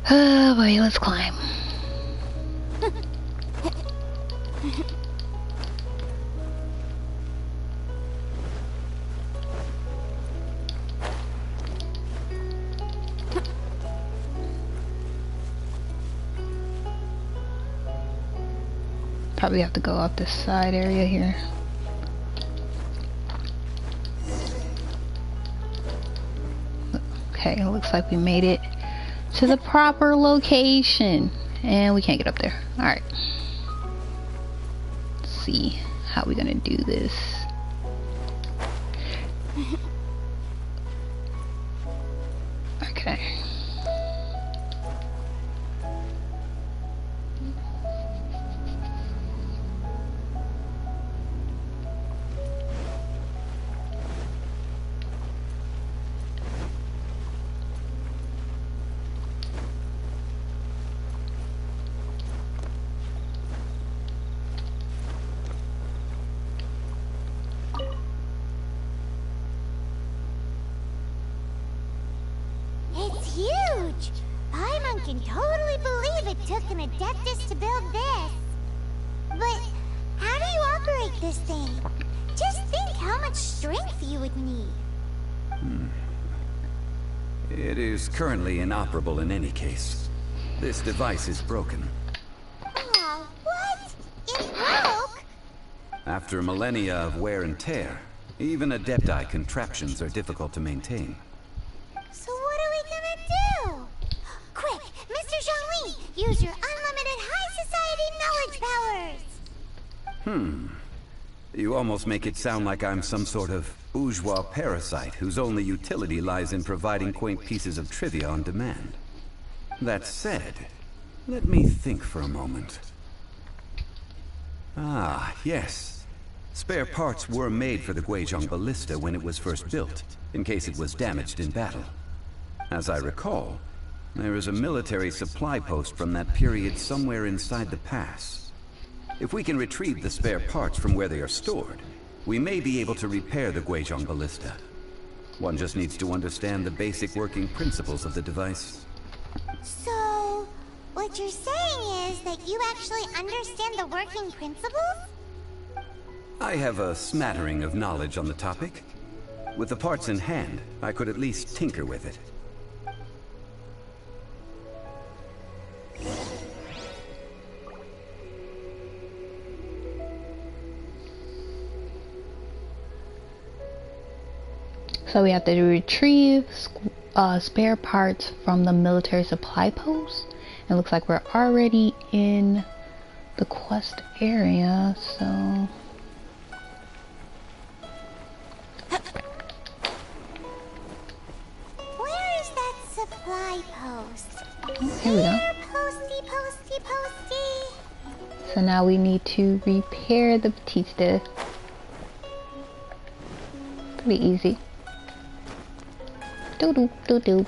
Oh boy, let's climb. Probably have to go off this side area here. Okay, it looks like we made it to the proper location. And we can't get up there. Alright. Let's see how we're gonna do this. Okay. It's huge! Paimon can totally believe it took an Adeptus to build this. But how do you operate this thing? Just think how much strength you would need. It is currently inoperable in any case. This device is broken. Aw, what? It broke? After millennia of wear and tear, even Adepti contraptions are difficult to maintain. So what are we gonna do? Quick, Mr. Zhongli, use your unlimited high society knowledge powers! You almost make it sound like I'm some sort of bourgeois parasite whose only utility lies in providing quaint pieces of trivia on demand. That said, let me think for a moment. Ah, yes. Spare parts were made for the Guizhong Ballista when it was first built, in case it was damaged in battle. As I recall, there is a military supply post from that period somewhere inside the pass. If we can retrieve the spare parts from where they are stored, we may be able to repair the Guizhong Ballista. One just needs to understand the basic working principles of the device. So, What you're saying is that you actually understand the working principles? I have a smattering of knowledge on the topic. With the parts in hand, I could at least tinker with it. So we have to retrieve spare parts from the military supply post. It looks like we're already in the quest area, so... Where is that supply post? Here we go. Posty, posty, posty. So now we need to repair the Batista. Pretty easy. Doo doo doo doo.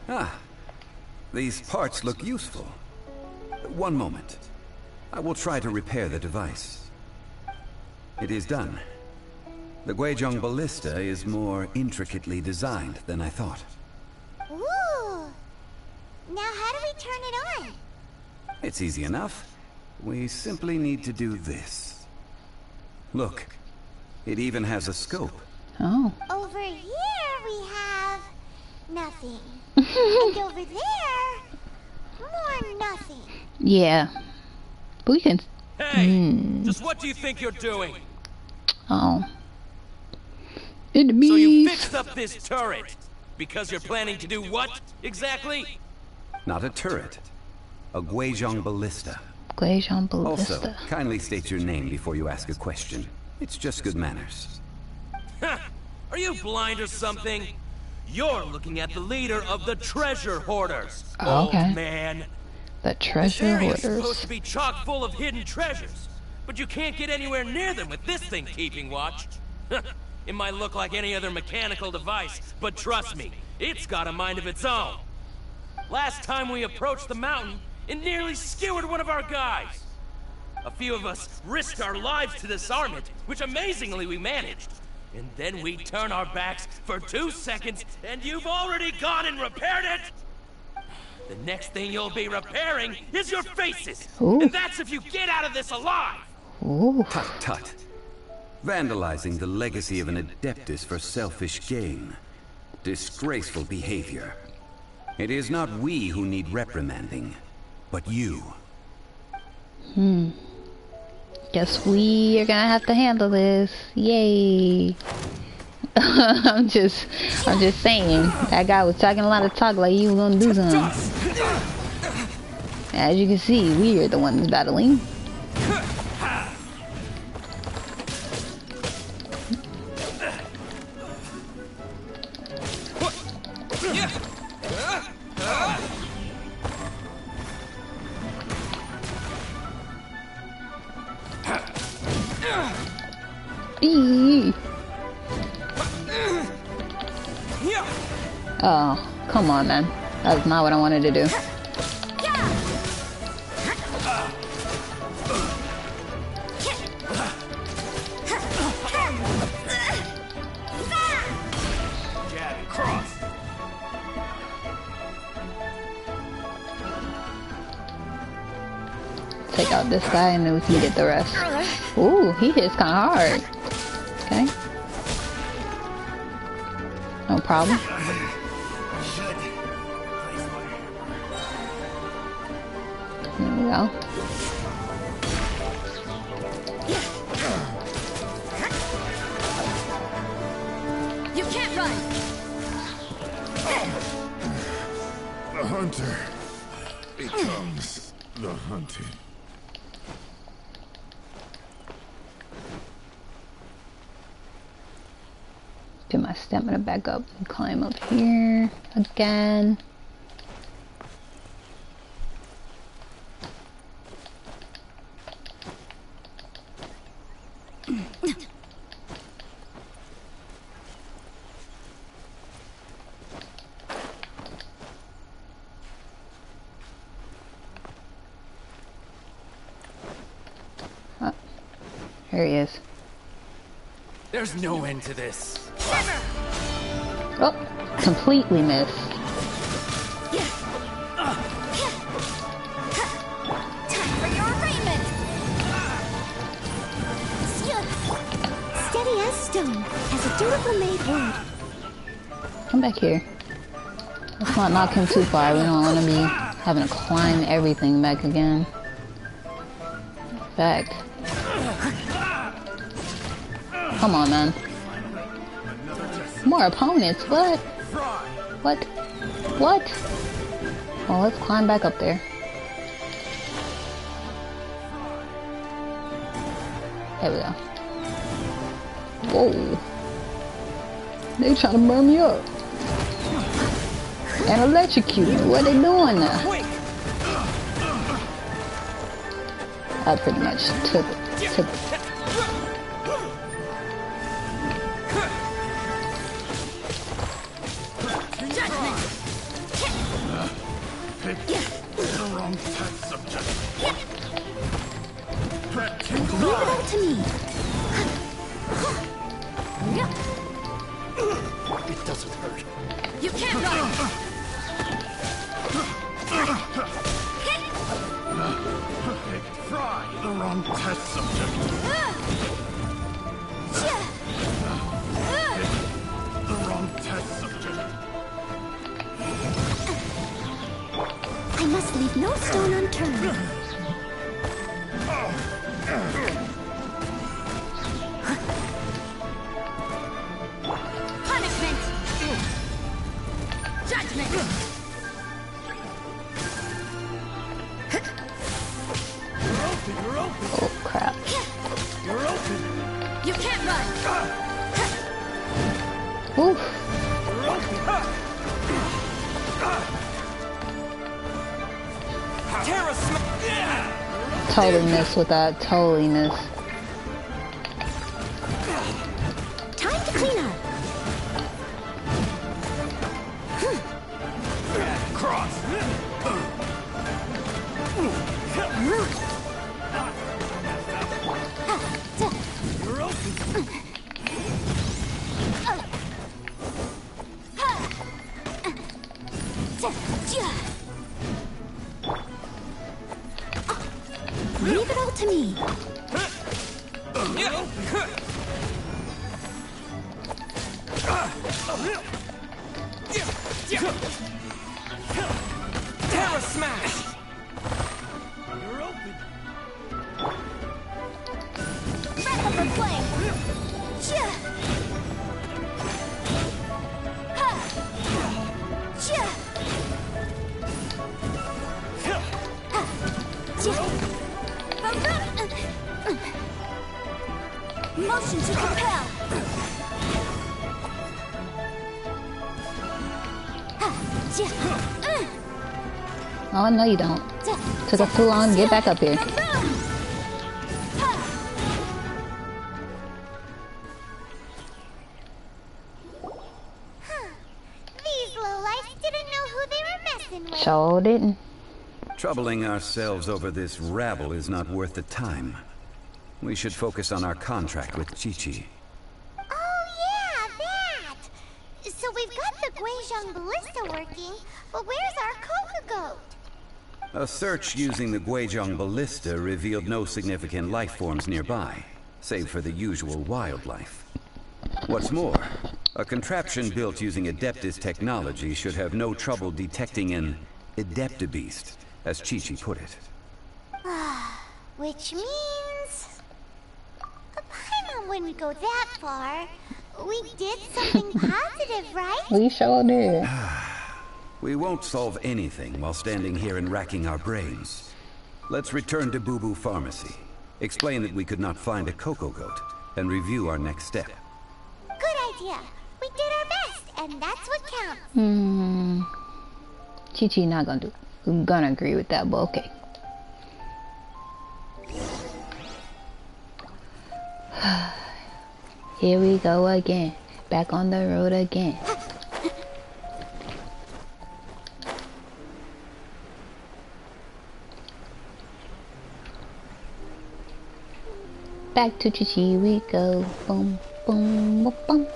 Ah, these parts look useful. One moment. I will try to repair the device. It is done. The Guizhong ballista is more intricately designed than I thought. Ooh. Now how do we turn it on? It's easy enough. We simply need to do this. Look, it even has a scope. Oh. Over here we have nothing. And over there, more nothing. Yeah. But we can... Hey! Just what do you think you're doing? Oh. Enemies. So you fixed up this turret because you're planning to do what exactly? Not a turret. A Guizhong ballista. Guizhong ballista. Also, kindly state your name before you ask a question. It's just good manners. Are you blind or something? You're looking at the leader of the treasure hoarders. Oh, okay. Old man. The treasure This hoarders. area's supposed to be chock full of hidden treasures, but you can't get anywhere near them with this thing keeping watch. It might look like any other mechanical device, but trust me, it's got a mind of its own. Last time we approached the mountain, it nearly skewered one of our guys. A few of us risked our lives to disarm it, which amazingly we managed. And then we turn our backs for 2 seconds, and you've already gone and repaired it! The next thing you'll be repairing is your faces! Ooh. And that's if you get out of this alive! Ooh. Tut tut. Vandalizing the legacy of an Adeptus for selfish gain. Disgraceful behavior. It is not we who need reprimanding, but you. Guess we are gonna have to handle this. Yay. I'm just saying. That guy was talking a lot of talk like he was gonna do something. As you can see, we are the ones battling. Oh, come on, man. That's not what I wanted to do. Jab, cross. Take out this guy and then we can get the rest. Ooh, he hits kind of hard. Okay. No problem. There we go. You can't run! The hunter becomes the hunted. Get my stamina back up and climb up here again. Oh, here he is. There's no end to this. Oh, completely missed. Time for your arraignment. Steady as stone, as a dutiful maid would. Come back here. Let's not knock him too far. We don't want to be having to climb everything back again. Back. Come on, man. More opponents? What? What? What? Well, let's climb back up there. There we go. Whoa. They trying to burn me up. And electrocute me. What are they doing now? I pretty much took it. Leave it up to me. It doesn't hurt. You can't run. Fry, the wrong test subject. The wrong test subject. I must leave no stone unturned. Punishment! Judgment! You're open. Oh crap. You're open. You can't run! Oof. You're open. Terra Totally missed with that. Totally missed. Time to clean up. Cross. You're open. Leave it all to me. Terra smash! You're open. Wrap up the flame. Motion to compel. Oh no, you don't. Took us too long to get back up here. These lowlifes didn't know who they were messing with. Sure didn't. Troubling ourselves over this rabble is not worth the time. We should focus on our contract with Chi-Chi. Oh yeah, that! So we've got the Guizhong Ballista working, but where's our Coca Goat? A search using the Guizhong Ballista revealed no significant life forms nearby, save for the usual wildlife. What's more, a contraption built using Adeptus technology should have no trouble detecting an Adeptabeast, as Chi-Chi put it. Which means... Paimon wouldn't go that far. We did something positive, right? We sure did. We won't solve anything while standing here and racking our brains. Let's return to Boo Boo Pharmacy. Explain that we could not find a Coco Goat, and review our next step. Good idea. We did our best, and that's what counts. Chi-Chi not gonna do it. I'm gonna agree with that, but okay. Here we go again. Back on the road again. Back to Chi-Chi we go. Boom, boom, boom, boom.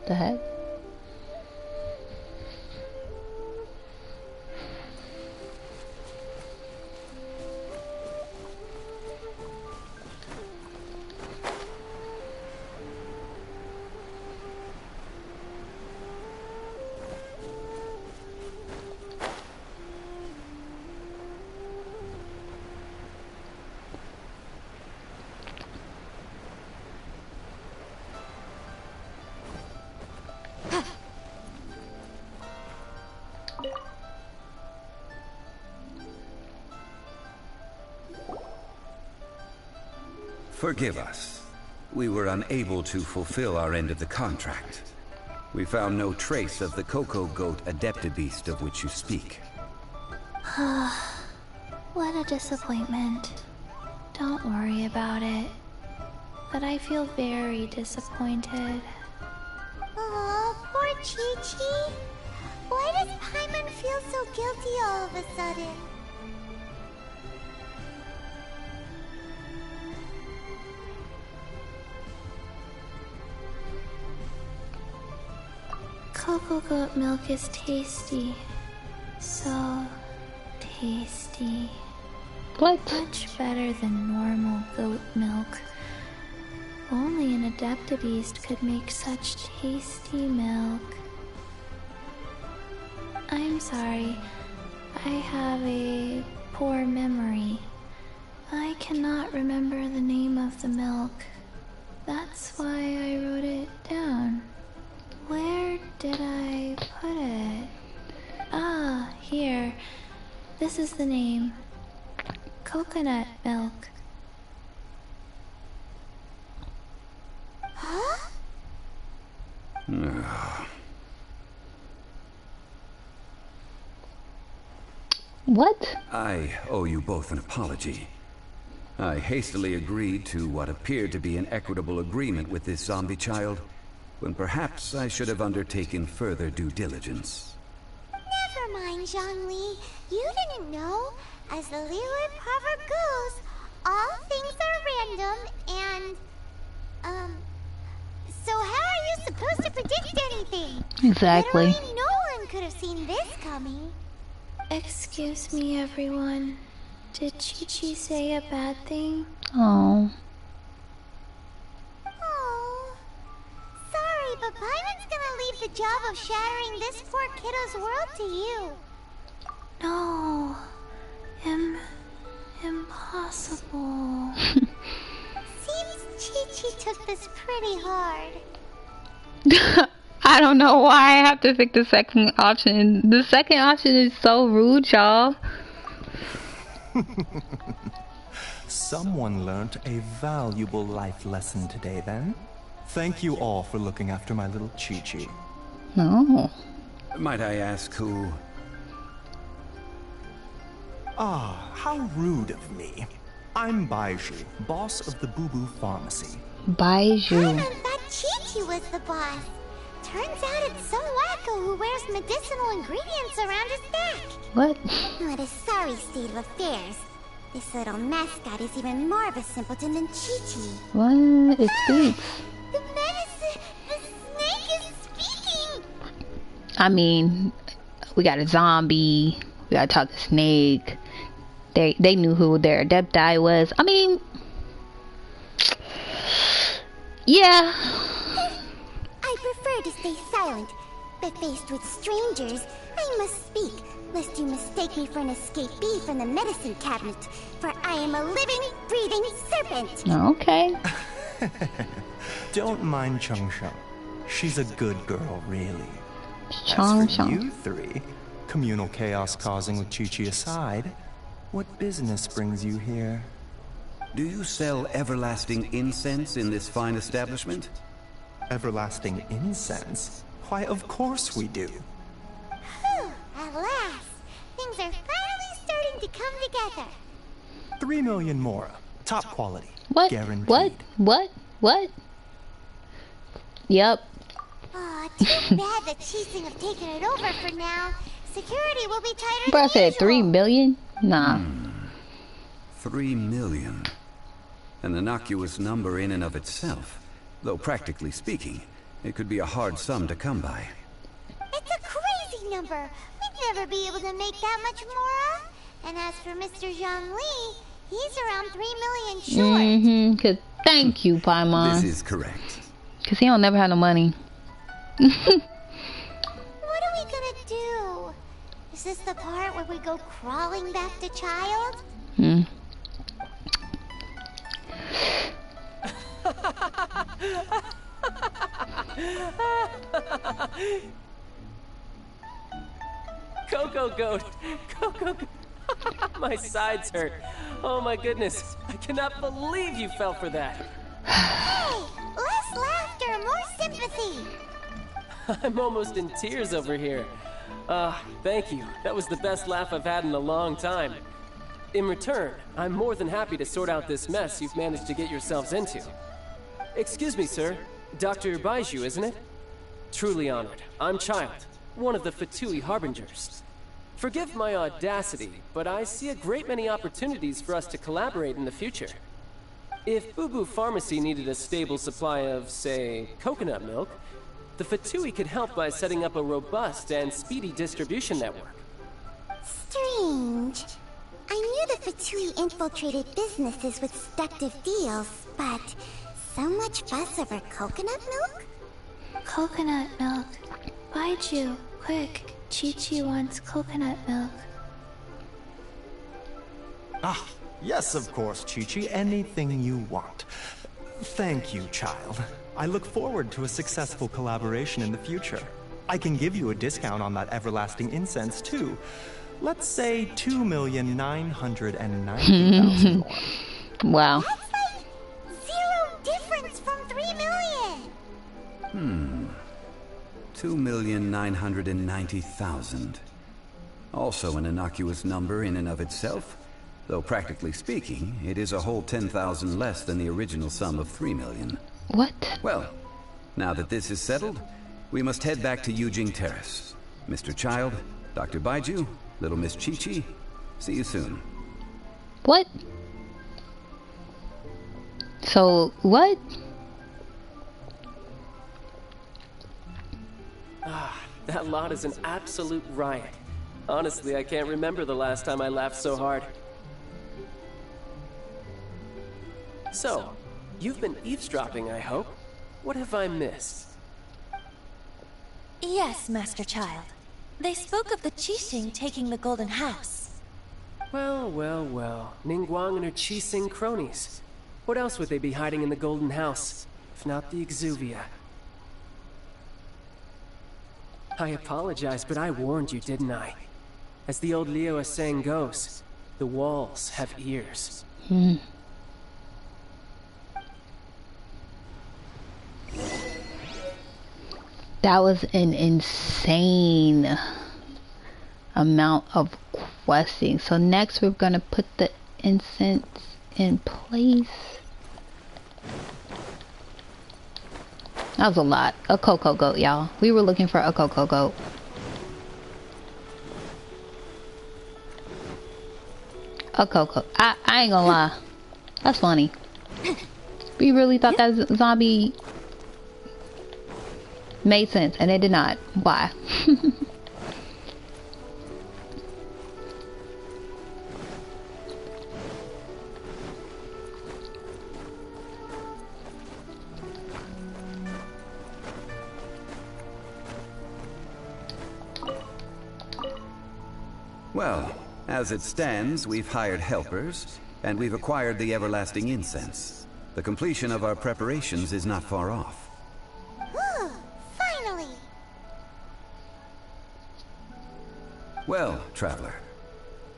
The heck? Forgive us. We were unable to fulfill our end of the contract. We found no trace of the Coco Goat Adeptibeast of which you speak. What a disappointment. Don't worry about it. But I feel very disappointed. Oh, poor Chi-Chi. Why does Paimon feel so guilty all of a sudden? Cocoa goat milk is tasty. So tasty. What? Much better than normal goat milk. Only an Adeptibeast could make such tasty milk. I'm sorry. I have a poor memory. I cannot remember the name of the milk. That's why I wrote it down. Where did I put it? Ah, here. This is the name. Coconut milk. Huh? What? I owe you both an apology. I hastily agreed to what appeared to be an equitable agreement with this zombie child, when perhaps I should have undertaken further due diligence. Never mind, Zhongli. You didn't know. As the Liyue proverb goes, all things are random and, so how are you supposed to predict anything? Exactly. Literally no one could have seen this coming. Excuse me, everyone. Did Chi-Chi say a bad thing? Oh. Oh. Sorry, but Paimon's gonna leave the job of shattering this poor kiddo's world to you. No. Impossible. Seems Chi-Chi took this pretty hard. I don't know why I have to pick the second option. The second option is so rude, y'all. Someone learned a valuable life lesson today, then. Thank you all for looking after my little Chi-Chi. No. Might I ask who? Ah, how rude of me. I'm Baiju, boss of the Boo Boo Pharmacy. Baiju. Paimon thought Chi-Chi was the boss. Turns out it's some wacko who wears medicinal ingredients around his neck. What? What a sorry state of affairs. This little mascot is even more of a simpleton than Chi-Chi. What? It speaks. The medicine! The snake is speaking! I mean, we got a zombie. We gotta talk to Snake. They knew who their adepti was. I mean, yeah. I prefer to stay silent, but faced with strangers, I must speak, lest you mistake me for an escapee from the medicine cabinet, for I am a living, breathing serpent! Okay. Don't mind Chung Sheng. She's a good girl, really. Chung As for Sheng. you three, communal chaos causing with Chi-Chi aside, what business brings you here? Do you sell everlasting incense in this fine establishment? Everlasting incense? Why, of course we do. Whew, at last! Things are finally starting to come together. 3 million mora. Top quality. What? Guaranteed. What? Yep. Aw, too bad the Cheesing have taken it over for now. Security will be tighter Bro than said usual. 3 million? Nah. 3 million. An innocuous number in and of itself, though practically speaking, it could be a hard sum to come by. It's a crazy number. We'd never be able to make that much more. And as for Mr. Zhongli, he's around 3 million short. Cause thank you, Paimon. This is correct. Cause he don't never have no money. What are we gonna do? Is this the part where we go crawling back to Child? Coco Goat! Coco Goat! My sides hurt. Oh my goodness. I cannot believe you fell for that. Hey! Less laughter, more sympathy! I'm almost in tears over here. Thank you. That was the best laugh I've had in a long time. In return, I'm more than happy to sort out this mess you've managed to get yourselves into. Excuse me, sir. Dr. Baiju, isn't it? Truly honored. I'm Child, one of the Fatui Harbingers. Forgive my audacity, but I see a great many opportunities for us to collaborate in the future. If Boo Pharmacy needed a stable supply of, say, coconut milk, the Fatui could help by setting up a robust and speedy distribution network. Strange. I knew the Fatui infiltrated businesses with seductive deals, but so much fuss over coconut milk? Coconut milk. Baiju, quick. Chi-Chi wants coconut milk. Ah, yes, of course, Chi-Chi. Anything you want. Thank you, child. I look forward to a successful collaboration in the future. I can give you a discount on that everlasting incense, too. Let's say 2,990,000 more. Wow. That's like 0 difference from 3 million! 2,990,000. Also an innocuous number in and of itself, though practically speaking, it is a whole 10,000 less than the original sum of 3 million. What? Well, now that this is settled, we must head back to Yujing Terrace. Mr. Child, Dr. Baiju, little Miss Chi-Chi, see you soon. What? So, what? That lot is an absolute riot. Honestly, I can't remember the last time I laughed so hard. So, you've been eavesdropping, I hope. What have I missed? Yes, Master Child. They spoke of the Qixing taking the Golden House. Well. Ningguang and her Qixing cronies. What else would they be hiding in the Golden House, if not the Exuvia? I apologize, but I warned you, didn't I? As the old Liyue saying goes, the walls have ears. That was an insane amount of questing. So next we're gonna put the incense in place. That was a lot. A cocoa goat, y'all. We were looking for a cocoa goat. A cocoa. I ain't gonna lie. That's funny. We really thought that zombie made sense, and it did not. Why? Well, as it stands, we've hired helpers, and we've acquired the everlasting incense. The completion of our preparations is not far off. Finally! Well, traveler,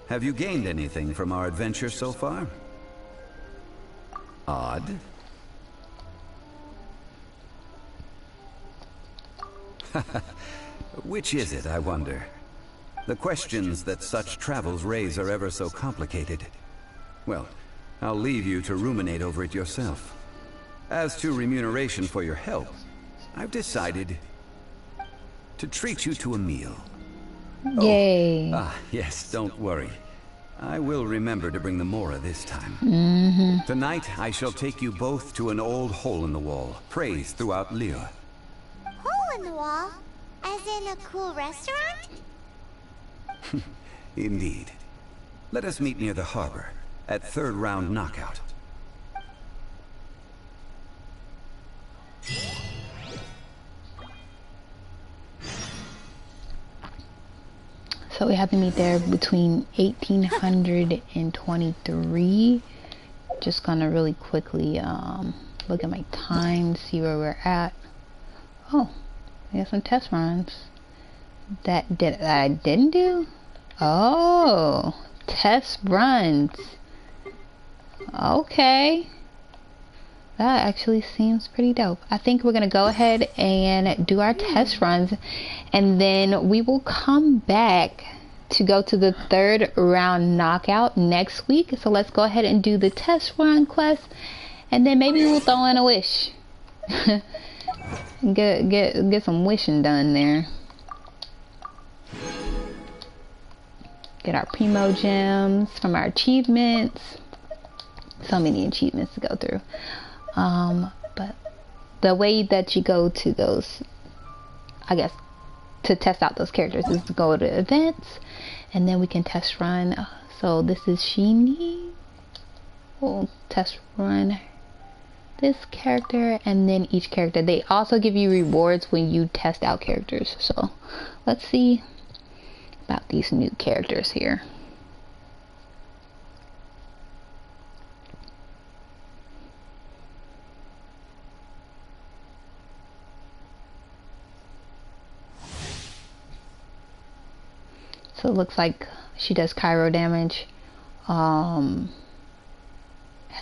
have you gained anything from our adventure so far? Odd. Which is it, I wonder? The questions that such travels raise are ever so complicated. Well, I'll leave you to ruminate over it yourself. As to remuneration for your help, I've decided to treat you to a meal. Yay. Yes, don't worry. I will remember to bring the Mora this time. Tonight, I shall take you both to an old hole in the wall, praised throughout Liyue. in the wall. As in a cool restaurant? Indeed. Let us meet near the harbor, at third round knockout. So we have to meet there between 1800 and 23. Just gonna really quickly look at my time, see where we're at. Oh, I got some test runs that I didn't do. Oh, test runs. Okay, that actually seems pretty dope. I think we're gonna go ahead and do our test runs, and then we will come back to go to the third round knockout next week. So let's go ahead and do the test run quest, and then maybe we'll throw in a wish. get some wishing done there. Get our primo gems from our achievements. So many achievements to go through. But the way that you go to those, I guess, to test out those characters is to go to events, and then we can test run. So this is Sheeny. We'll test run this character, and then each character. They also give you rewards when you test out characters. So let's see about these new characters here. So it looks like she does Cairo damage. Has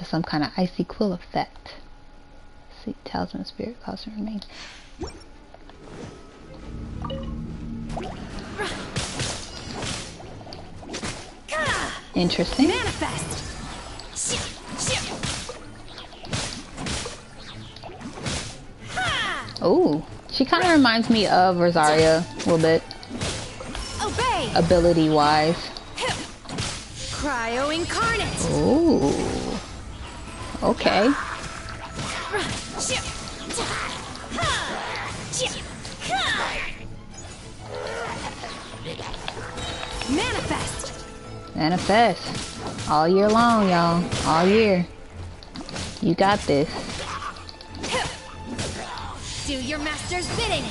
some kind of icy quill effect. Let's see, talisman spirit causes to remain. Interesting. Manifest. Oh, she kind of reminds me of Rosaria a little bit. Obey. Ability wise. Cryo incarnate. Oh. Okay. Manifest. Manifest. All year long, y'all. All year. You got this. Do your master's bidding.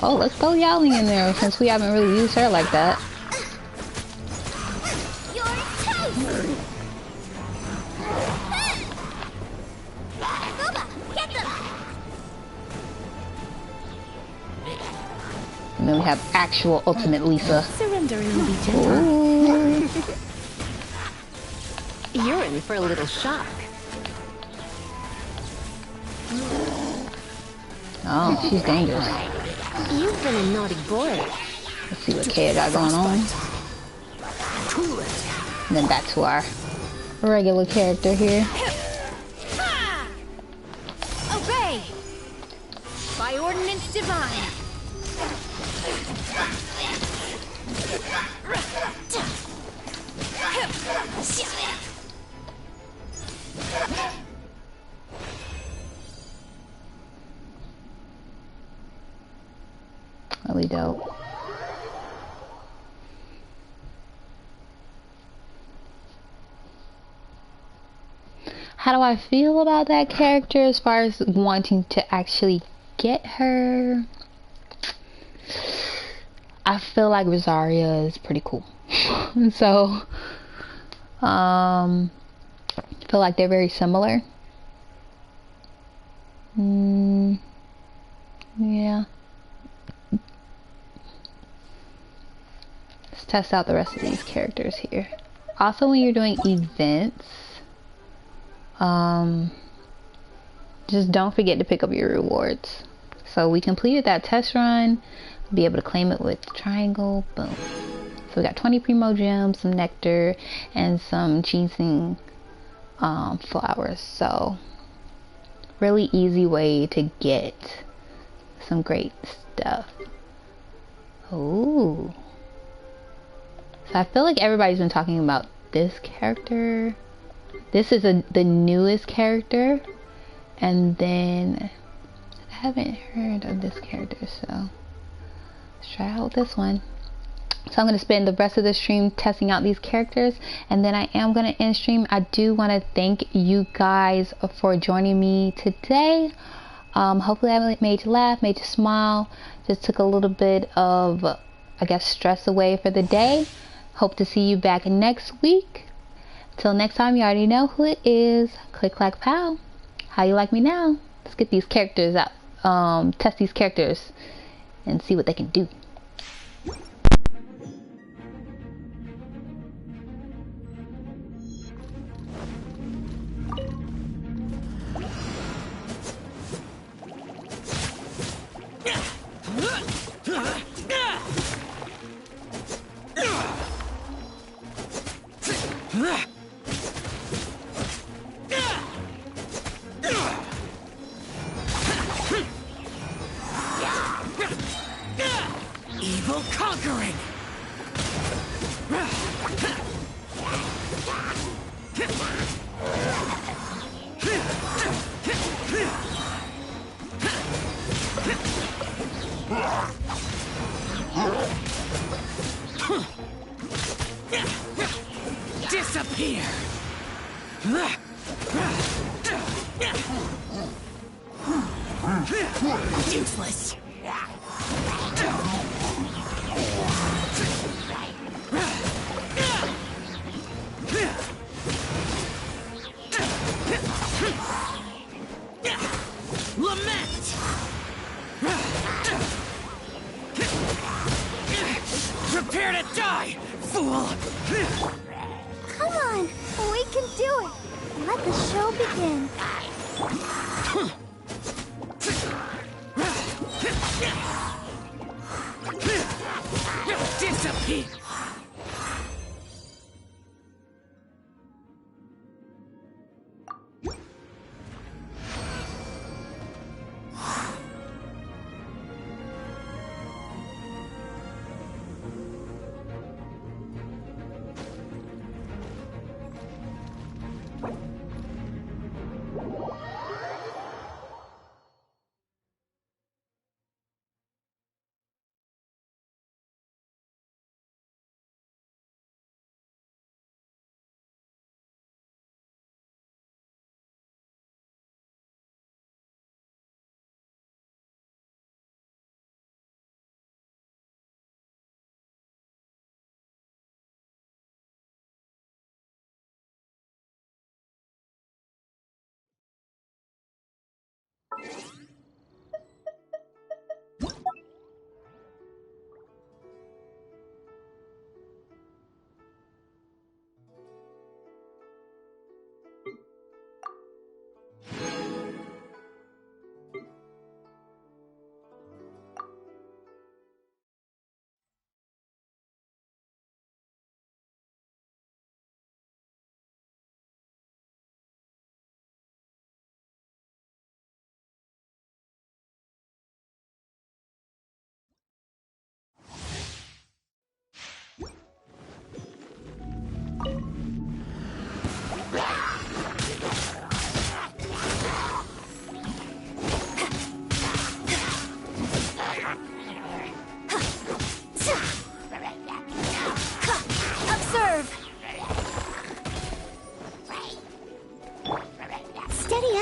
Oh, let's throw Yowling in there since we haven't really used her like that. And then we have actual Ultimate Lisa. Surrender and be gentle. Ooh. You're in for a little shock. Oh, she's dangerous. You've been a naughty boy. Let's see what Kaya got going on. And then back to our regular character here. Obey. By ordinance divine. Really dope. How do I feel about that character as far as wanting to actually get her? I feel like Rosaria is pretty cool. So, I feel like they're very similar. Yeah. Let's test out the rest of these characters here. Also, when you're doing events, just don't forget to pick up your rewards. So we completed that test run. Be able to claim it with triangle. Boom. So we got 20 primo gems, some nectar, and some ginseng flowers. So really easy way to get some great stuff. Ooh. So I feel like everybody's been talking about this character. This is the newest character, And then I haven't heard of this character, so let's try out this one. So I'm going to spend the rest of the stream testing out these characters, and then I am going to end stream. I do want to thank you guys for joining me today. Hopefully I made you laugh, made you smile, just took a little bit of, I guess, stress away for the day. Hope to see you back next week. Till next time, you already know who it is. Click, clack, pow. How you like me now? Let's get these characters out. Test these characters and see what they can do. Evil conquering! Disappear! Useless! Lament! Prepare to die, fool! Come on, we can do it. Let the show begin. Disappear!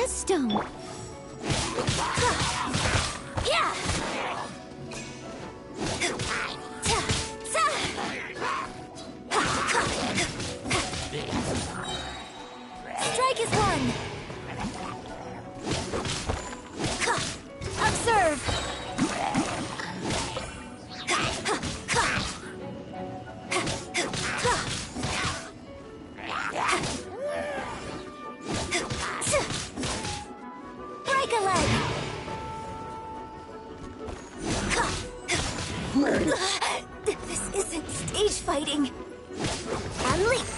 Stone. Yeah. Strike is one. Observe. Break a leg. This isn't stage fighting. Unleash.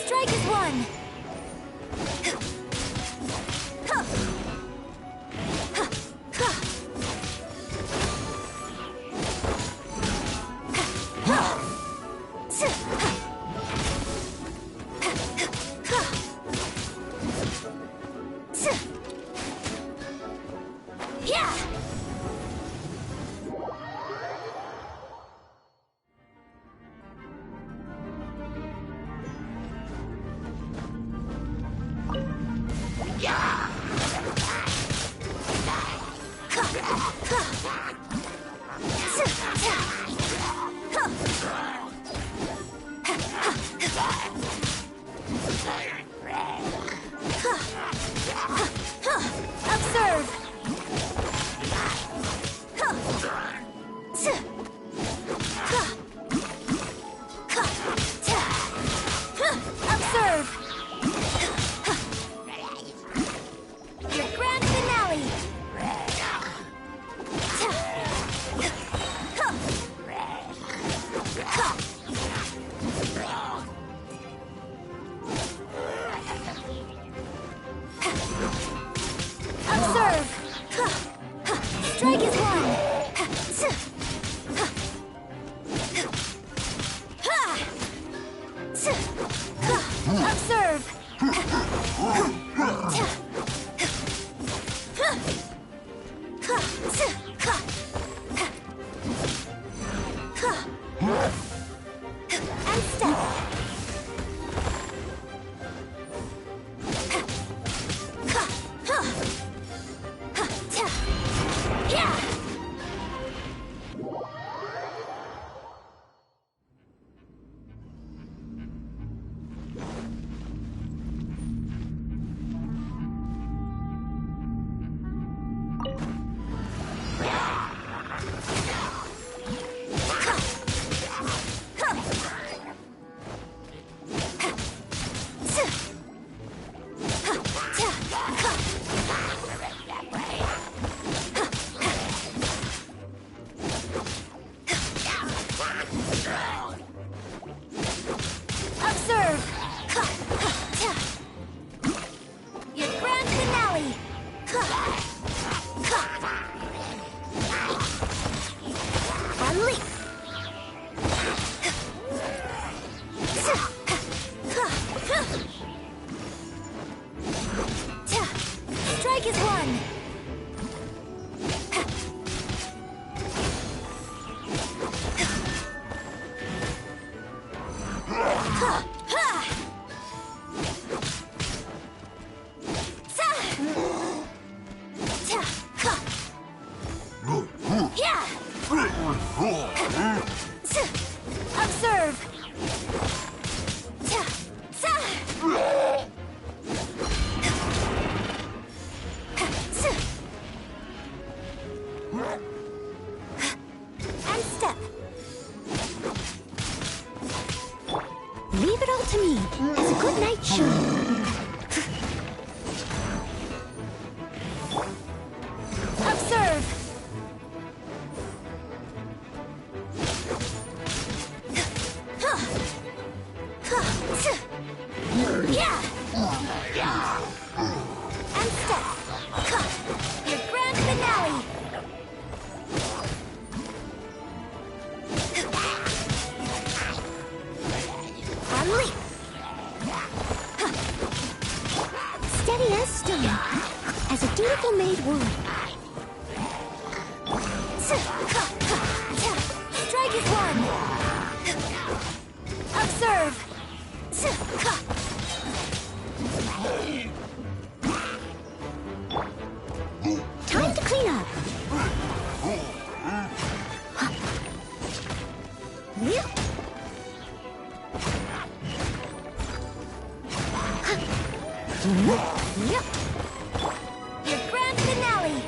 Strike is one. Observe! Observe! Your grand finale! Observe! Strike is one! Observe! And step! Yeah! Observe! Your grand finale! Unleash! Strike is one! Observe! And step. Leave it all to me, as a good night should. Observe! Yeah! And step. Your grand finale. Unleash. Steady as stone, as a dutiful maid would. Strike is one. Observe. Time to clean up. Yep. Yep. Your grand finale.